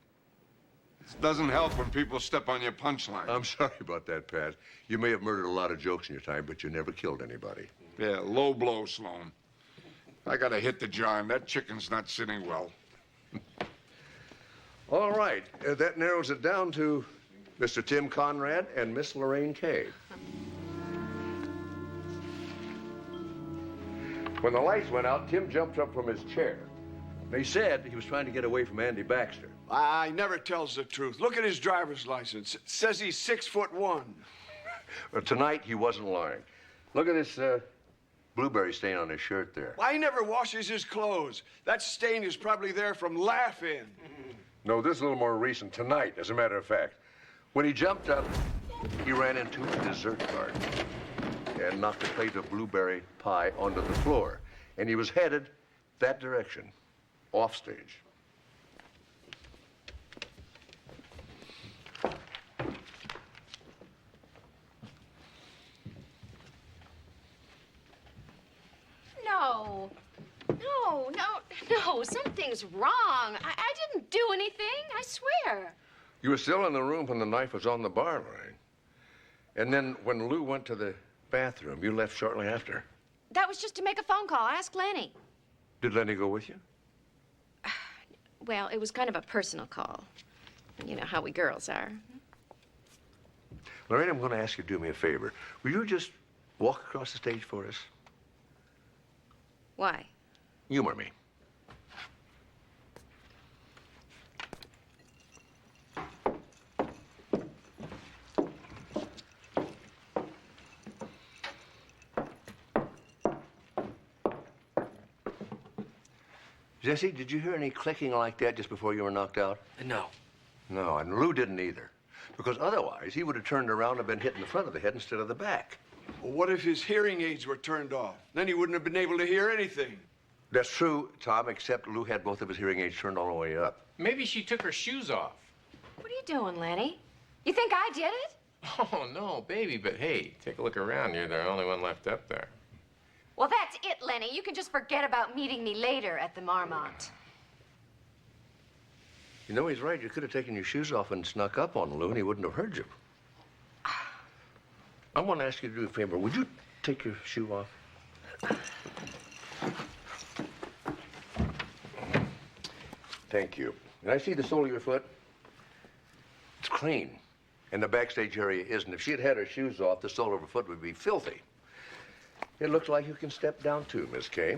It doesn't help when people step on your punchline. I'm sorry about that, Pat. You may have murdered a lot of jokes in your time, but you never killed anybody. Yeah, low blow, Sloan. I gotta hit the jar, and that chicken's not sitting well. All right, that narrows it down to Mr. Tim Conrad and Miss Lorraine Kay. When the lights went out, Tim jumped up from his chair. They said he was trying to get away from Andy Baxter. He never tells the truth. Look at his driver's license. It says he's 6'1". Well, tonight, he wasn't lying. Look at this blueberry stain on his shirt there. He never washes his clothes. That stain is probably there from laughing. No, this is a little more recent. Tonight, as a matter of fact. When he jumped up, he ran into a dessert cart and knocked a plate of blueberry pie onto the floor. And he was headed that direction, off stage. No, something's wrong. I didn't do anything, I swear. You were still in the room when the knife was on the bar, Lorraine. And then when Lou went to the bathroom, you left shortly after. That was just to make a phone call. Ask Lenny. Did Lenny go with you? Well, it was kind of a personal call. You know how we girls are. Lorraine, I'm going to ask you to do me a favor. Will you just walk across the stage for us? Why? Humor me. Jesse, did you hear any clicking like that just before you were knocked out? No. No, and Lou didn't either. Because otherwise, he would have turned around and been hit in the front of the head instead of the back. Well, what if his hearing aids were turned off? Then he wouldn't have been able to hear anything. That's true, Tom, except Lou had both of his hearing aids turned all the way up. Maybe she took her shoes off. What are you doing, Lenny? You think I did it? Oh, no, baby, but hey, take a look around. You're the only one left up there. Well, that's it, Lenny. You can just forget about meeting me later at the Marmont. You know, he's right. You could have taken your shoes off and snuck up on Lou, and he wouldn't have heard you. I want to ask you to do a favor. Would you take your shoe off? Thank you. Can I see the sole of your foot? It's clean. And the backstage area isn't. If she had had her shoes off, the sole of her foot would be filthy. It looks like you can step down too, Miss Kay.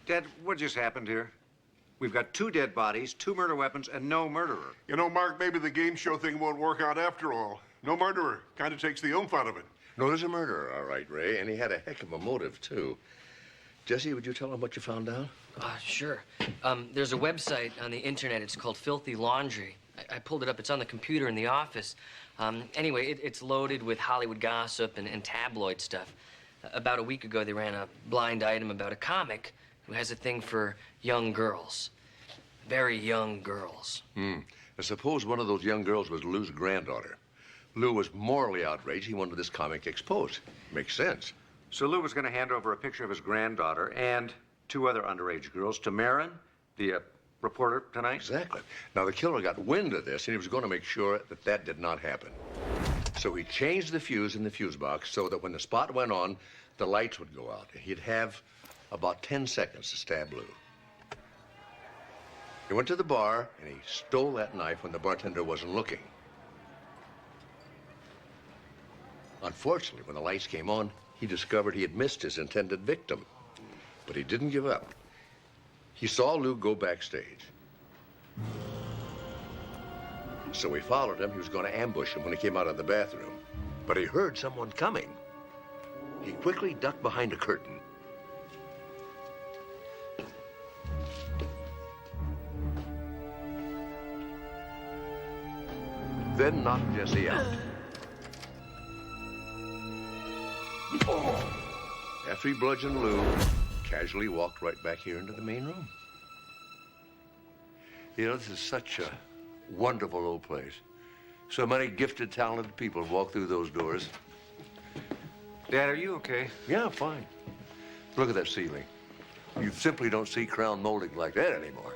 Dad, what just happened here? We've got 2 dead bodies, 2 murder weapons, and no murderer. You know, Mark, maybe the game show thing won't work out after all. No murderer. Kind of takes the oomph out of it. No, there's a murderer, all right, Ray, and he had a heck of a motive, too. Jesse, would you tell him what you found out? Sure. There's a website on the internet. It's called Filthy Laundry. I pulled it up. It's on the computer in the office. Anyway, it's loaded with Hollywood gossip and tabloid stuff. About a week ago, they ran a blind item about a comic who has a thing for young girls. Very young girls. I suppose one of those young girls was Lou's granddaughter. Lou was morally outraged. He wanted this comic exposed. Makes sense. So Lou was going to hand over a picture of his granddaughter and 2 other underage girls to Marin, the reporter tonight? Exactly. Now, the killer got wind of this, and he was going to make sure that that did not happen. So he changed the fuse in the fuse box so that when the spot went on, the lights would go out. He'd have about 10 seconds to stab Lou. He went to the bar, and he stole that knife when the bartender wasn't looking. Unfortunately, when the lights came on, he discovered he had missed his intended victim. But he didn't give up. He saw Lou go backstage. So he followed him. He was going to ambush him when he came out of the bathroom. But he heard someone coming. He quickly ducked behind a curtain. Then knocked Jesse out. After he bludgeoned Lou, casually walked right back here into the main room. You know, this is such a wonderful old place. So many gifted, talented people walk through those doors. Dad, are you okay? Yeah, fine. Look at that ceiling. You simply don't see crown molding like that anymore.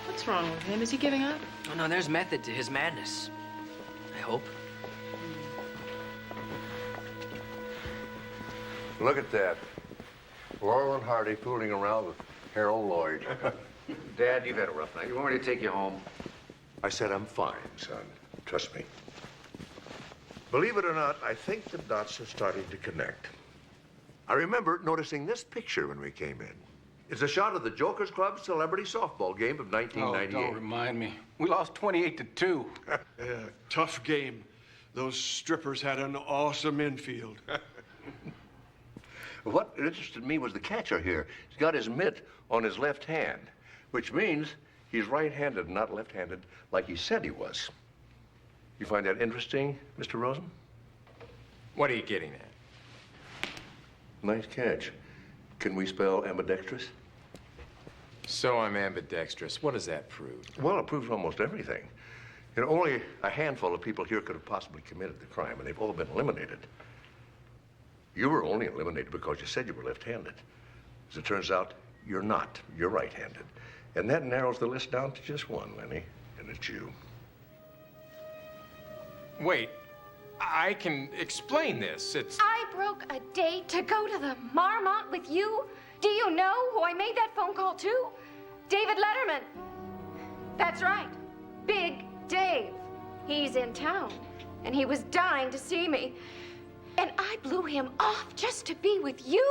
What's wrong with him? Is he giving up? Oh, no, there's method to his madness. I hope. Look at that. Laurel and Hardy fooling around with Harold Lloyd. Dad, you've had a rough night. You want me to take you home? I said I'm fine, son. Trust me. Believe it or not, I think the dots are starting to connect. I remember noticing this picture when we came in. It's a shot of the Jokers Club celebrity softball game of 1998. Oh, don't remind me. We lost 28-2. Yeah, tough game. Those strippers had an awesome infield. What interested me was the catcher here. He's got his mitt on his left hand, which means he's right-handed, not left-handed, like he said he was. You find that interesting, Mr. Rosen? What are you getting at? Nice catch. Can we spell ambidextrous? So I'm ambidextrous. What does that prove? Well, it proves almost everything. You know, only a handful of people here could have possibly committed the crime, and they've all been eliminated. You were only eliminated because you said you were left-handed. As it turns out, you're not. You're right-handed. And that narrows the list down to just one, Lenny, and it's you. Wait, I can explain this. It's... I broke a date to go to the Marmont with you. Do you know who I made that phone call to? David Letterman. That's right. Big Dave. He's in town, and he was dying to see me. And I blew him off just to be with you?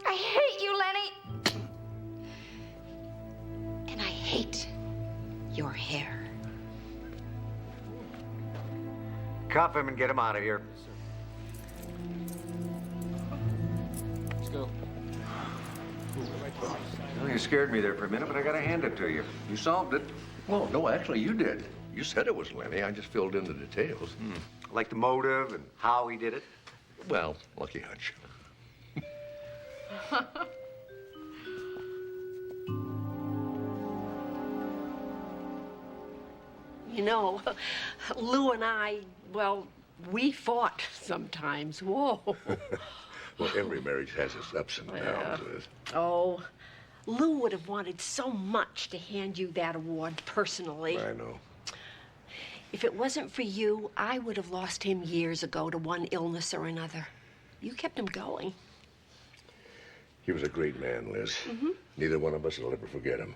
I hate you, Lenny. And I hate your hair. Cuff him and get him out of here. Let's go. Well, you scared me there for a minute, but I gotta hand it to you. You solved it. Well, no, actually, you did. You said it was Lenny. I just filled in the details. Like the motive and how he did it? Well, lucky hunch. You know, Lou and I, well, we fought sometimes. Whoa. Well, every marriage has its ups and downs. Oh, Lou would have wanted so much to hand you that award personally. I know. If it wasn't for you, I would have lost him years ago to one illness or another. You kept him going. He was a great man, Liz. Neither one of us will ever forget him.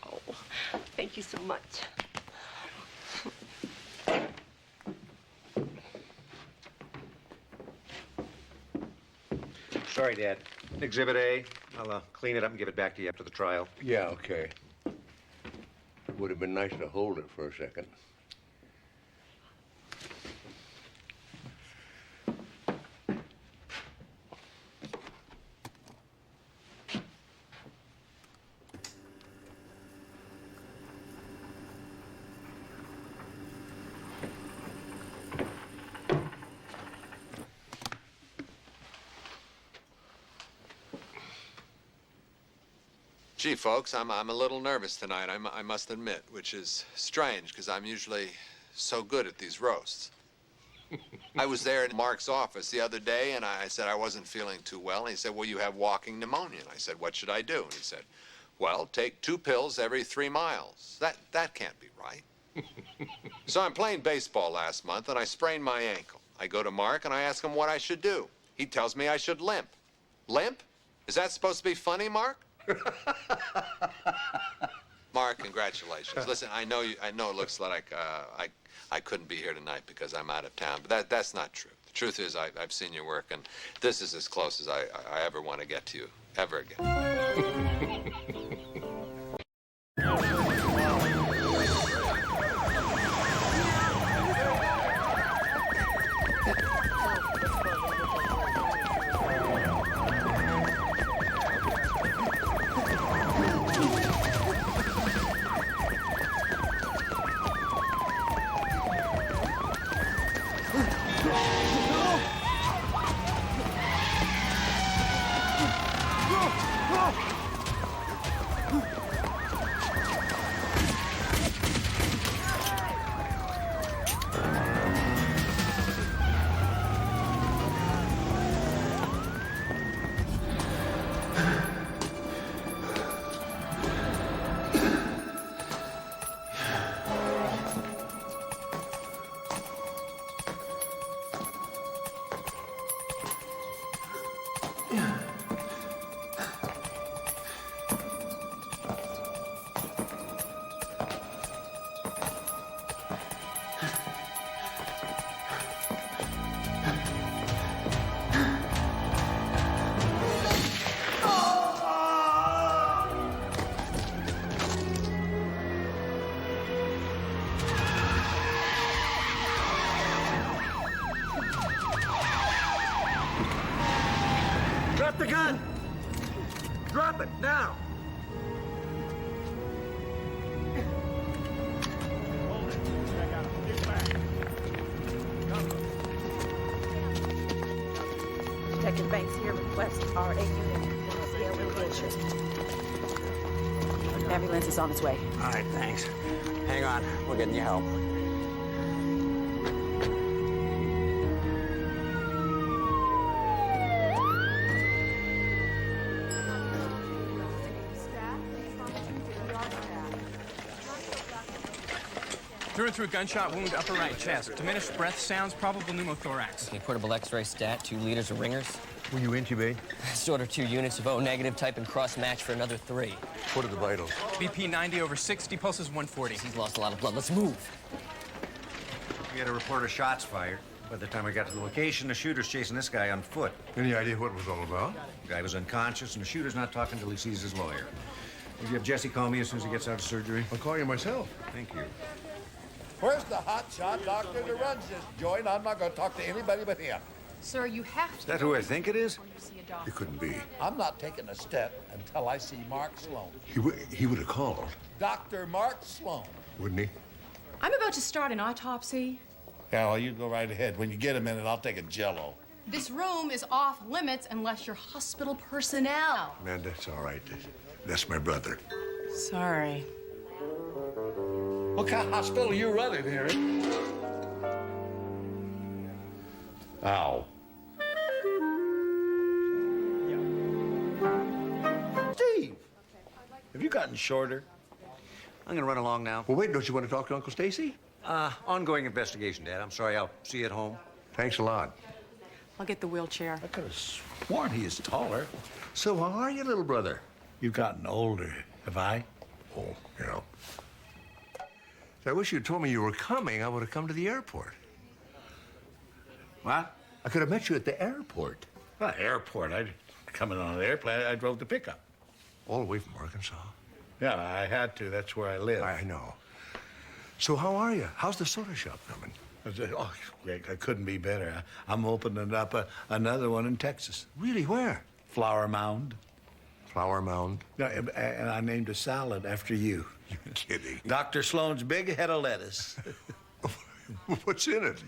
Oh, thank you so much. Sorry, Dad. Exhibit A. I'll clean it up and give it back to you after the trial. Yeah, okay. Would have been nice to hold it for a second. Gee, folks, I'm a little nervous tonight, I must admit, which is strange, because I'm usually so good at these roasts. I was there in Mark's office the other day, and I said I wasn't feeling too well, and he said, well, you have walking pneumonia. And I said, what should I do? And he said, well, take 2 pills every 3 miles. That can't be right. So I'm playing baseball last month, and I sprained my ankle. I go to Mark, and I ask him what I should do. He tells me I should limp. Limp? Is that supposed to be funny, Mark? Mark, congratulations. Listen, I know it looks like I couldn't be here tonight because I'm out of town, but that's not true. The truth is I've seen your work, and this is as close as I ever want to get to you, ever again. gun! Drop it, now! Detective Banks here, request RA unit. Ambulance is on its way. All right, thanks. Hang on, we're getting you help. Through and through, gunshot wound, upper right chest. Diminished breath sounds, probable pneumothorax. Okay, portable X-ray stat, 2 liters of ringers. Will you intubate? Order 2 units of O-negative type and cross-match for another 3. What are the vitals? BP 90 over 60, pulses 140. He's lost a lot of blood. Let's move. We had a report of shots fired. By the time we got to the location, the shooter's chasing this guy on foot. Any idea what it was all about? The guy was unconscious, and the shooter's not talking till he sees his lawyer. Would you have Jesse call me as soon as he gets out of surgery? I'll call you myself. Thank you. Where's the hotshot doctor that runs this joint? I'm not going to talk to anybody but him. Sir, you have to. Is that who I think it is? It couldn't be. I'm not taking a step until I see Mark Sloan. He would have called, Dr. Mark Sloan. wouldn't he? I'm about to start an autopsy. Yeah, well, you go right ahead. When you get a minute, I'll take a Jell-O. This room is off limits unless you're hospital personnel. Amanda, it's all right. That's my brother. Sorry. What kind of hospital are you running here? Ow. Steve, have you gotten shorter? I'm gonna run along now. Well, wait, don't you want to talk to Uncle Stacy? Ongoing investigation, Dad. I'm sorry, I'll see you at home. Thanks a lot. I'll get the wheelchair. I could have sworn he is taller. So how are you, little brother? You've gotten older, have I? Oh, yeah. I wish you'd told me you were coming. I would have come to the airport. What? I could have met you at the airport. Well, airport. I'd come in on an airplane. I drove the pickup. All the way from Arkansas. Yeah, I had to. That's where I live. I know. So how are you? How's the soda shop coming? Oh, Greg, I couldn't be better. I'm opening up another one in Texas. Really? Where? Flower Mound. Flower Mound? Yeah, and I named a salad after you. You're kidding. Dr. Sloan's big head of lettuce. What's in it?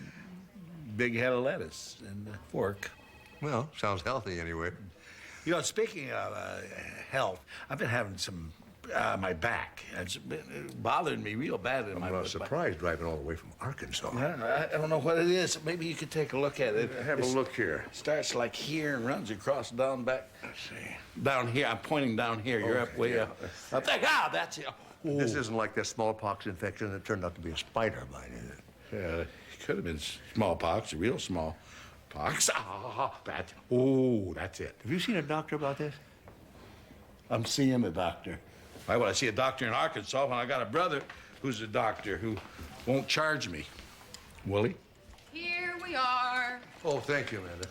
Big head of lettuce and a fork. Well, sounds healthy anyway. You know, speaking of health, I've been having some, my back. It's been bothering me real bad in my I'm not surprised driving all the way from Arkansas. I don't know what it is. Maybe you could take a look at it. Have a look here. Starts like here and runs across down back. Let's see. Down here. I'm pointing down here. You're up way up. Up there. Ah, that's it. Oh. This isn't like that smallpox infection that turned out to be a spider bite, is it? Yeah, it could have been smallpox, real smallpox. Ah, that's, oh, that's it. Have you seen a doctor about this? I'm seeing a doctor. Why would I see a doctor in Arkansas when I got a brother who's a doctor who won't charge me? Will he? Here we are. Oh, thank you, Amanda.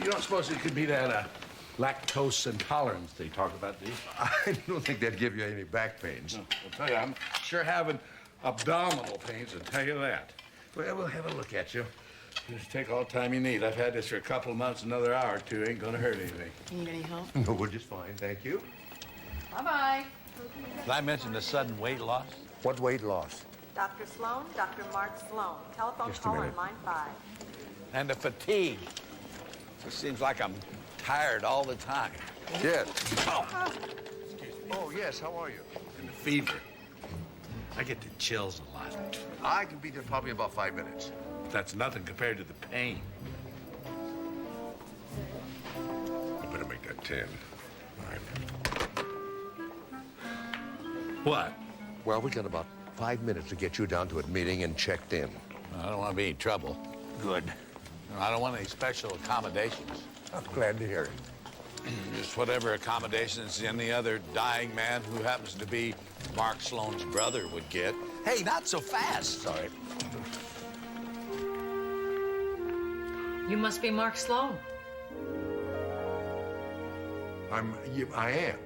You don't suppose it could be that lactose intolerance they talk about, do you? I don't think that'd give you any back pains. No, I'll tell you, I'm sure having abdominal pains, I'll tell you that. Well, we'll have a look at you. Just take all the time you need. I've had this for a couple of months. Another hour or two ain't gonna hurt anything. You need any help? No, we're just fine, thank you. Bye-bye. Did I mention the sudden weight loss? What weight loss? Dr. Sloan, Dr. Mark Sloan. Telephone Just a call minute. on line 5. And the fatigue. It seems like I'm tired all the time. Yes. Oh. Oh, yes, how are you? And the fever. I get the chills a lot. I can be there probably in about 5 minutes. That's nothing compared to the pain. I better make that 10. All right. What? Well, we got about 5 minutes to get you down to a meeting and checked in. I don't want to be in trouble. Good. I don't want any special accommodations. I'm glad to hear it. Just whatever accommodations any other dying man who happens to be Mark Sloan's brother would get. Hey, not so fast. Sorry. You must be Mark Sloan. I am.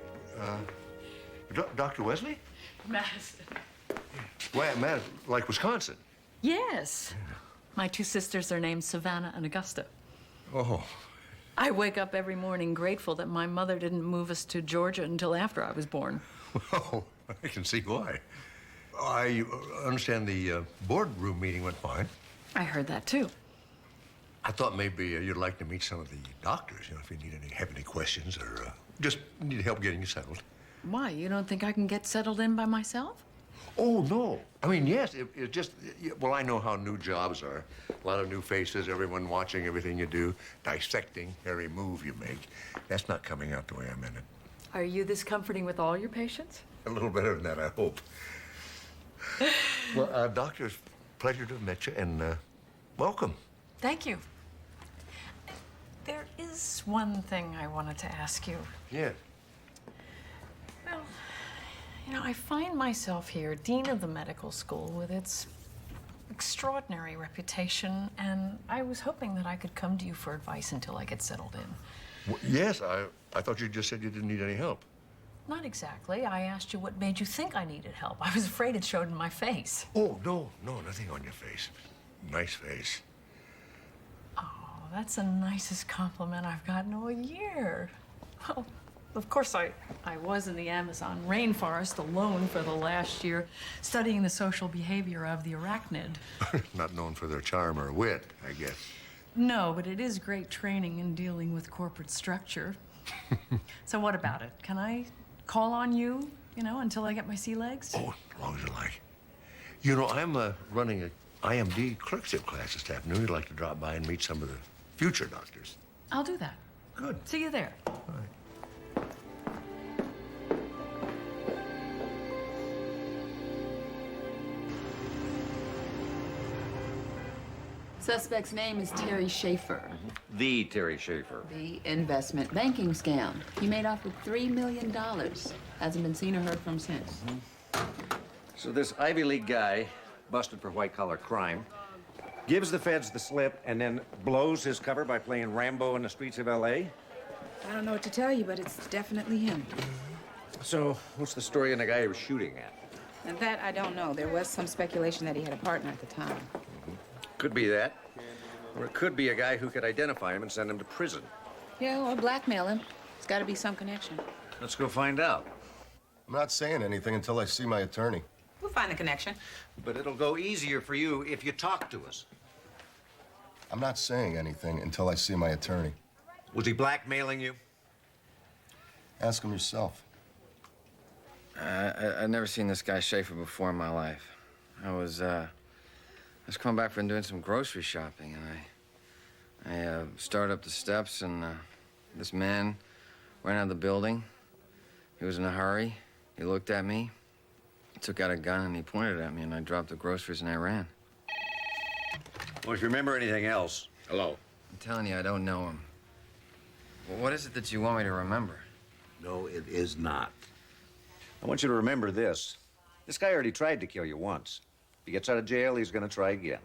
Dr. Wesley? Madison. Well, man, like Wisconsin. Yes. My 2 sisters are named Savannah and Augusta. Oh, I wake up every morning grateful that my mother didn't move us to Georgia until after I was born. Oh, I can see why. I understand the boardroom meeting went fine. I heard that too. I thought maybe you'd like to meet some of the doctors, if you have any questions or just need help getting you settled. Why? You don't think I can get settled in by myself? Oh, no. I mean, yes, it just, well, I know how new jobs are. A lot of new faces, everyone watching everything you do, dissecting every move you make. That's not coming out the way I meant it. Are you this comforting with all your patients? A little better than that, I hope. Well, doctor, pleasure to have met you, and welcome. Thank you. There is one thing I wanted to ask you. Yeah. Well, I find myself here, dean of the medical school, with its extraordinary reputation, and I was hoping that I could come to you for advice until I get settled in. Well, yes, I thought you just said you didn't need any help. Not exactly. I asked you what made you think I needed help. I was afraid it showed in my face. Oh, no, nothing on your face. Nice face. Oh, that's the nicest compliment I've gotten all year. Well, of course, I was in the Amazon rainforest alone for the last year, studying the social behavior of the arachnid. Not known for their charm or wit, I guess. No, but it is great training in dealing with corporate structure. So what about it? Can I call on you, until I get my sea legs? Oh, as long as you like. I'm running an IMD clerkship class this afternoon. You'd like to drop by and meet some of the future doctors. I'll do that. Good. See you there. All right. Suspect's name is Terry Schaefer. The Terry Schaefer. The investment banking scam. He made off with $3 million. Hasn't been seen or heard from since. So this Ivy League guy, busted for white-collar crime, gives the feds the slip and then blows his cover by playing Rambo in the streets of L.A.? I don't know what to tell you, but it's definitely him. So what's the story on the guy he was shooting at? And that I don't know. There was some speculation that he had a partner at the time. Could be that. Or it could be a guy who could identify him and send him to prison. Yeah, or blackmail him. There's got to be some connection. Let's go find out. I'm not saying anything until I see my attorney. We'll find the connection. But it'll go easier for you if you talk to us. I'm not saying anything until I see my attorney. Was he blackmailing you? Ask him yourself. I've never seen this guy Schaefer before in my life. I was coming back from doing some grocery shopping, and I started up the steps, and this man ran out of the building. He was in a hurry. He looked at me, he took out a gun, and he pointed at me, and I dropped the groceries, and I ran. Well, if you remember anything else, hello. I'm telling you, I don't know him. Well, what is it that you want me to remember? No, it is not. I want you to remember this. This guy already tried to kill you once. If he gets out of jail, he's gonna try again.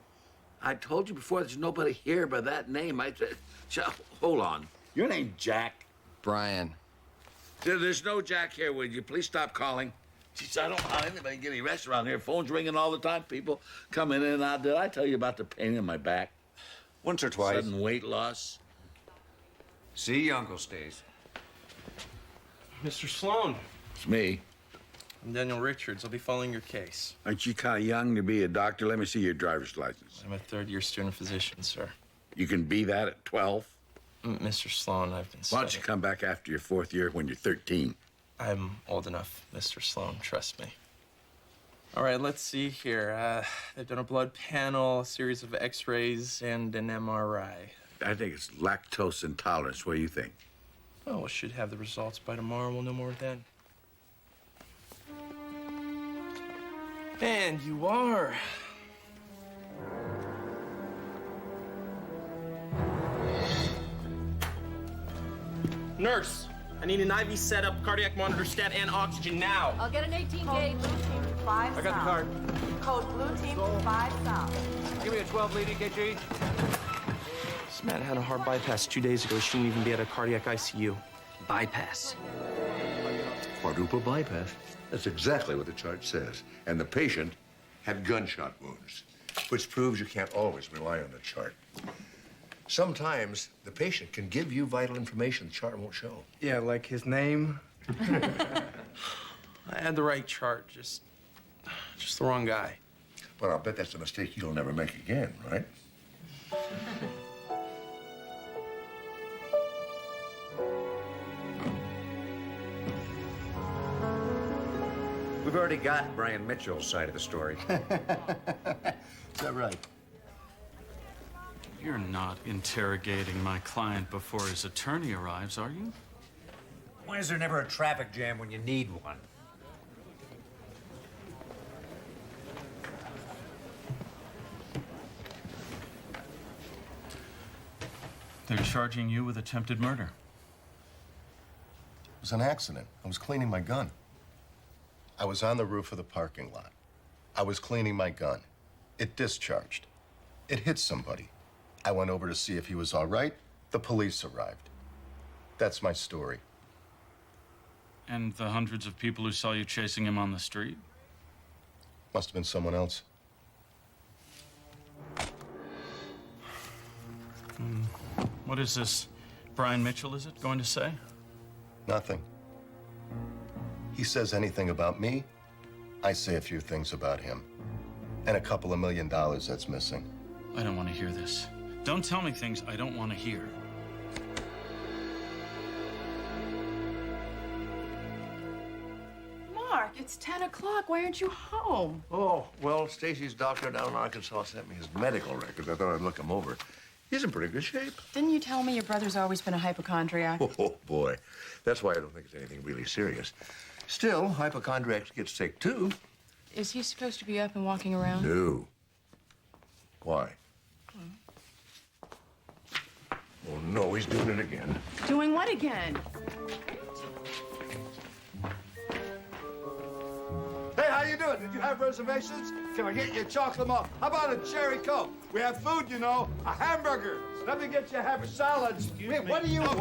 I told you before, there's nobody here by that name. Hold on. Your name's Jack? Brian. There's no Jack here. Will you please stop calling? Geez, I don't know how anybody getting arrested around here. Phone's ringing all the time. People coming in and out. Did I tell you about the pain in my back? Once or twice. Sudden weight loss. See you, Uncle Stace. Mr. Sloan. It's me. I'm Daniel Richards. I'll be following your case. Aren't you kind of young to be a doctor? Let me see your driver's license. I'm a third-year student physician, sir. You can be that at 12? Mr. Sloan, I've been Why don't you come back after your 4th year when you're 13? I'm old enough, Mr. Sloan. Trust me. All right, let's see here. They've done a blood panel, a series of x-rays, and an MRI. I think it's lactose intolerance. What do you think? Oh, we should have the results by tomorrow. We'll know more then. And you are. Nurse, I need an IV setup, cardiac monitor, stat, and oxygen now. I'll get an 18 gauge. Blue team 5 I got the card. Code blue team 5 south. Give me a 12 lead EKG. This man had a heart bypass 2 days ago. Shouldn't even be at a cardiac ICU. Bypass. Quadruple bypass. That's exactly what the chart says. And the patient had gunshot wounds, which proves you can't always rely on the chart. Sometimes the patient can give you vital information the chart won't show. Yeah, like his name. I had the right chart, just the wrong guy. But I'll bet that's a mistake you'll never make again, right? We've already got Brian Mitchell's side of the story. Is that right? You're not interrogating my client before his attorney arrives, are you? Why is there never a traffic jam when you need one? They're charging you with attempted murder. It was an accident. I was cleaning my gun. I was on the roof of the parking lot. I was cleaning my gun. It discharged. It hit somebody. I went over to see if he was all right. The police arrived. That's my story. And the hundreds of people who saw you chasing him on the street? Must have been someone else. What is this Brian Mitchell, is it, going to say? Nothing. He says anything about me, I say a few things about him. And a couple of $1 million that's missing. I don't want to hear this. Don't tell me things I don't want to hear. Mark, it's 10 o'clock. Why aren't you home? Oh, well, Stacy's doctor down in Arkansas sent me his medical records. I thought I'd look him over. He's in pretty good shape. Didn't you tell me your brother's always been a hypochondriac? Oh, boy. That's why I don't think it's anything really serious. Still, hypochondriacs get sick, too. Is he supposed to be up and walking around? No. Why? Oh, no, he's doing it again. Doing what again? Hey, how you doing? Did you have reservations? Can I get you a chocolate malt? How about a cherry coke? We have food, you know. A hamburger. Let me get you a half a salad. Wait, what do you want?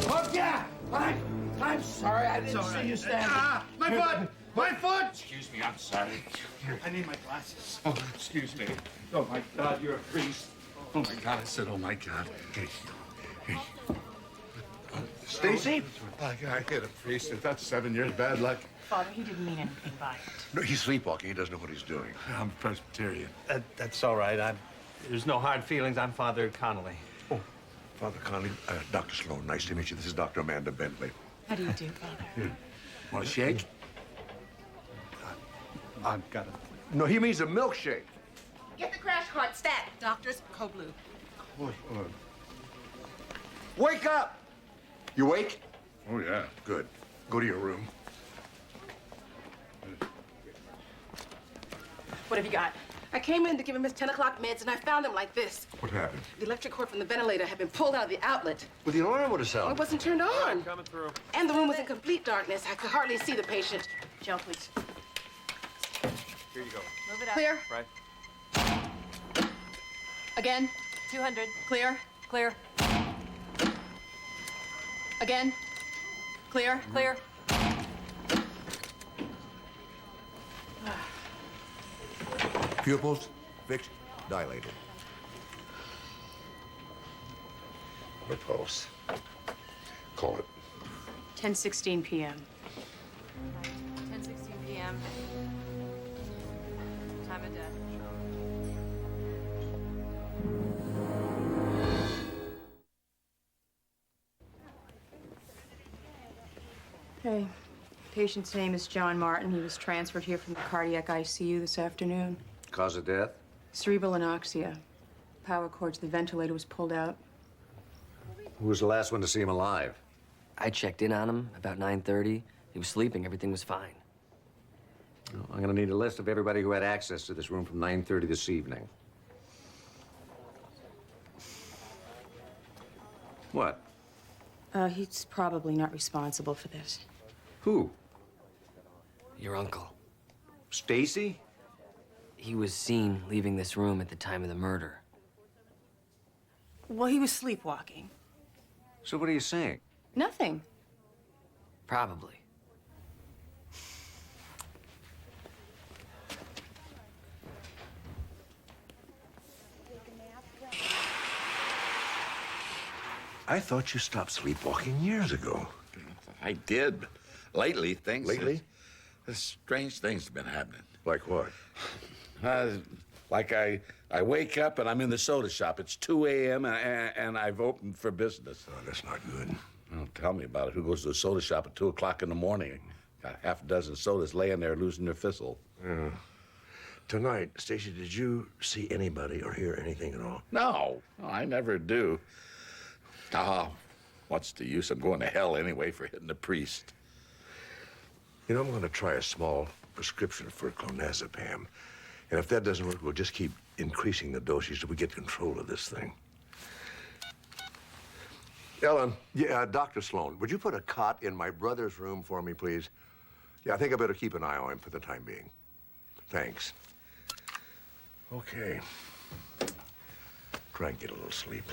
Oh, yeah. I'm sorry. I didn't see you standing. My foot! My foot! Excuse me, I'm sorry. I need my glasses. Oh, excuse me. Oh, my God, you're a priest. Oh, my God, I said, oh, my God. Hey. Stacy? I hit a priest. That's 7 years bad luck. Father, he didn't mean anything by it. No, he's sleepwalking. He doesn't know what he's doing. I'm Presbyterian. That's all right. There's no hard feelings. I'm Father Connolly. Oh, Father Connolly. Dr. Sloan, nice to meet you. This is Dr. Amanda Bentley. How do you do, Father? Want a shake? I've got it. No, he means a milkshake. Get the crash cart stat. Doctors, code blue. Wake up! You wake? Oh, yeah. Good. Go to your room. What have you got? I came in to give him his 10 o'clock meds, and I found him like this. What happened? The electric cord from the ventilator had been pulled out of the outlet. Well, the alarm would have Oh, it sounded. wasn't turned on. Coming through. And the room was in complete darkness. I could hardly see the patient. Gel, please. Here you go. Move it up. Clear. Right. Again. 200. Clear. Clear. Again. Clear. Clear. Pupils fixed, dilated. Her pulse. Call it. 10:16 p.m. 10:16 p.m. Time of death. Hey, patient's name is John Martin. He was transferred here from the cardiac ICU this afternoon. Cause of death? Cerebral anoxia. Power cord to the ventilator was pulled out. Who was the last one to see him alive? I checked in on him about 9:30. He was sleeping. Everything was fine. Well, I'm gonna need a list of everybody who had access to this room from 9:30 this evening. What? He's probably not responsible for this. Who? Your uncle. Stacy? He was seen leaving this room at the time of the murder. Well, he was sleepwalking. So what are you saying? Nothing. Probably. I thought you stopped sleepwalking years ago. I did. Lately, things... Lately? Strange things have been happening. Like what? Like I wake up and I'm in the soda shop. It's 2 a.m. and I've opened for business. Oh, that's not good. Well, tell me about it. Who goes to the soda shop at 2 o'clock in the morning? Got half a dozen sodas laying there losing their fizzle. Yeah. Tonight, Stacy, did you see anybody or hear anything at all? No, I never do. What's the use? I'm going to hell anyway for hitting the priest. You know, I'm going to try a small prescription for clonazepam. And if that doesn't work, we'll just keep increasing the dosage till we get control of this thing. Ellen, yeah, Dr. Sloan, would you put a cot in my brother's room for me, please? Yeah, I think I better keep an eye on him for the time being. Thanks. Okay. Try and get a little sleep.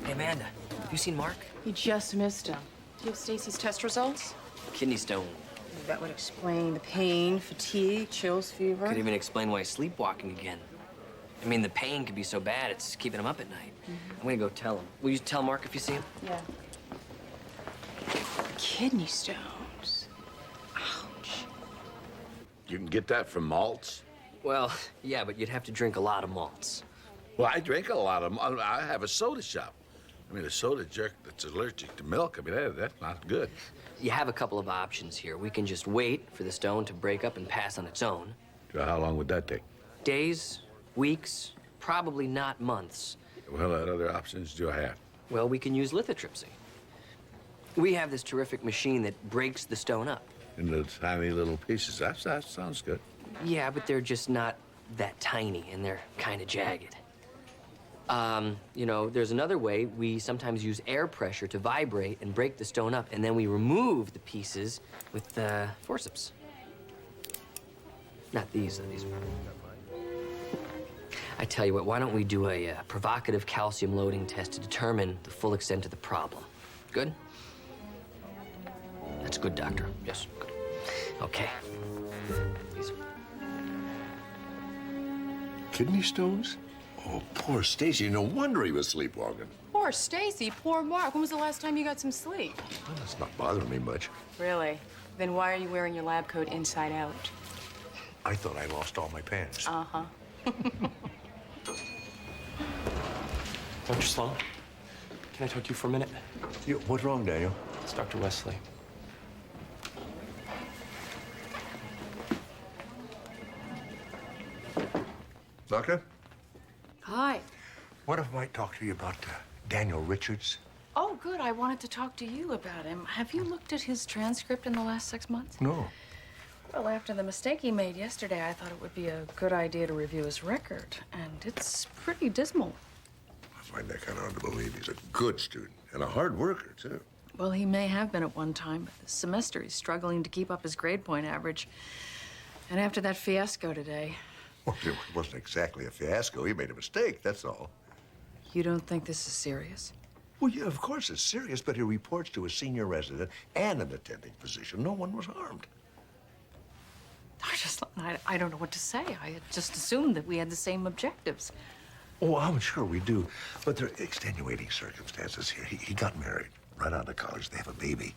Hey, Amanda, have you seen Mark? You just missed him. Do you have Stacy's test results? Kidney stone. That would explain the pain, fatigue, chills, fever. Could even explain why he's sleepwalking again. I mean, the pain could be so bad, it's keeping him up at night. I'm gonna go tell him. Will you tell Mark if you see him? Yeah. Kidney stones. Ouch. You can get that from malts? Well, yeah, but you'd have to drink a lot of malts. Well, I drink a lot of them. I have a soda shop. I mean, a soda jerk that's allergic to milk, I mean, that's not good. You have a couple of options here. We can just wait for the stone to break up and pass on its own. So how long would that take? Days, weeks, probably not months. Well, what other options do I have? Well, we can use lithotripsy. We have this terrific machine that breaks the stone up. In tiny little pieces. That sounds good. Yeah, but they're just not that tiny, and they're kind of jagged. You know, there's another way. We sometimes use air pressure to vibrate and break the stone up, and then we remove the pieces with forceps. Not these, these are... I tell you what, why don't we do a provocative calcium loading test to determine the full extent of the problem? Good? That's good, doctor. Yes, good. Okay. These. Kidney stones? Oh, poor Stacy. No wonder he was sleepwalking. Poor Stacy, poor Mark. When was the last time you got some sleep? Well, that's not bothering me much. Really? Then why are you wearing your lab coat inside out? I thought I lost all my pants. Uh-huh. Dr. Sloan, can I talk to you for a minute? Yeah, what's wrong, Daniel? It's Dr. Wesley. Doctor? Hi. What if I might talk to you about Daniel Richards? Oh, good. I wanted to talk to you about him. Have you looked at his transcript in the last 6 months? No. Well, after the mistake he made yesterday, I thought it would be a good idea to review his record, and it's pretty dismal. I find that kind of hard to believe. He's a good student and a hard worker, too. Well, he may have been at one time, but this semester he's struggling to keep up his grade point average. And after that fiasco today... Well, it wasn't exactly a fiasco. He made a mistake, that's all. You don't think this is serious? Well, yeah, of course it's serious, but he reports to a senior resident and an attending physician. No one was harmed. I don't know what to say. I had just assumed that we had the same objectives. Oh, I'm sure we do. But there are extenuating circumstances here. He got married right out of college. They have a baby.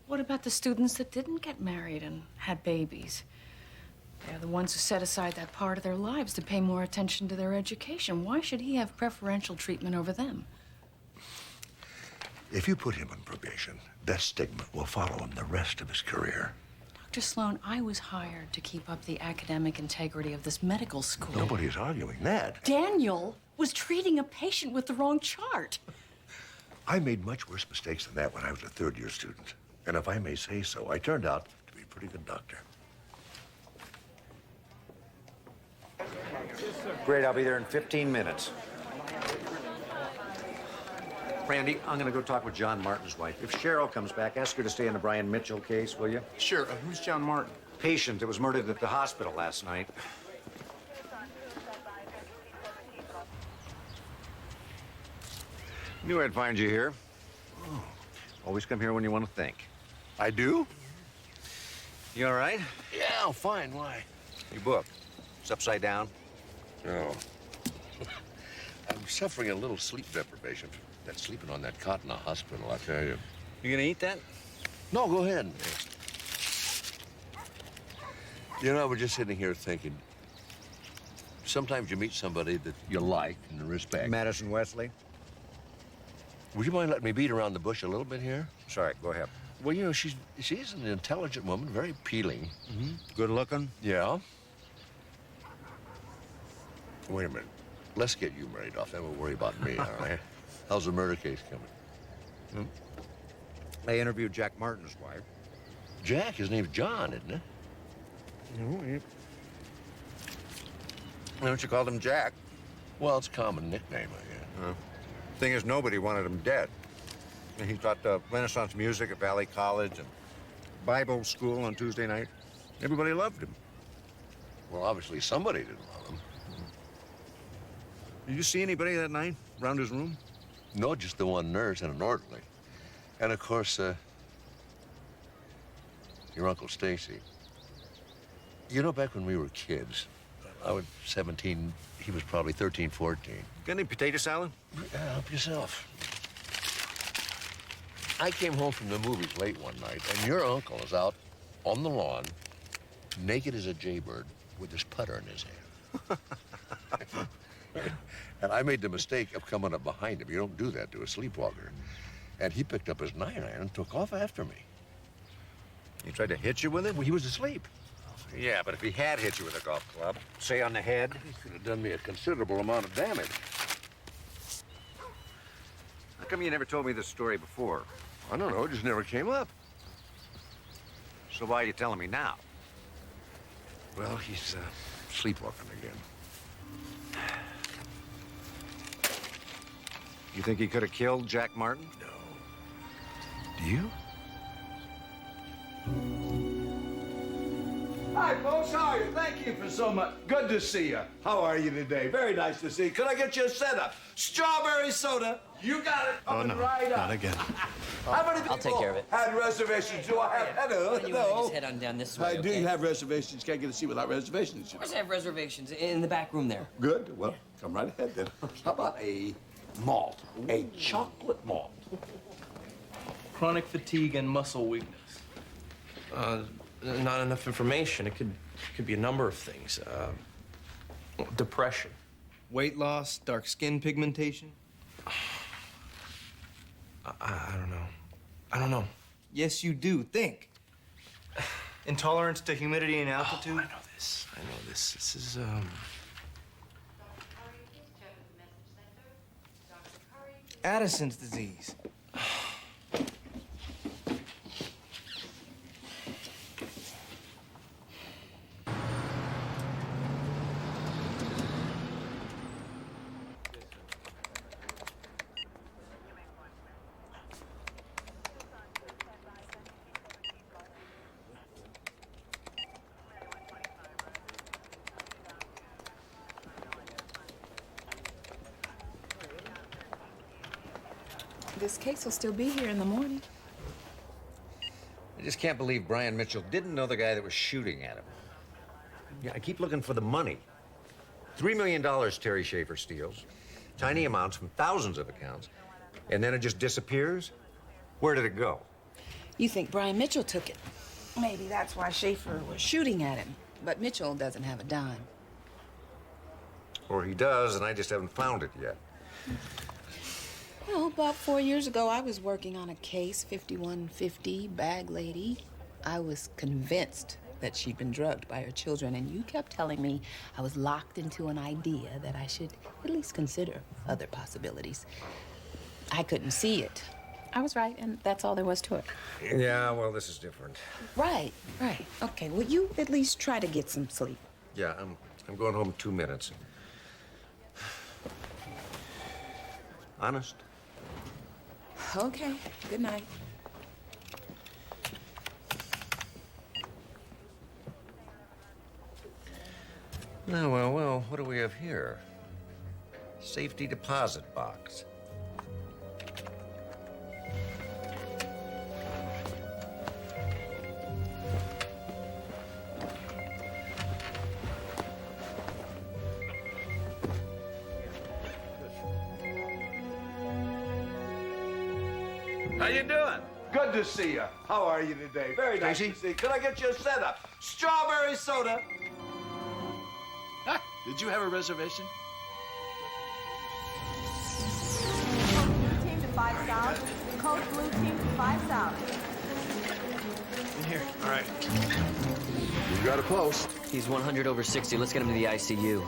What about the students that didn't get married and had babies? They're the ones who set aside that part of their lives to pay more attention to their education. Why should he have preferential treatment over them? If you put him on probation, that stigma will follow him the rest of his career. Dr. Sloan, I was hired to keep up the academic integrity of this medical school. Nobody's arguing that. Daniel was treating a patient with the wrong chart. I made much worse mistakes than that when I was a third-year student. And if I may say so, I turned out to be a pretty good doctor. Great, I'll be there in 15 minutes. Randy, I'm gonna go talk with John Martin's wife. If Cheryl comes back, ask her to stay in the Brian Mitchell case, will you? Sure. Who's John Martin? Patient that was murdered at the hospital last night. Knew I'd find you here. Oh. Always come here when you want to think. I do? You all right? Yeah, fine. Why? Your book. It's upside down. No. I'm suffering a little sleep deprivation from that sleeping on that cot in the hospital, I tell you. You gonna eat that? No, go ahead. You know, I was just sitting here thinking, sometimes you meet somebody that you like and respect. Madison Wesley. Would you mind letting me beat around the bush a little bit here? Sorry, go ahead. Well, you know, she's an intelligent woman, very appealing. Mm-hmm. Good looking? Yeah. Wait a minute. Let's get you married off, then we'll worry about me, all right? How's the murder case coming? I interviewed Jack Martin's wife. Jack? His name's John, isn't it? No, why don't you call him Jack? Well, it's a common nickname, I guess. Thing is, nobody wanted him dead. He taught Renaissance music at Valley College and Bible school on Tuesday night. Everybody loved him. Well, obviously somebody didn't love him. Did you see anybody that night around his room? No, just the one nurse and an orderly. And of course, your Uncle Stacy. You know, back when we were kids, I was 17, he was probably 13, 14. Got any potato salad? Yeah, help yourself. I came home from the movies late one night, and your uncle is out on the lawn, naked as a jaybird, with his putter in his hand. And I made the mistake of coming up behind him. You don't do that to a sleepwalker. And he picked up his 9-iron and took off after me. He tried to hit you with it? Well, he was asleep. Yeah, but if he had hit you with a golf club, say on the head, he could have done me a considerable amount of damage. How come you never told me this story before? I don't know, it just never came up. So why are you telling me now? Well, he's sleepwalking again. You think he could have killed Jack Martin? No. Do you? Hi, folks. How are you? Thank you for so much. Good to see you. How are you today? Very nice to see you. Could I get you a setup? Strawberry soda. You got it. Oh, no. Right Not again. How many people I'll take care of it. had reservations? Do I have? Hello. You wanna just head on down this way, Do okay? you have reservations? Can't get a seat without reservations. Of course I have reservations in the back room there. Good. Well, come right ahead then. How about a malt? A chocolate malt. Chronic fatigue and muscle weakness. Not enough information. It could be a number of things. Depression. Weight loss, dark skin pigmentation. I don't know. I don't know. Yes, you do. Think. Intolerance to humidity and altitude. Oh, I know this. I know this. This is Addison's disease. This case will still be here in the morning. I just can't believe Brian Mitchell didn't know the guy that was shooting at him. Yeah, I keep looking for the money. $3 million Terry Schaefer steals. Tiny amounts from thousands of accounts. And then it just disappears? Where did it go? You think Brian Mitchell took it. Maybe that's why Schaefer was shooting at him. But Mitchell doesn't have a dime. Or he does, and I just haven't found it yet. Well, about 4 years ago, I was working on a case, 5150, bag lady. I was convinced that she'd been drugged by her children, and you kept telling me I was locked into an idea that I should at least consider other possibilities. I couldn't see it. I was right, and that's all there was to it. Yeah, well, this is different. Right. Okay, well, you at least try to get some sleep. Yeah, I'm going home in 2 minutes. Honest? Okay, good night. Well, what do we have here? Safety deposit box. How you doing? Good to see you. How are you today? Very nice to see you. Could I get you a setup? Strawberry soda. Did you have a reservation? Blue team to 5 south. Coach blue team to 5 south. In here. All right. You've got a post. He's 100 over 60. Let's get him to the ICU.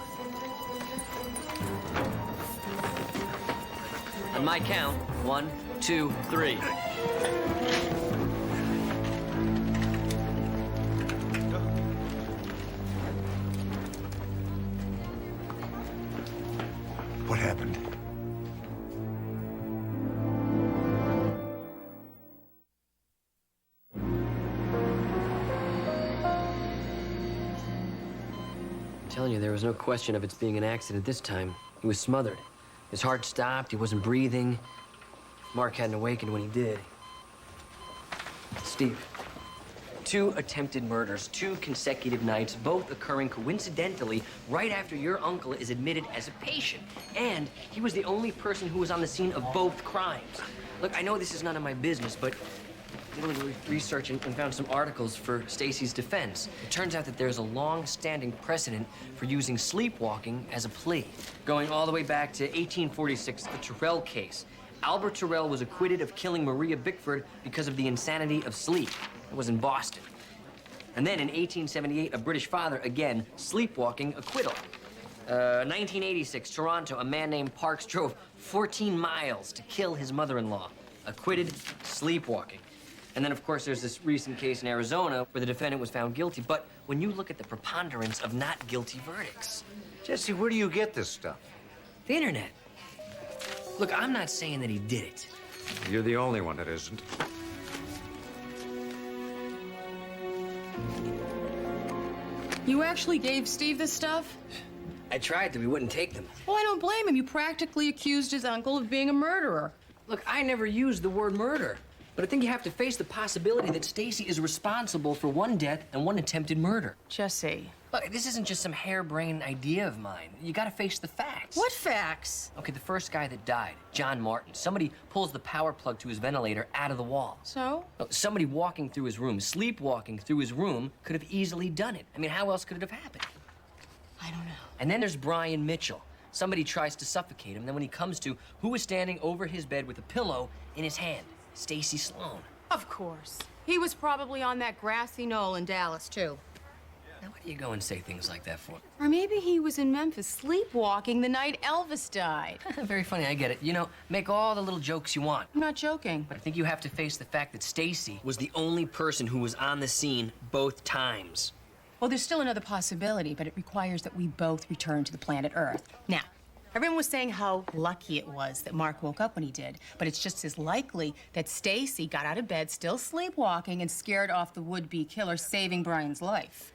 On my count, 1, 2, 3. What happened? I'm telling you, there was no question of it being an accident this time. He was smothered. His heart stopped, he wasn't breathing. Mark hadn't awakened when he did. Steve, 2 attempted murders, 2 consecutive nights, both occurring coincidentally right after your uncle is admitted as a patient. And he was the only person who was on the scene of both crimes. Look, I know this is none of my business, but I did a little research and found some articles for Stacy's defense. It turns out that there's a long-standing precedent for using sleepwalking as a plea. Going all the way back to 1846, the Terrell case. Albert Terrell was acquitted of killing Maria Bickford because of the insanity of sleep. It was in Boston. And then in 1878, a British father, again, sleepwalking acquittal. 1986, Toronto, a man named Parks drove 14 miles to kill his mother-in-law. Acquitted, sleepwalking. And then, of course, there's this recent case in Arizona where the defendant was found guilty. But when you look at the preponderance of not guilty verdicts... Jesse, where do you get this stuff? The internet. Look, I'm not saying that he did it. You're the only one that isn't. You actually gave Steve this stuff? I tried to, he wouldn't take them. Well, I don't blame him. You practically accused his uncle of being a murderer. Look, I never used the word murder. But I think you have to face the possibility that Stacy is responsible for 1 death and 1 attempted murder. Jesse. Look, this isn't just some harebrained idea of mine. You gotta face the facts. What facts? Okay, the first guy that died, John Martin. Somebody pulls the power plug to his ventilator out of the wall. So? Look, somebody walking through his room, sleepwalking through his room, could have easily done it. I mean, how else could it have happened? I don't know. And then there's Brian Mitchell. Somebody tries to suffocate him, then when he comes to, who was standing over his bed with a pillow in his hand? Stacy Sloan. Of course. He was probably on that grassy knoll in Dallas, too. Now, why do you go and say things like that for? Or maybe he was in Memphis sleepwalking the night Elvis died. Very funny, I get it. You know, make all the little jokes you want. I'm not joking. But I think you have to face the fact that Stacy was the only person who was on the scene both times. Well, there's still another possibility, but it requires that we both return to the planet Earth. Now, everyone was saying how lucky it was that Mark woke up when he did, but it's just as likely that Stacy got out of bed still sleepwalking and scared off the would-be killer, saving Brian's life.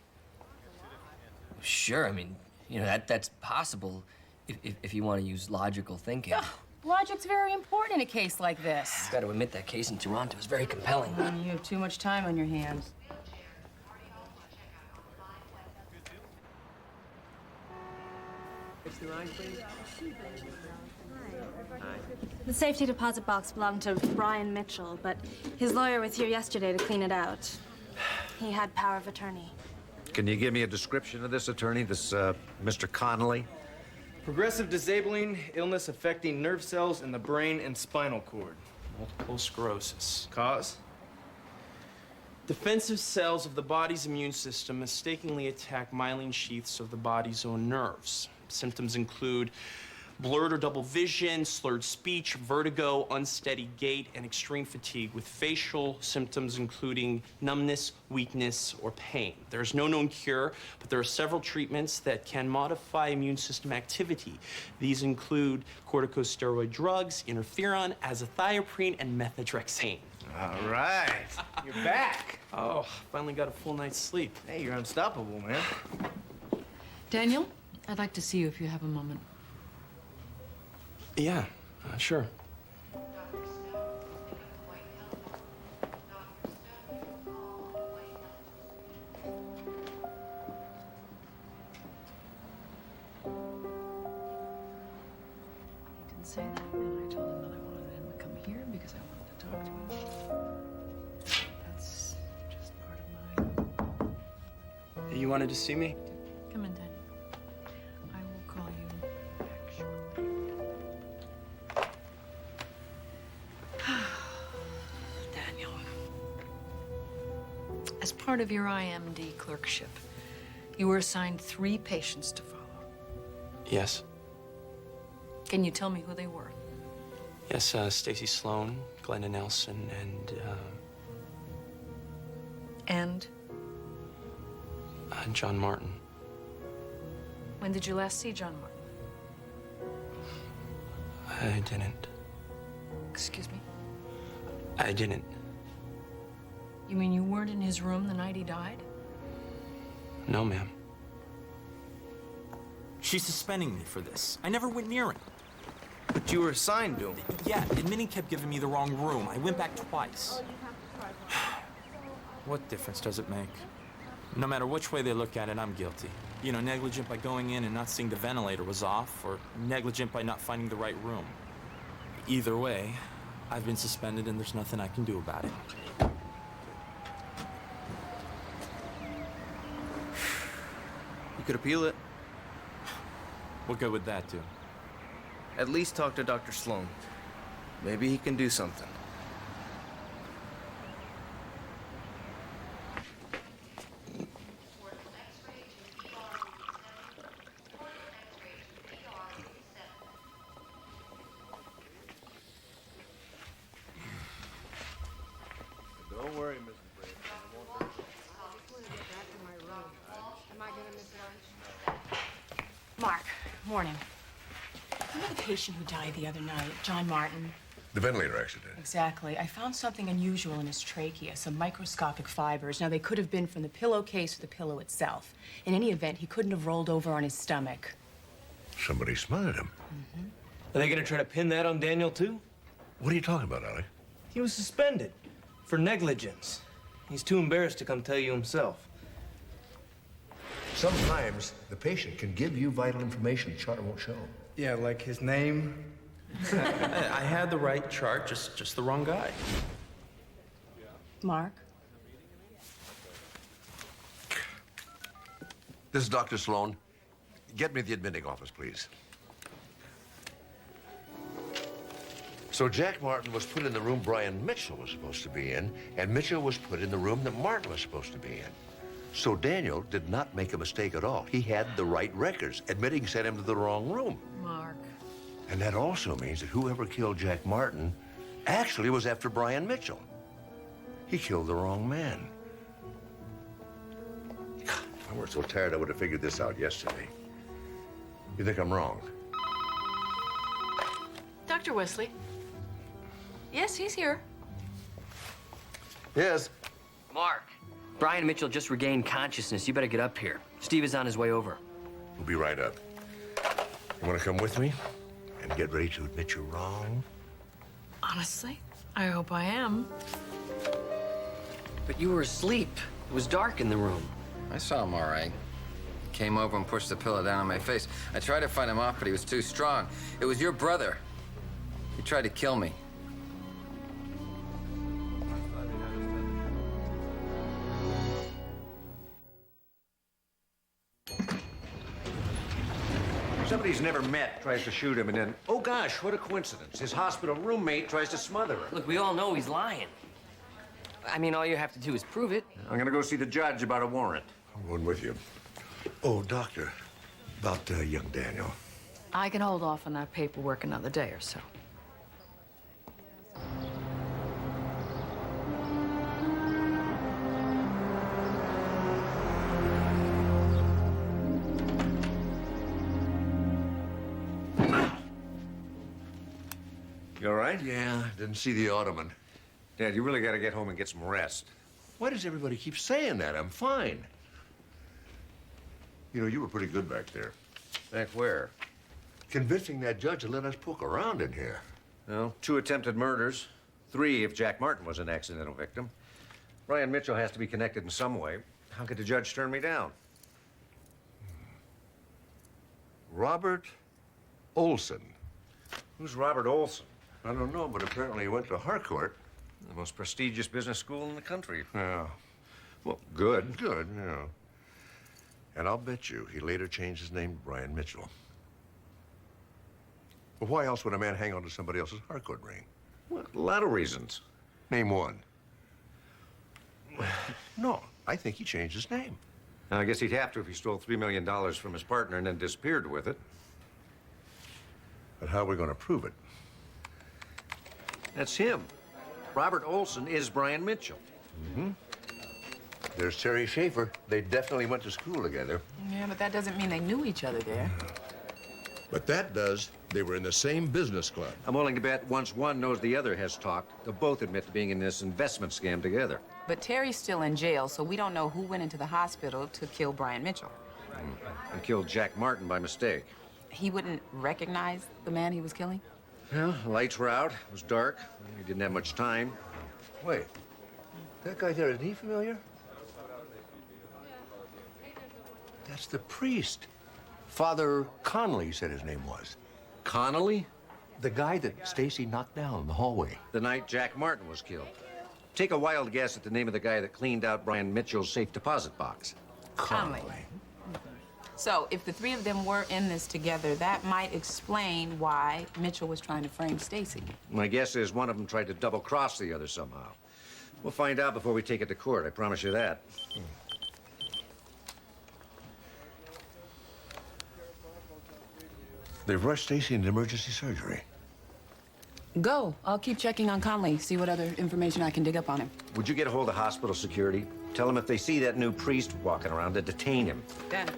Sure, I mean, you know, that's possible if you want to use logical thinking. Ugh, logic's very important in a case like this. I've got to admit that case in Toronto is very compelling. You have too much time on your hands. Fix the line, please. The safety deposit box belonged to Brian Mitchell, but his lawyer was here yesterday to clean it out. He had power of attorney. Can you give me a description of this attorney, this Mr. Connolly? Progressive disabling illness affecting nerve cells in the brain and spinal cord. Multiple sclerosis. Cause? Defensive cells of the body's immune system mistakenly attack myelin sheaths of the body's own nerves. Symptoms include blurred or double vision, slurred speech, vertigo, unsteady gait, and extreme fatigue, with facial symptoms including numbness, weakness, or pain. There's no known cure, but there are several treatments that can modify immune system activity. These include corticosteroid drugs, interferon, azathioprine, and methotrexate. All right. You're back. Oh, finally got a full night's sleep. Hey, you're unstoppable, man. Daniel, I'd like to see you if you have a moment. Yeah, sure. He didn't say that, and I told him that I wanted him to come here because I wanted to talk to him. That's just part of my... You wanted to see me? Come in, Daniel. I will call you back shortly. Daniel, as part of your IMD clerkship, you were assigned 3 patients to follow. Yes. Can you tell me who they were? Yes, Stacy Sloan, Glenda Nelson, and And John Martin. when did you last see John Martin? I didn't. Excuse me? I didn't. You mean you weren't in his room the night he died? No, ma'am. She's suspending me for this. I never went near him. But you were assigned to him. Yeah, admitting kept giving me the wrong room. I went back twice. What difference does it make? No matter which way they look at it, I'm guilty. You know, negligent by going in and not seeing the ventilator was off, or negligent by not finding the right room. Either way, I've been suspended and there's nothing I can do about it. You could appeal it. What good would that do? At least talk to Dr. Sloan. Maybe he can do something. Don't worry, Mrs. Brady. Mark, morning. Remember the patient who died the other night, John Martin? The ventilator accident. Exactly. I found something unusual in his trachea, some microscopic fibers. Now, they could have been from the pillowcase or the pillow itself. In any event, he couldn't have rolled over on his stomach. Somebody smothered him. Are they gonna try to pin that on Daniel, too? What are you talking about, Allie? He was suspended for negligence. He's too embarrassed to come tell you himself. Sometimes the patient can give you vital information the chart won't show. Yeah, like his name. I had the right chart, just the wrong guy. Mark? This is Dr. Sloan. Get me the admitting office, please. So Jack Martin was put in the room Brian Mitchell was supposed to be in, and Mitchell was put in the room that Martin was supposed to be in. So Daniel did not make a mistake at all. He had the right records. Admitting sent him to the wrong room. Mark. And that also means that whoever killed Jack Martin actually was after Brian Mitchell. He killed the wrong man. God, if I weren't so tired, I would have figured this out yesterday. You think I'm wrong? Dr. Wesley. Yes, he's here. Yes. Mark, Brian Mitchell just regained consciousness. You better get up here. Steve is on his way over. We'll be right up. You want to come with me and get ready to admit you're wrong? Honestly, I hope I am. But you were asleep. It was dark in the room. I saw him all right. Came over and pushed the pillow down on my face. I tried to fight him off, but he was too strong. It was your brother. He tried to kill me. Somebody he's never met tries to shoot him, and then, oh gosh, what a coincidence. His hospital roommate tries to smother him. Look, we all know he's lying. I mean, all you have to do is prove it. I'm gonna go see the judge about a warrant. I'm going with you. Oh, doctor, about young Daniel. I can hold off on that paperwork another day or so. You all right? Yeah, didn't see the ottoman. Dad, you really gotta get home and get some rest. Why does everybody keep saying that? I'm fine. You know, you were pretty good back there. Back where? Convincing that judge to let us poke around in here. Well, 2 attempted murders. 3 if Jack Martin was an accidental victim. Brian Mitchell has to be connected in some way. How could the judge turn me down? Robert Olson. Who's Robert Olson? I don't know, but apparently he went to Harcourt. The most prestigious business school in the country. Yeah. Well, good. Good, yeah. And I'll bet you he later changed his name to Brian Mitchell. Well, why else would a man hang on to somebody else's Harcourt ring? Well, a lot of reasons. Name one. No, I think he changed his name. Now, I guess he'd have to if he stole $3 million from his partner and then disappeared with it. But how are we going to prove it? That's him. Robert Olson is Brian Mitchell. Mm-hmm. There's Terry Schaefer. They definitely went to school together. Yeah, but that doesn't mean they knew each other there. But that does. They were in the same business club. I'm willing to bet once one knows the other has talked, they'll both admit to being in this investment scam together. But Terry's still in jail, so we don't know who went into the hospital to kill Brian Mitchell. And killed Jack Martin by mistake. He wouldn't recognize the man he was killing? Well, lights were out. It was dark. He didn't have much time. Wait, that guy there, isn't he familiar? That's the priest. Father Connolly said his name was. Connolly? The guy that Stacy knocked down in the hallway. The night Jack Martin was killed. Take a wild guess at the name of the guy that cleaned out Brian Mitchell's safe deposit box. Connolly. So, if the 3 of them were in this together, that might explain why Mitchell was trying to frame Stacy. My guess is one of them tried to double-cross the other somehow. We'll find out before we take it to court, I promise you that. They've rushed Stacy into emergency surgery. Go. I'll keep checking on Connolly, see what other information I can dig up on him. Would you get a hold of hospital security? Tell them if they see that new priest walking around to detain him. Done.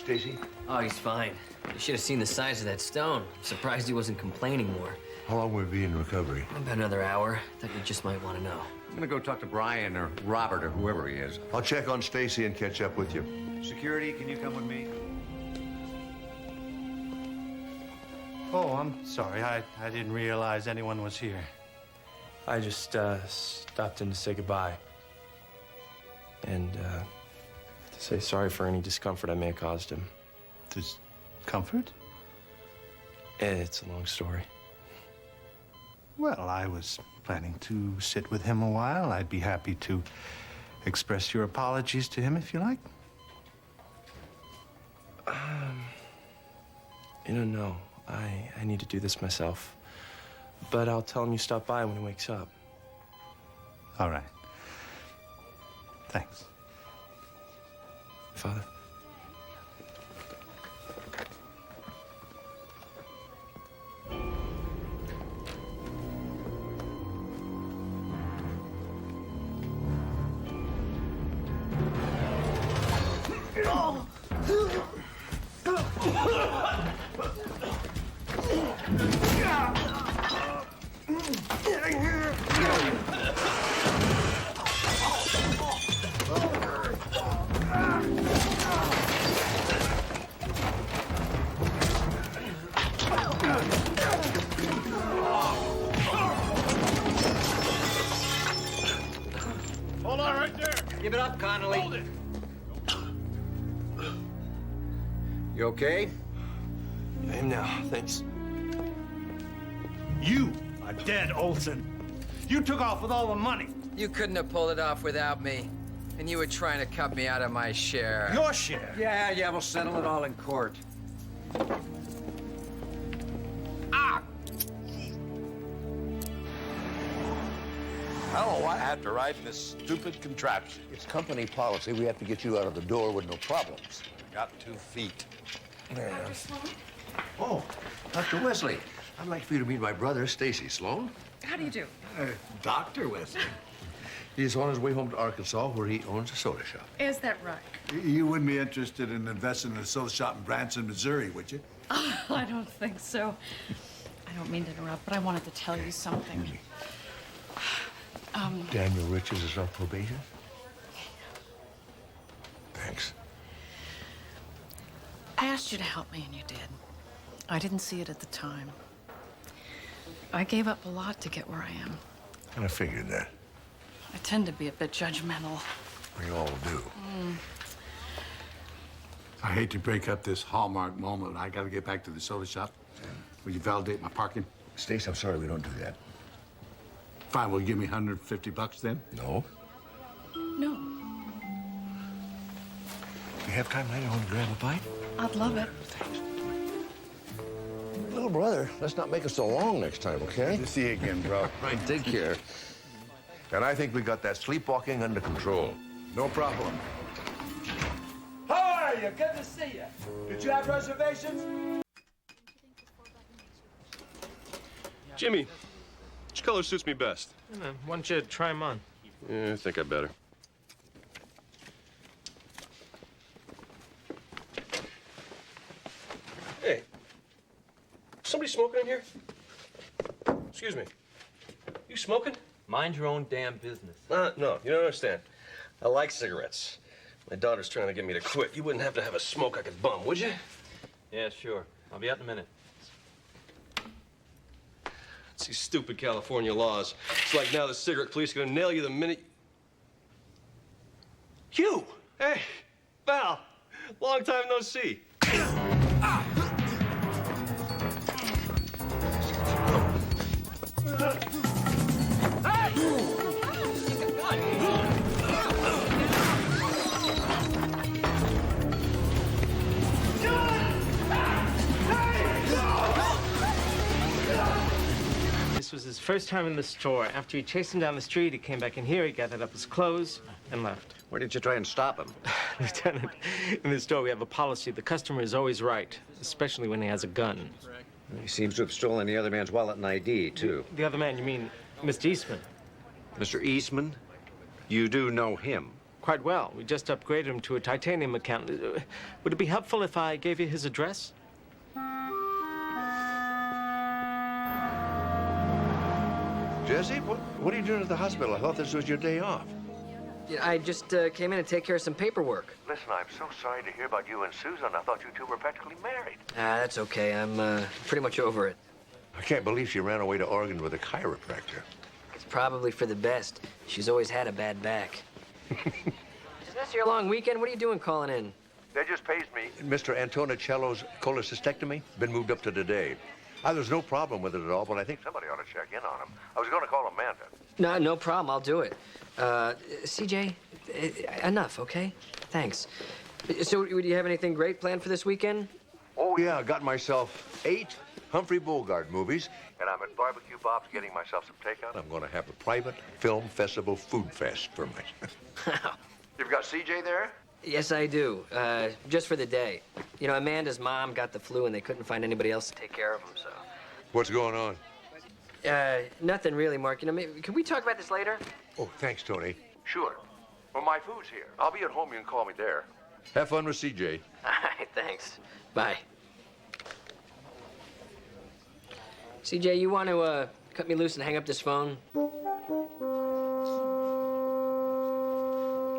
Stacy? Oh, he's fine. You should have seen the size of that stone. I'm surprised he wasn't complaining more. How long will we be in recovery? About another hour. Thought you just might want to know. I'm gonna go talk to Brian or Robert or whoever he is. I'll check on Stacy and catch up with you. Security, can you come with me? Oh, I'm sorry. I didn't realize anyone was here. I just stopped in to say goodbye. And to say sorry for any discomfort I may have caused him. Discomfort? It's a long story. Well, I was planning to sit with him a while. I'd be happy to express your apologies to him if you like. No. I need to do this myself. But I'll tell him you stopped by when he wakes up. All right. Thanks. Father. Hold on right there. Give it up, Connolly. Hold it. You okay? I am now, thanks. You are dead, Olson. You took off with all the money. You couldn't have pulled it off without me. And you were trying to cut me out of my share. Your share? Yeah, we'll settle it all in court. I don't know why I have to ride in this stupid contraption. It's company policy. We have to get you out of the door with no problems. I got 2 feet. Oh, Dr. Wesley. I'd like for you to meet my brother, Stacy Sloan. How do you do? Dr. Wesley. He's on his way home to Arkansas, where he owns a soda shop. Is that right? You wouldn't be interested in investing in a soda shop in Branson, Missouri, would you? Oh, I don't think so. I don't mean to interrupt, but I wanted to tell you something. Daniel Riches is on probation? Thanks. I asked you to help me, and you did. I didn't see it at the time. I gave up a lot to get where I am. I figured that. I tend to be a bit judgmental. We all do. I hate to break up this hallmark moment. I gotta get back to the soda shop. Will you validate my parking? Stace, I'm sorry, we don't do that. Fine, will you give me $150 then? No. No. You have time later on to grab a bite? I'd love it. Little brother, let's not make it so long next time, okay? Good to see you again, bro. Right, take care. And I think we got that sleepwalking under control. No problem. How are you? Good to see you. Did you have reservations? Jimmy, which color suits me best? Why don't you try them on? Yeah, I think I better. Hey, somebody smoking in here? Excuse me. You smoking? Mind your own damn business. No, you don't understand. I like cigarettes. My daughter's trying to get me to quit. You wouldn't have to have a smoke I could bum, would you? Yeah, sure. I'll be out in a minute. It's these stupid California laws. It's like now the cigarette police are gonna nail you the minute... You! Hey, Val. Long time no see. This was his first time in the store. After he chased him down the street, he came back in here, he gathered up his clothes, and left. Why didn't you try and stop him? Lieutenant, in the store we have a policy. The customer is always right, especially when he has a gun. He seems to have stolen the other man's wallet and ID, too. The other man, you mean Mr. Eastman? Mr. Eastman? You do know him? Quite well. We just upgraded him to a titanium account. Would it be helpful if I gave you his address? Jesse, what are you doing at the hospital? I thought this was your day off. Yeah, I just came in to take care of some paperwork. Listen, I'm so sorry to hear about you and Susan. I thought you two were practically married. That's okay. I'm pretty much over it. I can't believe she ran away to Oregon with a chiropractor. It's probably for the best. She's always had a bad back. Is this your long weekend? What are you doing calling in? They just paged me. Mr. Antonicello's cholecystectomy been moved up to today. There's no problem with it at all, but I think somebody ought to check in on him. I was going to call Amanda. No problem. I'll do it. CJ, enough, okay? Thanks. So, do you have anything great planned for this weekend? Oh, yeah. I got myself 8 Humphrey Bogart movies, and I'm at Barbecue Bob's getting myself some takeout. I'm going to have a private film festival food fest for myself. You've got CJ there? Yes, I do. Just for the day. You know, Amanda's mom got the flu, and they couldn't find anybody else to take care of him, so... What's going on? Nothing really, Mark. You know, maybe, can we talk about this later? Oh, thanks, Tony. Sure. Well, my food's here. I'll be at home. You can call me there. Have fun with CJ. All right, thanks. Bye. CJ, you want to cut me loose and hang up this phone?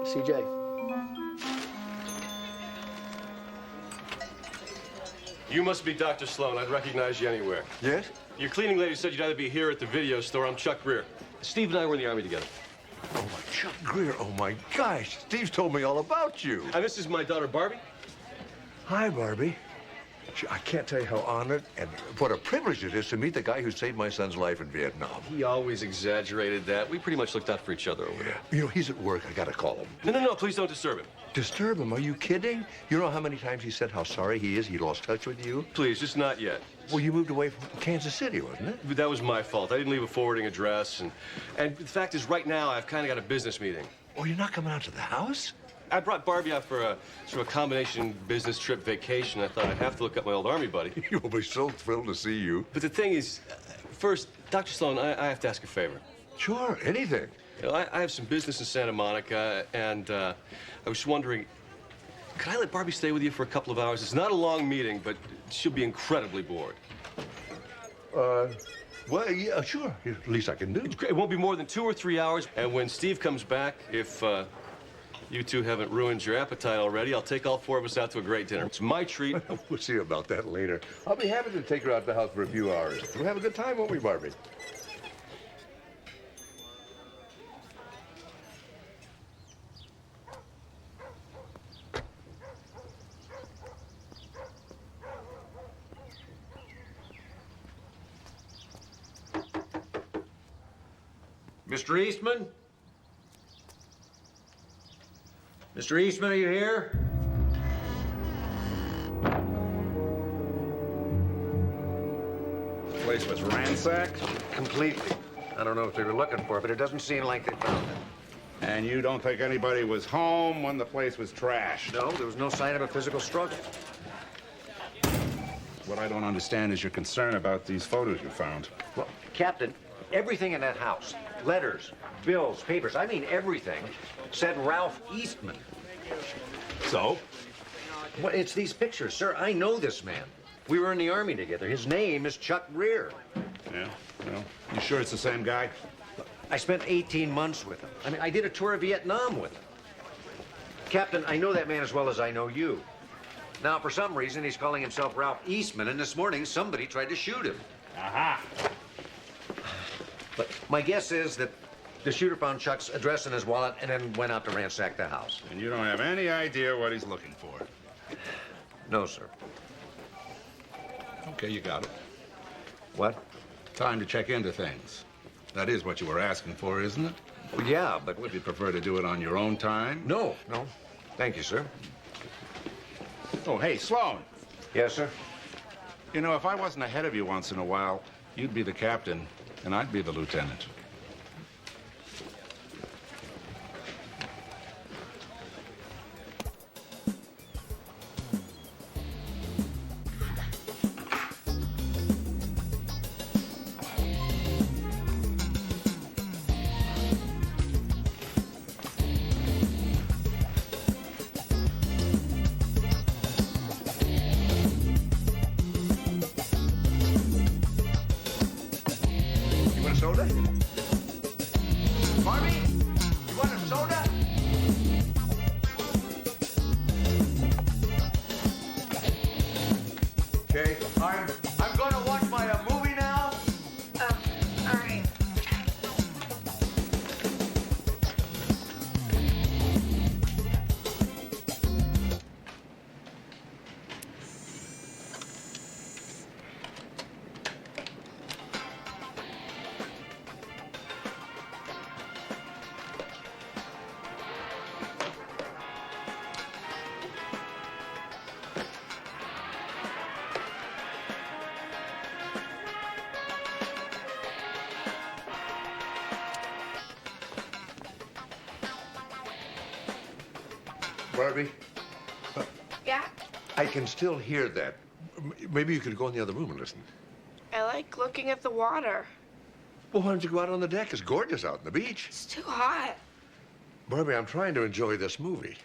CJ. You must be Dr. Sloan. I'd recognize you anywhere. Yes? Your cleaning lady said you'd either be here or at the video store. I'm Chuck Greer. Steve and I were in the Army together. Oh, my Chuck Greer, oh my gosh. Steve's told me all about you. And this is my daughter, Barbie. Hi, Barbie. I can't tell you how honored and what a privilege it is to meet the guy who saved my son's life in Vietnam. He always exaggerated that. We pretty much looked out for each other over there. You know, he's at work. I gotta call him. No, please don't disturb him. Disturb him? Are you kidding? You know how many times he said how sorry he is he lost touch with you? Please, just not yet. Well, you moved away from Kansas City, wasn't it? But that was my fault. I didn't leave a forwarding address. And the fact is, right now, I've kind of got a business meeting. Oh, you're not coming out to the house? I brought Barbie out for a sort of a combination business trip vacation. I thought I'd have to look up my old Army buddy. You'll be so thrilled to see you. But the thing is, first, Dr. Sloan, I have to ask a favor. Sure, anything. You know, I have some business in Santa Monica, and I was wondering, could I let Barbie stay with you for a couple of hours? It's not a long meeting, but she'll be incredibly bored. Well, yeah, sure. At least I can do. It won't be more than 2 or 3 hours, and when Steve comes back, if you two haven't ruined your appetite already, I'll take all 4 of us out to a great dinner. It's my treat. We'll see about that later. I'll be happy to take her out to the house for a few hours. We'll have a good time, won't we, Barbie? Mr. Eastman? Mr. Eastman, are you here? The place was ransacked? Completely. I don't know if they were looking for it, but it doesn't seem like they found it. And you don't think anybody was home when the place was trashed? No, there was no sign of a physical struggle. What I don't understand is your concern about these photos you found. Well, Captain, everything in that house, letters, bills, papers, I mean everything, said Ralph Eastman. So? Well, it's these pictures, sir. I know this man. We were in the Army together. His name is Chuck Greer. Yeah, well, you sure it's the same guy? I spent 18 months with him. I mean, I did a tour of Vietnam with him. Captain, I know that man as well as I know you. Now, for some reason, he's calling himself Ralph Eastman, and this morning somebody tried to shoot him. Aha! But my guess is that the shooter found Chuck's address in his wallet and then went out to ransack the house. And you don't have any idea what he's looking for? No, sir. Okay, you got it. What? Time to check into things. That is what you were asking for, isn't it? Well, yeah, but would you prefer to do it on your own time? No. Thank you, sir. Oh, hey, Sloan. Yes, sir? You know, if I wasn't ahead of you once in a while, you'd be the captain, and I'd be the lieutenant. You want a soda? Barbie? You want a soda? Okay, I'm gonna watch my movie now. All right. Barbie, Yeah, I can still hear that. Maybe you could go in the other room and listen. I like looking at the water. Well, why don't you go out on the deck? It's gorgeous out on the beach. It's too hot. Barbie, I'm trying to enjoy this movie.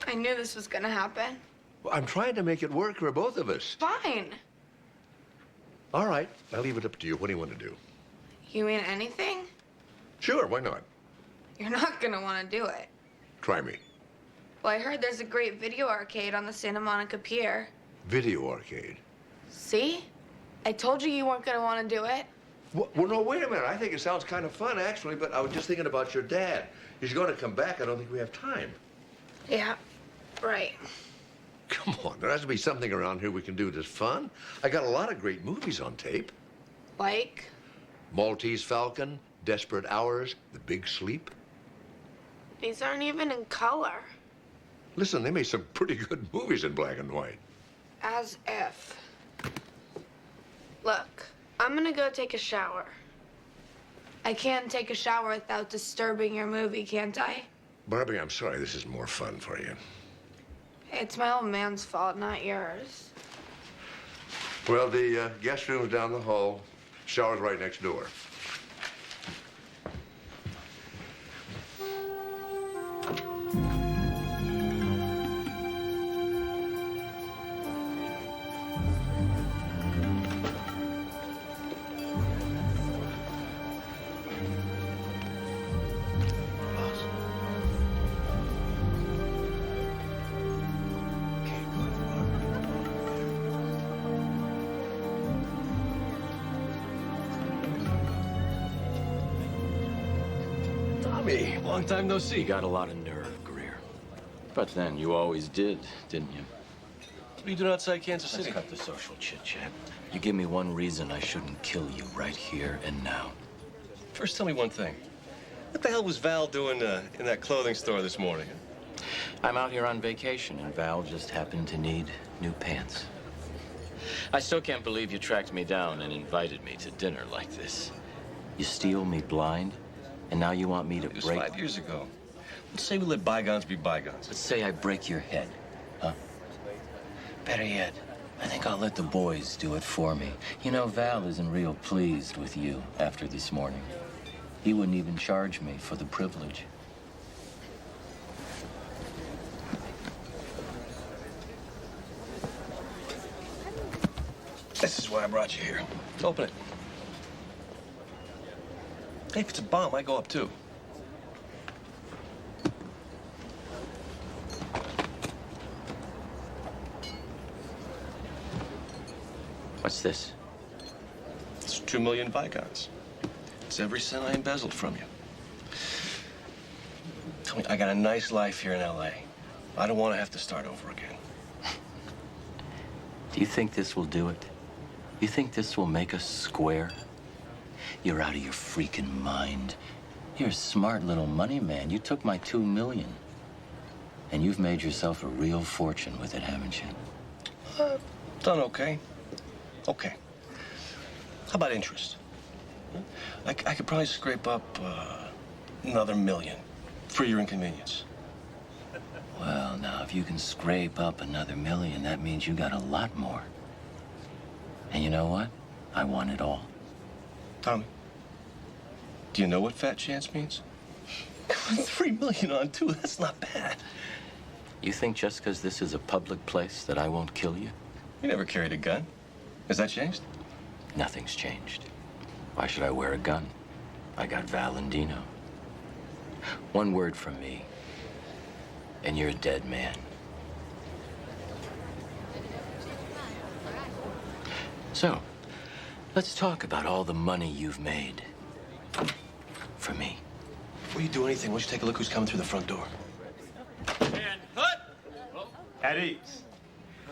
I knew this was gonna happen. Well, I'm trying to make it work for both of us. Fine. All right, I'll leave it up to you. What do you want to do? You mean anything? Sure, why not? You're not gonna wanna do it. Try me. Well, I heard there's a great video arcade on the Santa Monica Pier. Video arcade. See? I told you you weren't gonna wanna do it. Well, no, wait a minute. I think it sounds kind of fun, actually, but I was just thinking about your dad. He's going to come back. I don't think we have time. Yeah, right. Come on, there has to be something around here we can do that's fun. I got a lot of great movies on tape. Like? Maltese Falcon, Desperate Hours, The Big Sleep. These aren't even in color. Listen, they made some pretty good movies in black and white. As if. Look, I'm gonna go take a shower. I can't take a shower without disturbing your movie, can't I? Barbie, I'm sorry this is more fun for you. It's my old man's fault, not yours. Well, the guest room's down the hall. Shower's right next door. Tommy, long time no see. Got a lot of nerve, Greer. But then, you always did, didn't you? What are you doing outside Kansas City? Let's cut the social chit-chat. You give me one reason I shouldn't kill you right here and now. First, tell me one thing. What the hell was Val doing in that clothing store this morning? I'm out here on vacation, and Val just happened to need new pants. I still can't believe you tracked me down and invited me to dinner like this. You steal me blind, and now you want me to It was break... 5 years ago. Let's say we let bygones be bygones. Let's say I break your head, huh? Better yet, I think I'll let the boys do it for me. You know, Val isn't real pleased with you after this morning. He wouldn't even charge me for the privilege. This is why I brought you here. Open it. Hey, if it's a bomb, I go up too. What's this? It's 2 million bygones. It's every cent I embezzled from you. Tell me, I got a nice life here in L.A. I don't want to have to start over again. Do you think this will do it? You think this will make us square? You're out of your freaking mind. You're a smart little money man. You took my 2 million. And you've made yourself a real fortune with it, haven't you? Done okay. Okay. How about interest? I could probably scrape up another $1 million for your inconvenience. Well, now, if you can scrape up another $1 million, that means you got a lot more. And you know what? I want it all. Tommy, do you know what fat chance means? Come on, 3 million on 2, that's not bad. You think just because this is a public place that I won't kill you? You never carried a gun. Has that changed? Nothing's changed. Why should I wear a gun? I got Valentino. One word from me, and you're a dead man. So, let's talk about all the money you've made. For me. Before you do anything, why don't you take a look who's coming through the front door? At ease.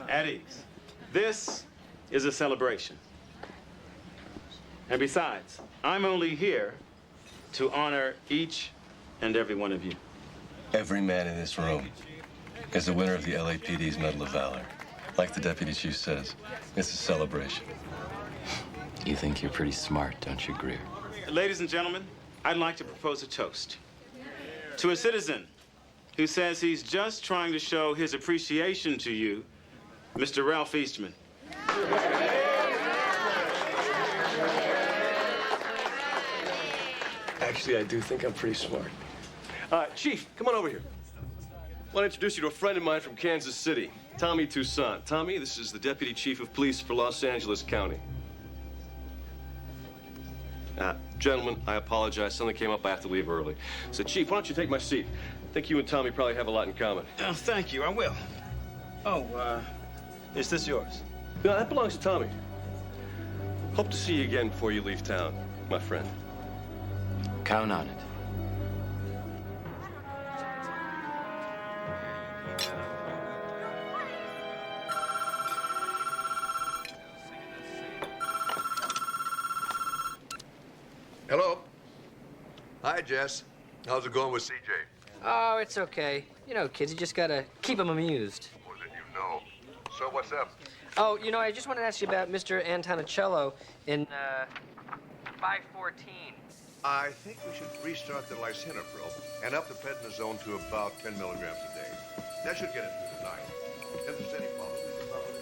At ease. This is a celebration. And besides, I'm only here to honor each and every one of you. Every man in this room is the winner of the LAPD's Medal of Valor. Like the deputy chief says, it's a celebration. You think you're pretty smart, don't you, Greer? Ladies and gentlemen, I'd like to propose a toast to a citizen who says he's just trying to show his appreciation to you, Mr. Ralph Eastman. Actually, I do think I'm pretty smart. Chief, come on over here. I want to introduce you to a friend of mine from Kansas City, Tommy Toussaint. Tommy, this is the Deputy Chief of Police for Los Angeles County. Gentlemen, I apologize. Something came up. I have to leave early. So, Chief, why don't you take my seat? I think you and Tommy probably have a lot in common. Oh, thank you. I will. Oh, is this yours? No, that belongs to Tommy. Hope to see you again before you leave town. my friend. Count on it. Hello. Hi, Jess. How's it going with CJ? Oh, it's okay. You know, kids, you just gotta keep them amused. More than you know. So what's up? Oh, you know, I just wanted to ask you about Mr. Antonicello in 514. I think we should restart the lisinopril and up the prednisone to about 10 milligrams a day. That should get it through the night. If there's any problems, we can cover it.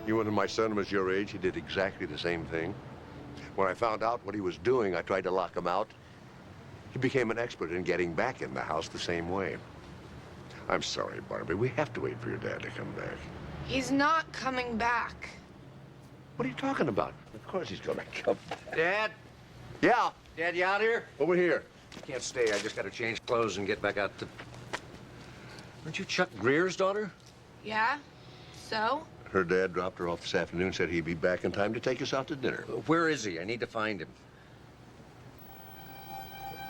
When my son was your age, he did exactly the same thing. When I found out what he was doing, I tried to lock him out. He became an expert in getting back in the house the same way. I'm sorry, Barbie. We have to wait for your dad to come back. He's not coming back. What are you talking about? Of course he's gonna come back. Dad? Yeah? Dad, you out here? Over here. Can't stay. I just got to change clothes and get back out to... Aren't you Chuck Greer's daughter? Yeah? So? Her dad dropped her off this afternoon, said he'd be back in time to take us out to dinner. Where is he? I need to find him.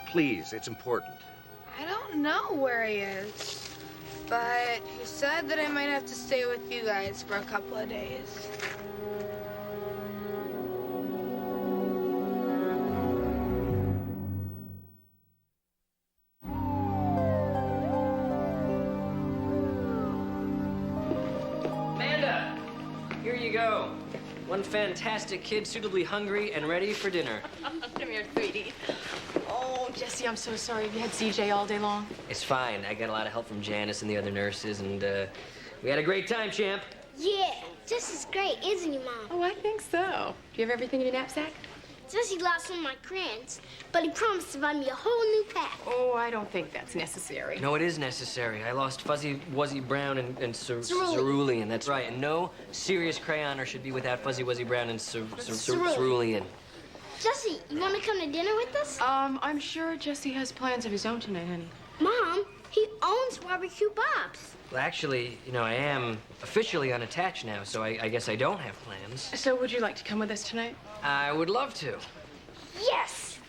Please, it's important. I don't know where he is. But he said that I might have to stay with you guys for a couple of days. Here you go. One fantastic kid, suitably hungry and ready for dinner. Come here, sweetie. Oh, Jesse, I'm so sorry. Have you had CJ all day long? It's fine. I got a lot of help from Janice and the other nurses, and we had a great time, champ. Yeah, Jesse's great, isn't he, Mom? Oh, I think so. Do you have everything in your knapsack? Jesse lost some of my crayons, but he promised to buy me a whole new pack. Oh, I don't think that's necessary. No, it is necessary. I lost Fuzzy Wuzzy Brown and Cerulean. Cerulean. That's right. And no serious crayoner should be without Fuzzy Wuzzy Brown and Cerulean. Cerulean. Jesse, you want to come to dinner with us? I'm sure Jesse has plans of his own tonight, honey. Mom, he owns Barbecue Bob's. Well, actually, you know, I am officially unattached now, so I guess I don't have plans. So would you like to come with us tonight? I would love to. Yes!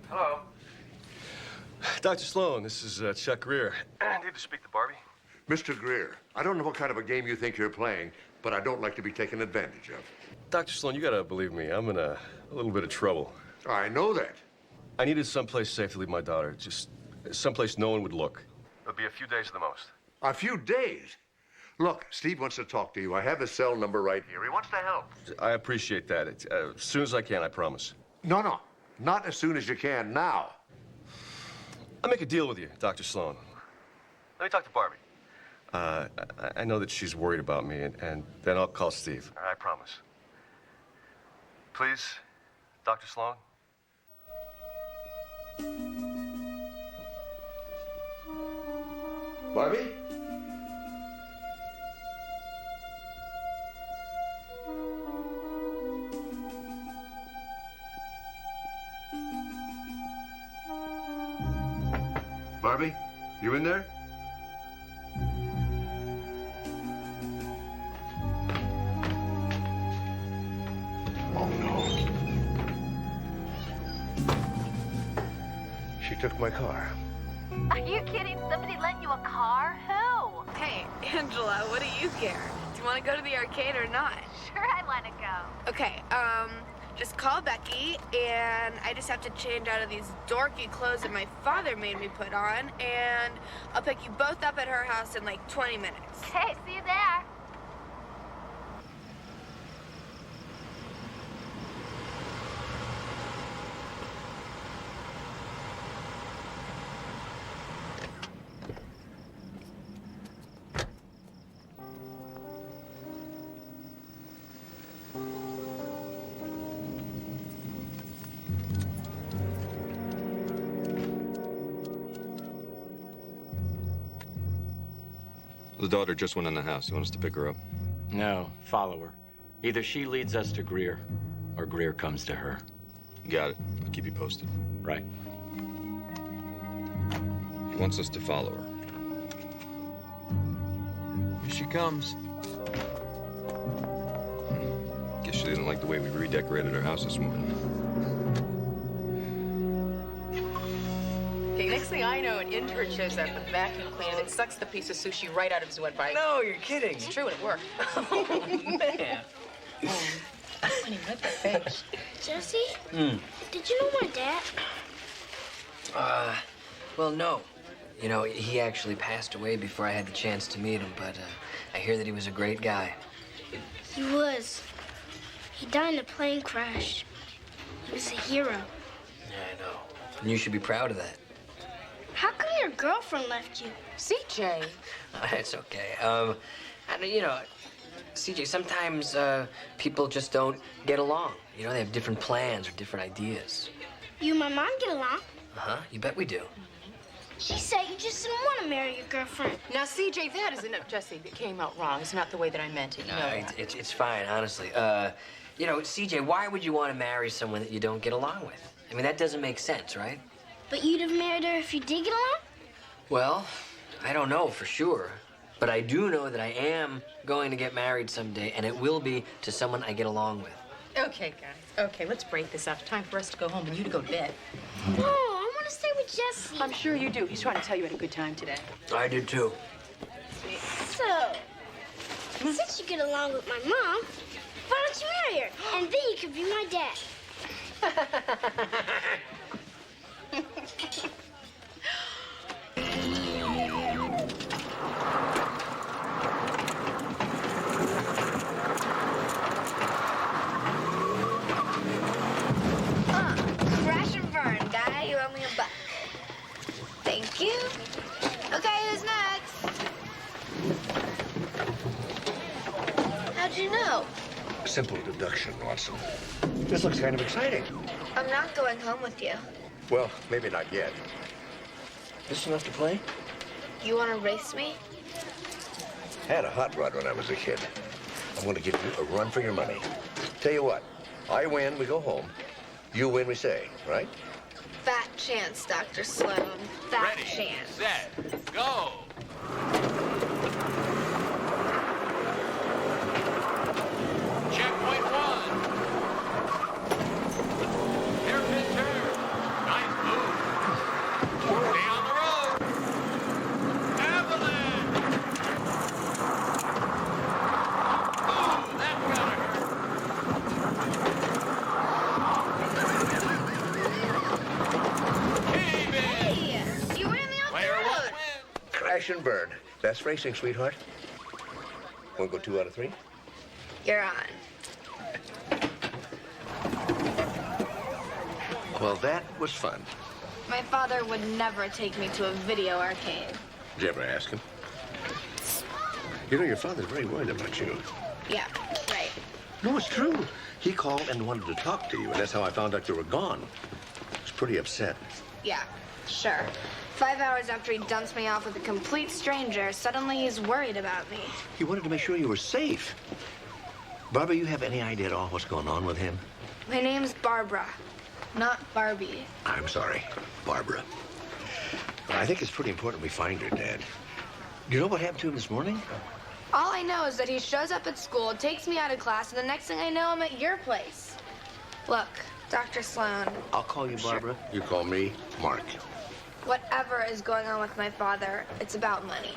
Hello. Dr. Sloan, this is Chuck Greer. I need to speak to Barbie. Mr. Greer, I don't know what kind of a game you think you're playing, but I don't like to be taken advantage of. Dr. Sloan, you gotta believe me. I'm in a little bit of trouble. I know that. I needed someplace safe to leave my daughter. Just someplace no one would look. It'll be a few days at the most. A few days? Look, Steve wants to talk to you. I have his cell number right here. He wants to help. I appreciate that. As soon as I can, I promise. No. Not as soon as you can. Now. I'll make a deal with you, Dr. Sloan. Let me talk to Barbie. I know that she's worried about me, and then I'll call Steve. I promise. Please, Dr. Sloan? Barbie? Barbie, you in there? Oh, no. She took my car. Are you kidding? Somebody lent you a car? Who? Hey, Angela, what do you care? Do you want to go to the arcade or not? Sure, I want to go. Okay, just call Becky, and I just have to change out of these dorky clothes that my father made me put on, and I'll pick you both up at her house in like 20 minutes. Okay, see you there. The daughter just went in the house. You want us to pick her up? No, follow her. Either she leads us to Greer, or Greer comes to her. Got it. I'll keep you posted. Right. He wants us to follow her. Here she comes. Guess she didn't like the way we redecorated her house this morning. Okay, next thing I know, an intern shows up with a vacuum cleaner and sucks the piece of sushi right out of his wet bite. No, you're kidding. It's true, it worked. Man. Funny, what the fish? Jesse, did you know my dad? Well, no. You know, he actually passed away before I had the chance to meet him, but I hear that he was a great guy. He was. He died in a plane crash. He was a hero. Yeah, I know. And you should be proud of that. How come your girlfriend left you? CJ. It's okay. And, you know, CJ, sometimes people just don't get along. You know, they have different plans or different ideas. You and my mom get along. Uh-huh, you bet we do. She said you just didn't want to marry your girlfriend. Now, CJ, that isn't it, Jesse. It came out wrong. It's not the way that I meant it. You know that. It's fine, honestly. You know, CJ, why would you want to marry someone that you don't get along with? I mean, that doesn't make sense, right? But you'd have married her if you did get along? Well, I don't know for sure. But I do know that I am going to get married someday, and it will be to someone I get along with. Okay, guys. Okay, let's break this up. Time for us to go home and you to go to bed. No, I want to stay with Jesse. I'm sure you do. He's trying to tell you had a good time today. I did too. So, since you get along with my mom, why don't you marry her? And then you could be my dad. Crash and burn, guy. You owe me $1. Thank you. Okay, who's next? How'd you know? Simple deduction, Watson. This looks kind of exciting. I'm not going home with you. Well, maybe not yet. This enough to play? You want to race me? I had a hot rod when I was a kid. I'm going to give you a run for your money. Tell you what, I win, we go home. You win, we say, right? Fat chance, Dr. Sloan. Fat chance. Set, go! Checkpoint 1. Hairpin turn. Nice move. Stay on the road. Avalanche. Ooh, that gotta hurt. Hey, you ran me off the road. Crash and burn. Best racing, sweetheart. Want to go 2 out of 3? You're on. Well, that was fun. My father would never take me to a video arcade. Did you ever ask him? You know, your father's very worried about you. Yeah, right. No, it's true. He called and wanted to talk to you, and that's how I found out you were gone. He was pretty upset. Yeah, sure. 5 hours after he dumps me off with a complete stranger, suddenly he's worried about me. He wanted to make sure you were safe. Barbara, you have any idea at all what's going on with him? My name's Barbara, not Barbie. I'm sorry, Barbara. But I think it's pretty important we find her, Dad. Do you know what happened to him this morning? All I know is that he shows up at school, takes me out of class, and the next thing I know, I'm at your place. Look, Dr. Sloan, I'll call you Barbara. You call me Mark. whatever is going on with my father, it's about money.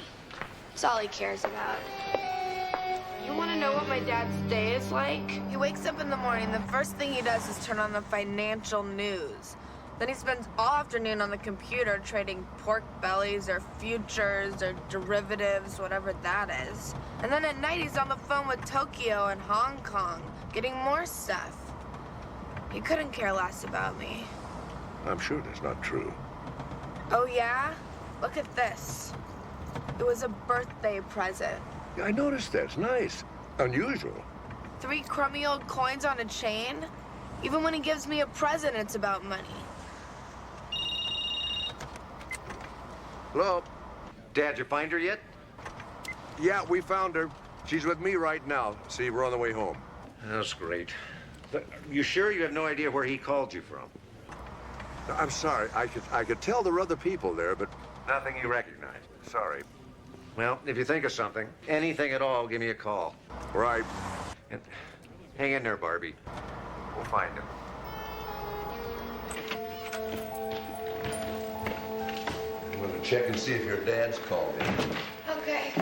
It's all he cares about. You want to know what my dad's day is like? He wakes up in the morning, the first thing he does is turn on the financial news. Then he spends all afternoon on the computer trading pork bellies or futures or derivatives, whatever that is. And then at night he's on the phone with Tokyo and Hong Kong, getting more stuff. He couldn't care less about me. I'm sure that's not true. Oh yeah? Look at this. It was a birthday present. Yeah, I noticed that. It's nice. Unusual. 3 crummy old coins on a chain? Even when he gives me a present, it's about money. Hello? Dad, you find her yet? Yeah, we found her. She's with me right now. See, we're on the way home. That's great. But you sure you have no idea where he called you from? I'm sorry. I could tell there were other people there, but Nothing you recognize. sorry. Well, if you think of something, anything at all, give me a call. Right. And hang in there, Barbie. We'll find him. I'm going to check and see if your dad's called in. Okay.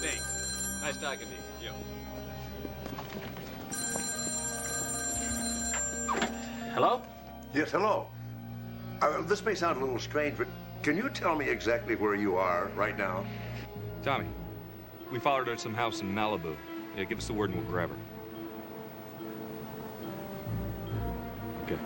Thanks. Nice talking to you. Hello? Yes, hello. This may sound a little strange, but can you tell me exactly where you are right now? Tommy, we followed her to some house in Malibu. Yeah, give us the word and we'll grab her. Okay.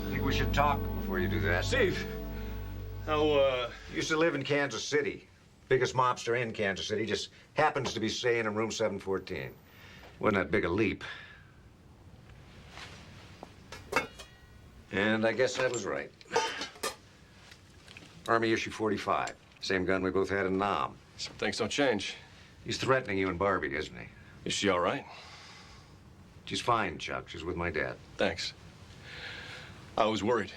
I think we should talk before you do that. Steve, Used to live in Kansas City. Biggest mobster in Kansas City. Just happens to be staying in room 714. Wasn't that big a leap. And I guess I was right. Army issue 45. Same gun we both had in Nam. Some things don't change. He's threatening you and Barbie, isn't he? Is she all right? She's fine, Chuck. She's with my dad. Thanks. I was worried.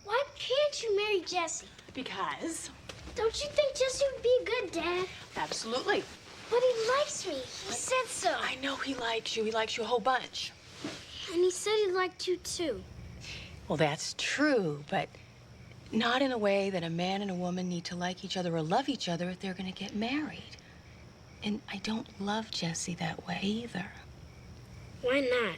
Why can't you marry Jesse? Because? Don't you think Jesse would be a good dad? Absolutely. But he likes me. He said so. I know he likes you. He likes you a whole bunch. And he said he liked you too. Well, that's true, but not in a way that a man and a woman need to like each other or love each other if they're going to get married. And I don't love Jesse that way either. Why not?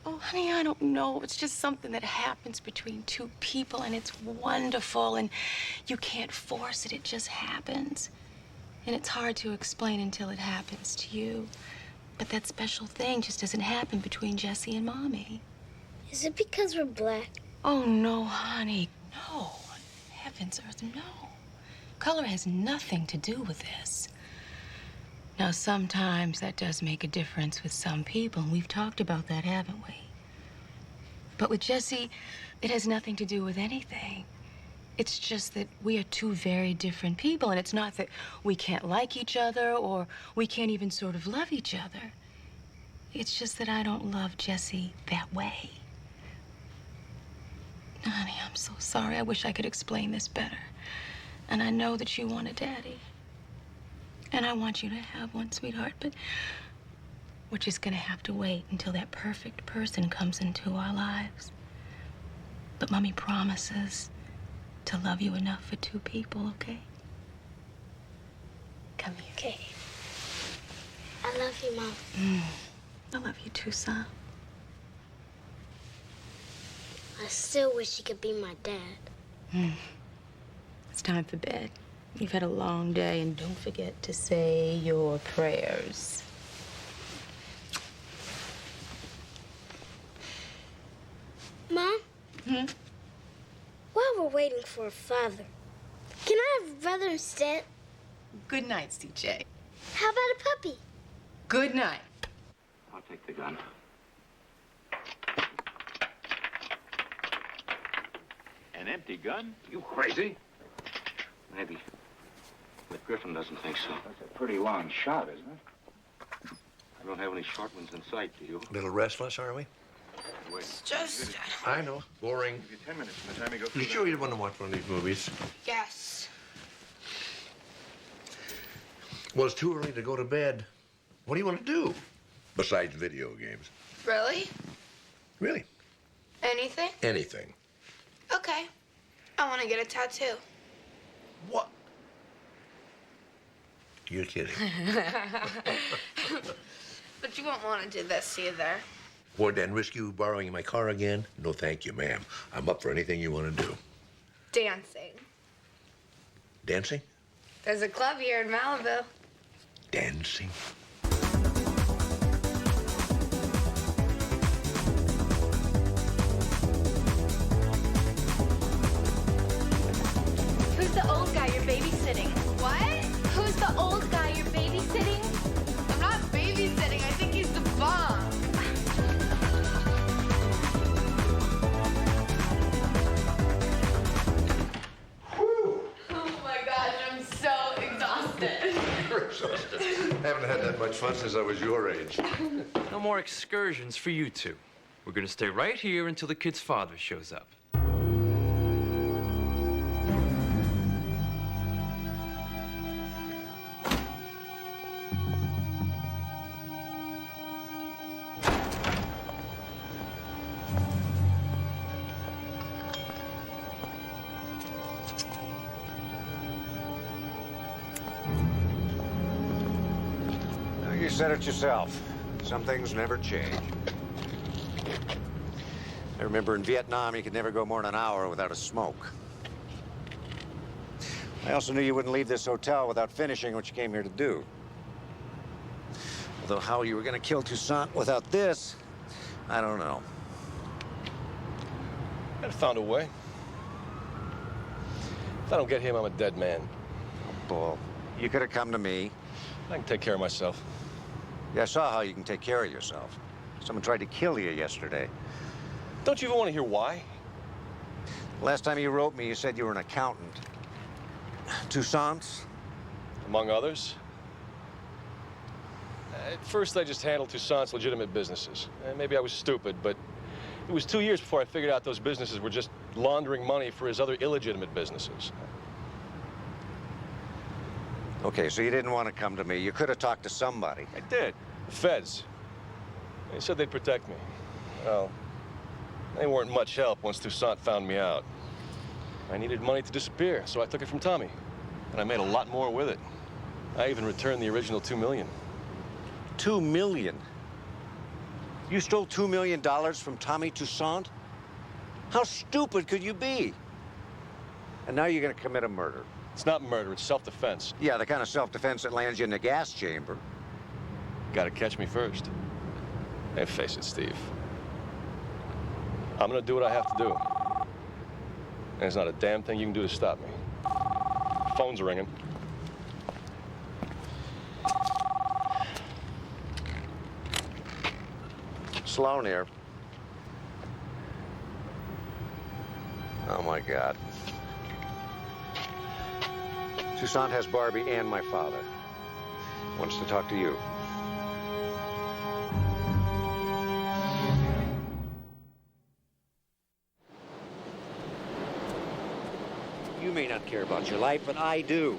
Oh, honey, I don't know. It's just something that happens between two people, and it's wonderful, and you can't force it. It just happens. And it's hard to explain until it happens to you. But that special thing just doesn't happen between Jesse and Mommy. Is it because we're black? Oh, no, honey. No. Heavens earth, no. Color has nothing to do with this. Now, sometimes that does make a difference with some people, and we've talked about that, haven't we? But with Jesse, it has nothing to do with anything. It's just that we are two very different people, and it's not that we can't like each other or we can't even sort of love each other. 'It's just that I don't love Jesse that way. Is it because we're black? Oh, honey, I don't know. It's just something that happens between two people, and it's not that we can't like each other or we can't even sort of love each other. It's just that I don't love Jesse that way. It's just that I don't love Jesse that way. It's just that I don't love Jesse Honey, I'm so sorry. I wish I could explain this better. And I know that you want a daddy. And I want you to have one, sweetheart, but we're just gonna have to wait until that perfect person comes into our lives. But Mommy promises to love you enough for two people, okay? Come here. Okay. I love you, Mom. I love you too, son. I still wish he could be my dad. It's time for bed. You've had a long day, and don't forget to say your prayers. Mom? While we're waiting for a father, can I have a brother instead? Good night, CJ. How about a puppy? Good night. I'll take the gun. An empty gun? You crazy? Maybe. But Griffin doesn't think so. That's a pretty long shot, isn't it? I don't have any short ones in sight, do you? A little restless, are we? Wait. It's just... I know. Boring. Give you 10 minutes from the time you go You through sure you want to watch one of these movies? Yes. Well, it's too early to go to bed. What do you want to do? Besides video games. Really? Really? Anything? Anything. Okay. I want to get a tattoo. What? You're kidding. But you won't want to do this either. Would then risk you borrowing my car again? No, thank you, ma'am. I'm up for anything you want to do. Dancing. Dancing? There's a club here in Malibu. Dancing? Who's the old guy you're babysitting? What? Who's the old guy you're babysitting? I'm not babysitting. I think he's the bomb. Oh my gosh, I'm so exhausted. You're exhausted. Haven't had that much fun since I was your age. No more excursions for you two. We're gonna stay right here until the kid's father shows up. You said it yourself. Some things never change. I remember in Vietnam, you could never go more than an hour without a smoke. I also knew you wouldn't leave this hotel without finishing what you came here to do. Although how you were going to kill Toussaint without this, I don't know. I found a way. If I don't get him, I'm a dead man. Oh, Bull. You could have come to me. I can take care of myself. Yeah, I saw how you can take care of yourself. Someone tried to kill you yesterday. Don't you even want to hear why? Last time you wrote me, you said you were an accountant. Toussaint's? Among others. At first, I just handled Toussaint's legitimate businesses. Maybe I was stupid, but it was 2 years before I figured out those businesses were just laundering money for his other illegitimate businesses. Okay, so you didn't want to come to me. You could have talked to somebody. I did. The feds. They said they'd protect me. Well, they weren't much help once Toussaint found me out. I needed money to disappear, so I took it from Tommy. And I made a lot more with it. I even returned the original $2 million. $2 million? You stole $2 million from Tommy Toussaint? How stupid could you be? And now you're going to commit a murder. It's not murder, it's self-defense. Yeah, the kind of self-defense that lands you in the gas chamber. Gotta catch me first. And face it, Steve. I'm gonna do what I have to do. And there's not a damn thing you can do to stop me. Phone's ringing. Sloan here. Oh, my God. Toussaint has Barbie and my father. Wants to talk to you. care about your life, but I do.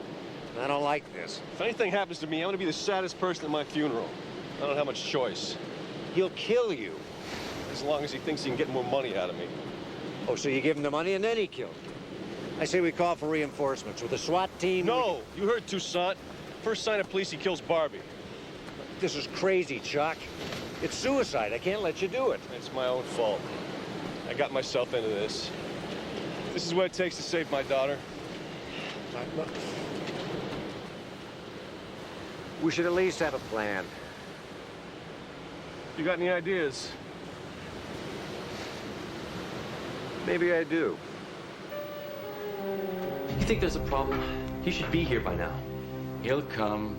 And I don't like this. If anything happens to me, I'm gonna be the saddest person at my funeral. I don't have much choice. He'll kill you. As long as he thinks he can get more money out of me. Oh, so you give him the money and then he kills you. I say we call for reinforcements with a SWAT team. No, you heard Toussaint. First sign of police, he kills Barbie. This is crazy, Chuck. It's suicide. I can't let you do it. It's my own fault. I got myself into this. This is what it takes to save my daughter. We should at least have a plan. You got any ideas? Maybe I do. You think there's a problem? He should be here by now. He'll come.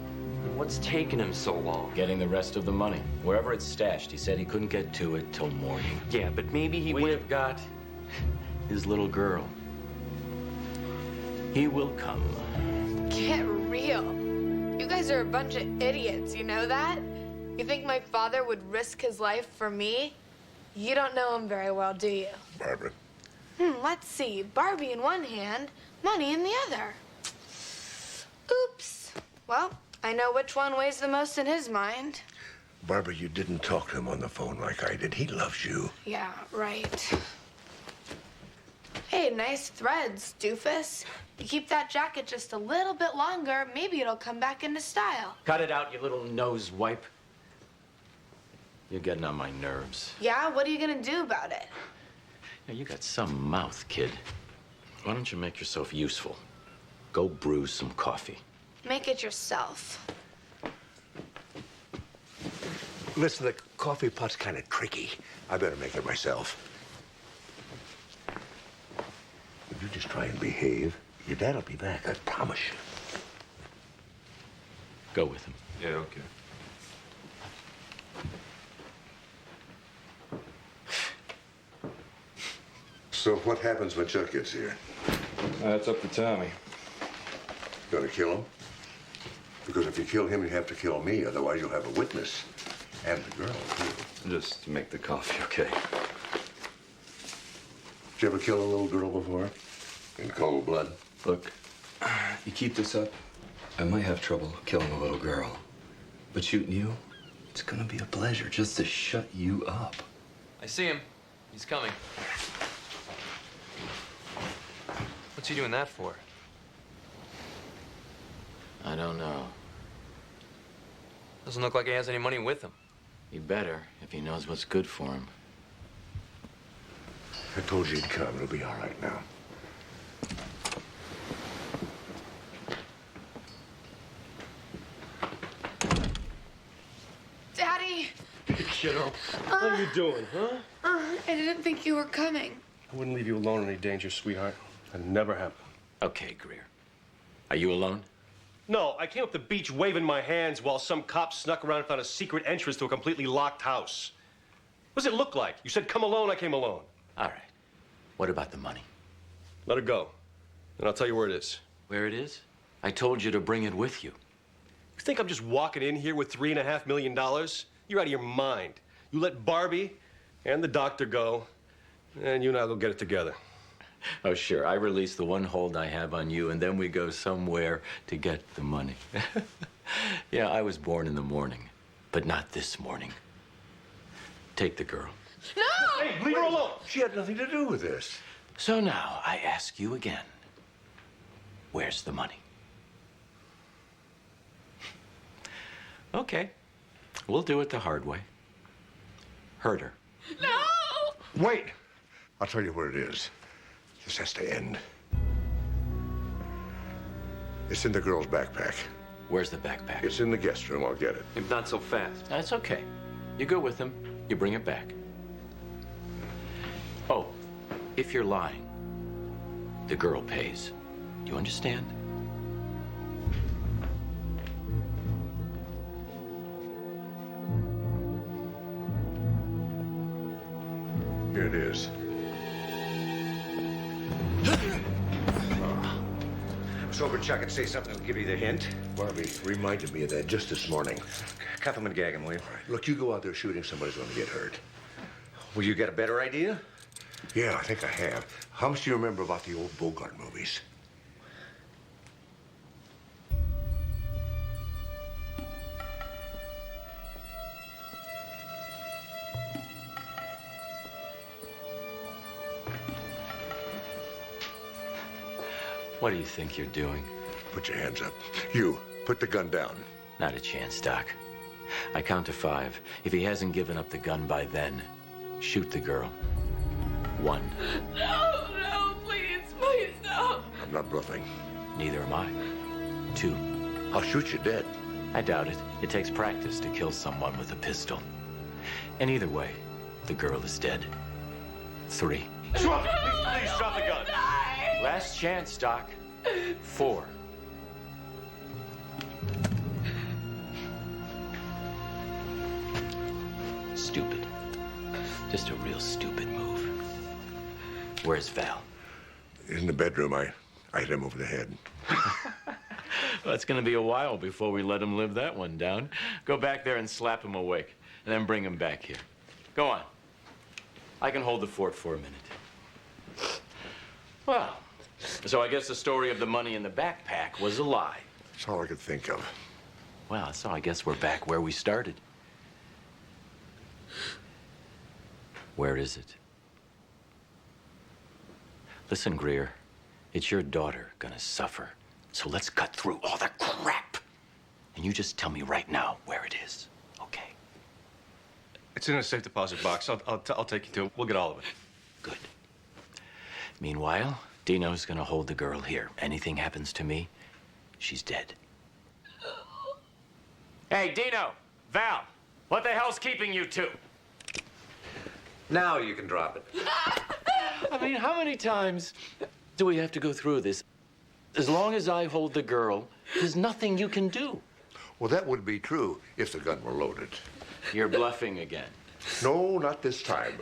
What's taking him so long? Getting the rest of the money. Wherever it's stashed, he said he couldn't get to it till morning. Yeah, but maybe he We have got his little girl. He will come. Get real. You guys are a bunch of idiots, you know that? You think my father would risk his life for me? You don't know him very well, do you? Barbara. Let's see. Barbie in one hand, money in the other. Oops. Well, I know which one weighs the most in his mind. Barbara, you didn't talk to him on the phone like I did. He loves you. Yeah, right. Hey, nice threads, doofus. You keep that jacket just a little bit longer, maybe it'll come back into style. Cut it out, you little nose wipe. You're getting on my nerves. Yeah, what are you gonna do about it? Now, you got some mouth, kid. Why don't you make yourself useful? Go brew some coffee. Make it yourself. Listen, the coffee pot's kind of tricky. I better make it myself. If you just try and behave, your dad'll be back, I promise you. Go with him. Yeah, okay. So what happens when Chuck gets here? That's up to Tommy. Gonna kill him? Because if you kill him, you have to kill me. Otherwise, you'll have a witness. And the girl, too. Just make the coffee, okay? Did you ever kill a little girl before? In cold blood? Look, you keep this up, I might have trouble killing a little girl. But shooting you, it's gonna be a pleasure just to shut you up. I see him. He's coming. What's he doing that for? I don't know. Doesn't look like he has any money with him. He better, if he knows what's good for him. I told you he'd come. It'll be all right now. Daddy! Kiddo, what are you doing, huh? I didn't think you were coming. I wouldn't leave you alone in any danger, sweetheart. That'd never happen. Okay, Greer. Are you alone? No, I came up the beach waving my hands while some cop snuck around and found a secret entrance to a completely locked house. What does it look like? You said come alone, I came alone. All right. What about the money? Let it go, and I'll tell you where it is. Where it is? I told you to bring it with you. You think I'm just walking in here with $3.5 million? You're out of your mind. You let Barbie and the doctor go, and you and I'll go get it together. Oh, sure. I release the one hold I have on you, and then we go somewhere to get the money. Yeah, I was born in the morning, but not this morning. Take the girl. No! Hey, leave her alone! She had nothing to do with this. So now, I ask you again, where's the money? Okay, we'll do it the hard way. Hurt her. No! Wait! I'll tell you where it is. This has to end. It's in the girl's backpack. Where's the backpack? It's in the guest room. I'll get it. If not so fast. That's okay. You go with him, you bring it back. Oh, if you're lying, the girl pays. Do you understand? Here it is. I was hoping Chuck could say something that'll give you the hint. Barbie reminded me of that just this morning. Cuff him and gag him, will you? All right, look, you go out there shooting, somebody's going to get hurt. Will you get a better idea? Yeah, I think I have. How much do you remember about the old Bogart movies? What do you think you're doing? Put your hands up. You, put the gun down. Not a chance, Doc. I count to 5. If he hasn't given up the gun by then, shoot the girl. 1. No, no, please, please, no. I'm not bluffing. Neither am I. 2. I'll shoot you dead. I doubt it. It takes practice to kill someone with a pistol. And either way, the girl is dead. 3. Drop it! Please drop the gun. Last chance, Doc. 4. Stupid. Just a real stupid move. Where's Val? In the bedroom, I hit him over the head. Well, it's gonna be a while before we let him live that one down. Go back there and slap him awake, and then bring him back here. Go on. I can hold the fort for a minute. Well, so I guess the story of the money in the backpack was a lie. That's all I could think of. Well, so I guess we're back where we started. Where is it? Listen, Greer, it's your daughter gonna suffer. So let's cut through all the crap. And you just tell me right now where it is, okay? It's in a safe deposit box. I'll take you to it. We'll get all of it. Good. Meanwhile, Dino's gonna hold the girl here. Anything happens to me, she's dead. Hey, Dino! Val! What the hell's keeping you two? Now you can drop it. I mean, how many times do we have to go through this? As long as I hold the girl, there's nothing you can do. Well, that would be true if the gun were loaded. You're bluffing again. No, not this time.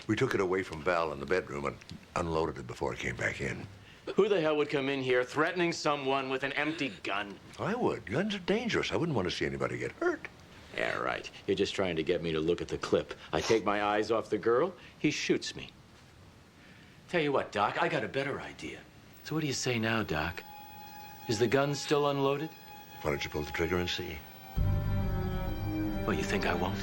We took it away from Val in the bedroom and unloaded it before it came back in. Who the hell would come in here threatening someone with an empty gun? I would. Guns are dangerous. I wouldn't want to see anybody get hurt. Yeah, right. You're just trying to get me to look at the clip. I take my eyes off the girl, he shoots me. Tell you what, Doc, I got a better idea. So what do you say now, Doc? Is the gun still unloaded? Why don't you pull the trigger and see? Well, you think I won't?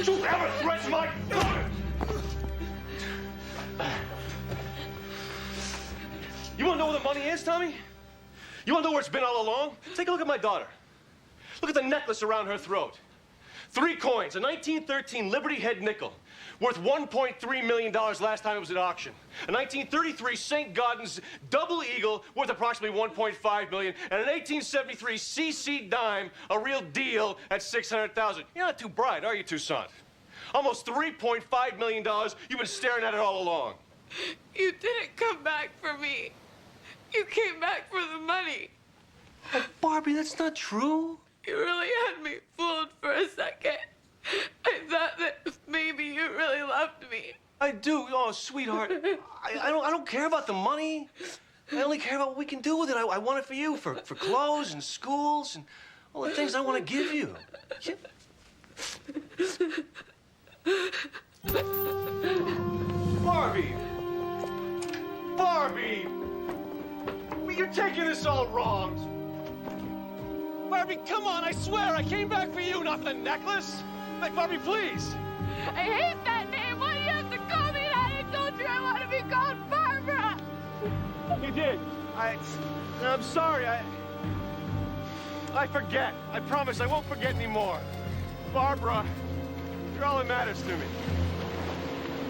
Don't ever threaten my daughter! You want to know where the money is, Tommy? You want to know where it's been all along? Take a look at my daughter. Look at the necklace around her throat. 3 coins, a 1913 Liberty Head nickel, worth $1.3 million last time it was at auction. A 1933 St. Gaudens Double Eagle, worth approximately $1.5 million, and an 1873 CC dime, a real deal, at $600,000. You're not too bright, are you, Toussaint? Almost $3.5 million. You've been staring at it all along. You didn't come back for me. You came back for the money. Oh, Barbie, that's not true. You really had me fooled for a second. I thought that maybe you really loved me. I do. Oh, sweetheart. I don't care about the money. I only care about what we can do with it. I want it for you, for clothes and schools and all the things I want to give you. Barbie! Barbie! You're taking this all wrong. Barbie, come on, I swear, I came back for you, not the necklace. Hey, Barbie, please. I hate that name. Why do you have to call me that? I told you I want to be called Barbara. You did. I'm sorry. I forget. I promise I won't forget anymore. Barbara, you're all that matters to me.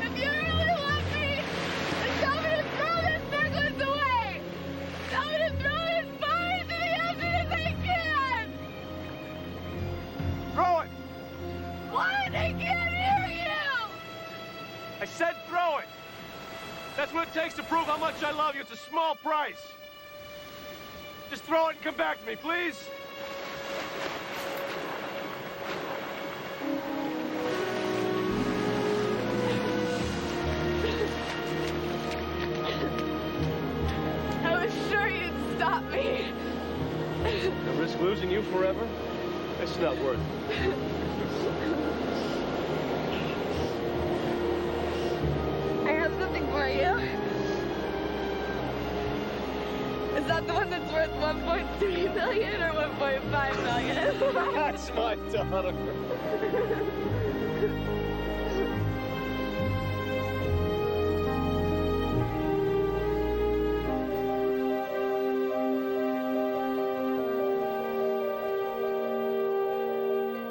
If you really love me, then tell me to throw this necklace away. Tell me to throw this phone into the ocean as I can. Throw it. What? I can't hear you. I said throw it. That's what it takes to prove how much I love you. It's a small price. Just throw it and come back to me, please. I was sure you'd stop me. I risk losing you forever? It's not worth it. I have something for you. Is that the one that's worth 1.3 million or 1.5 million? That's my daughter.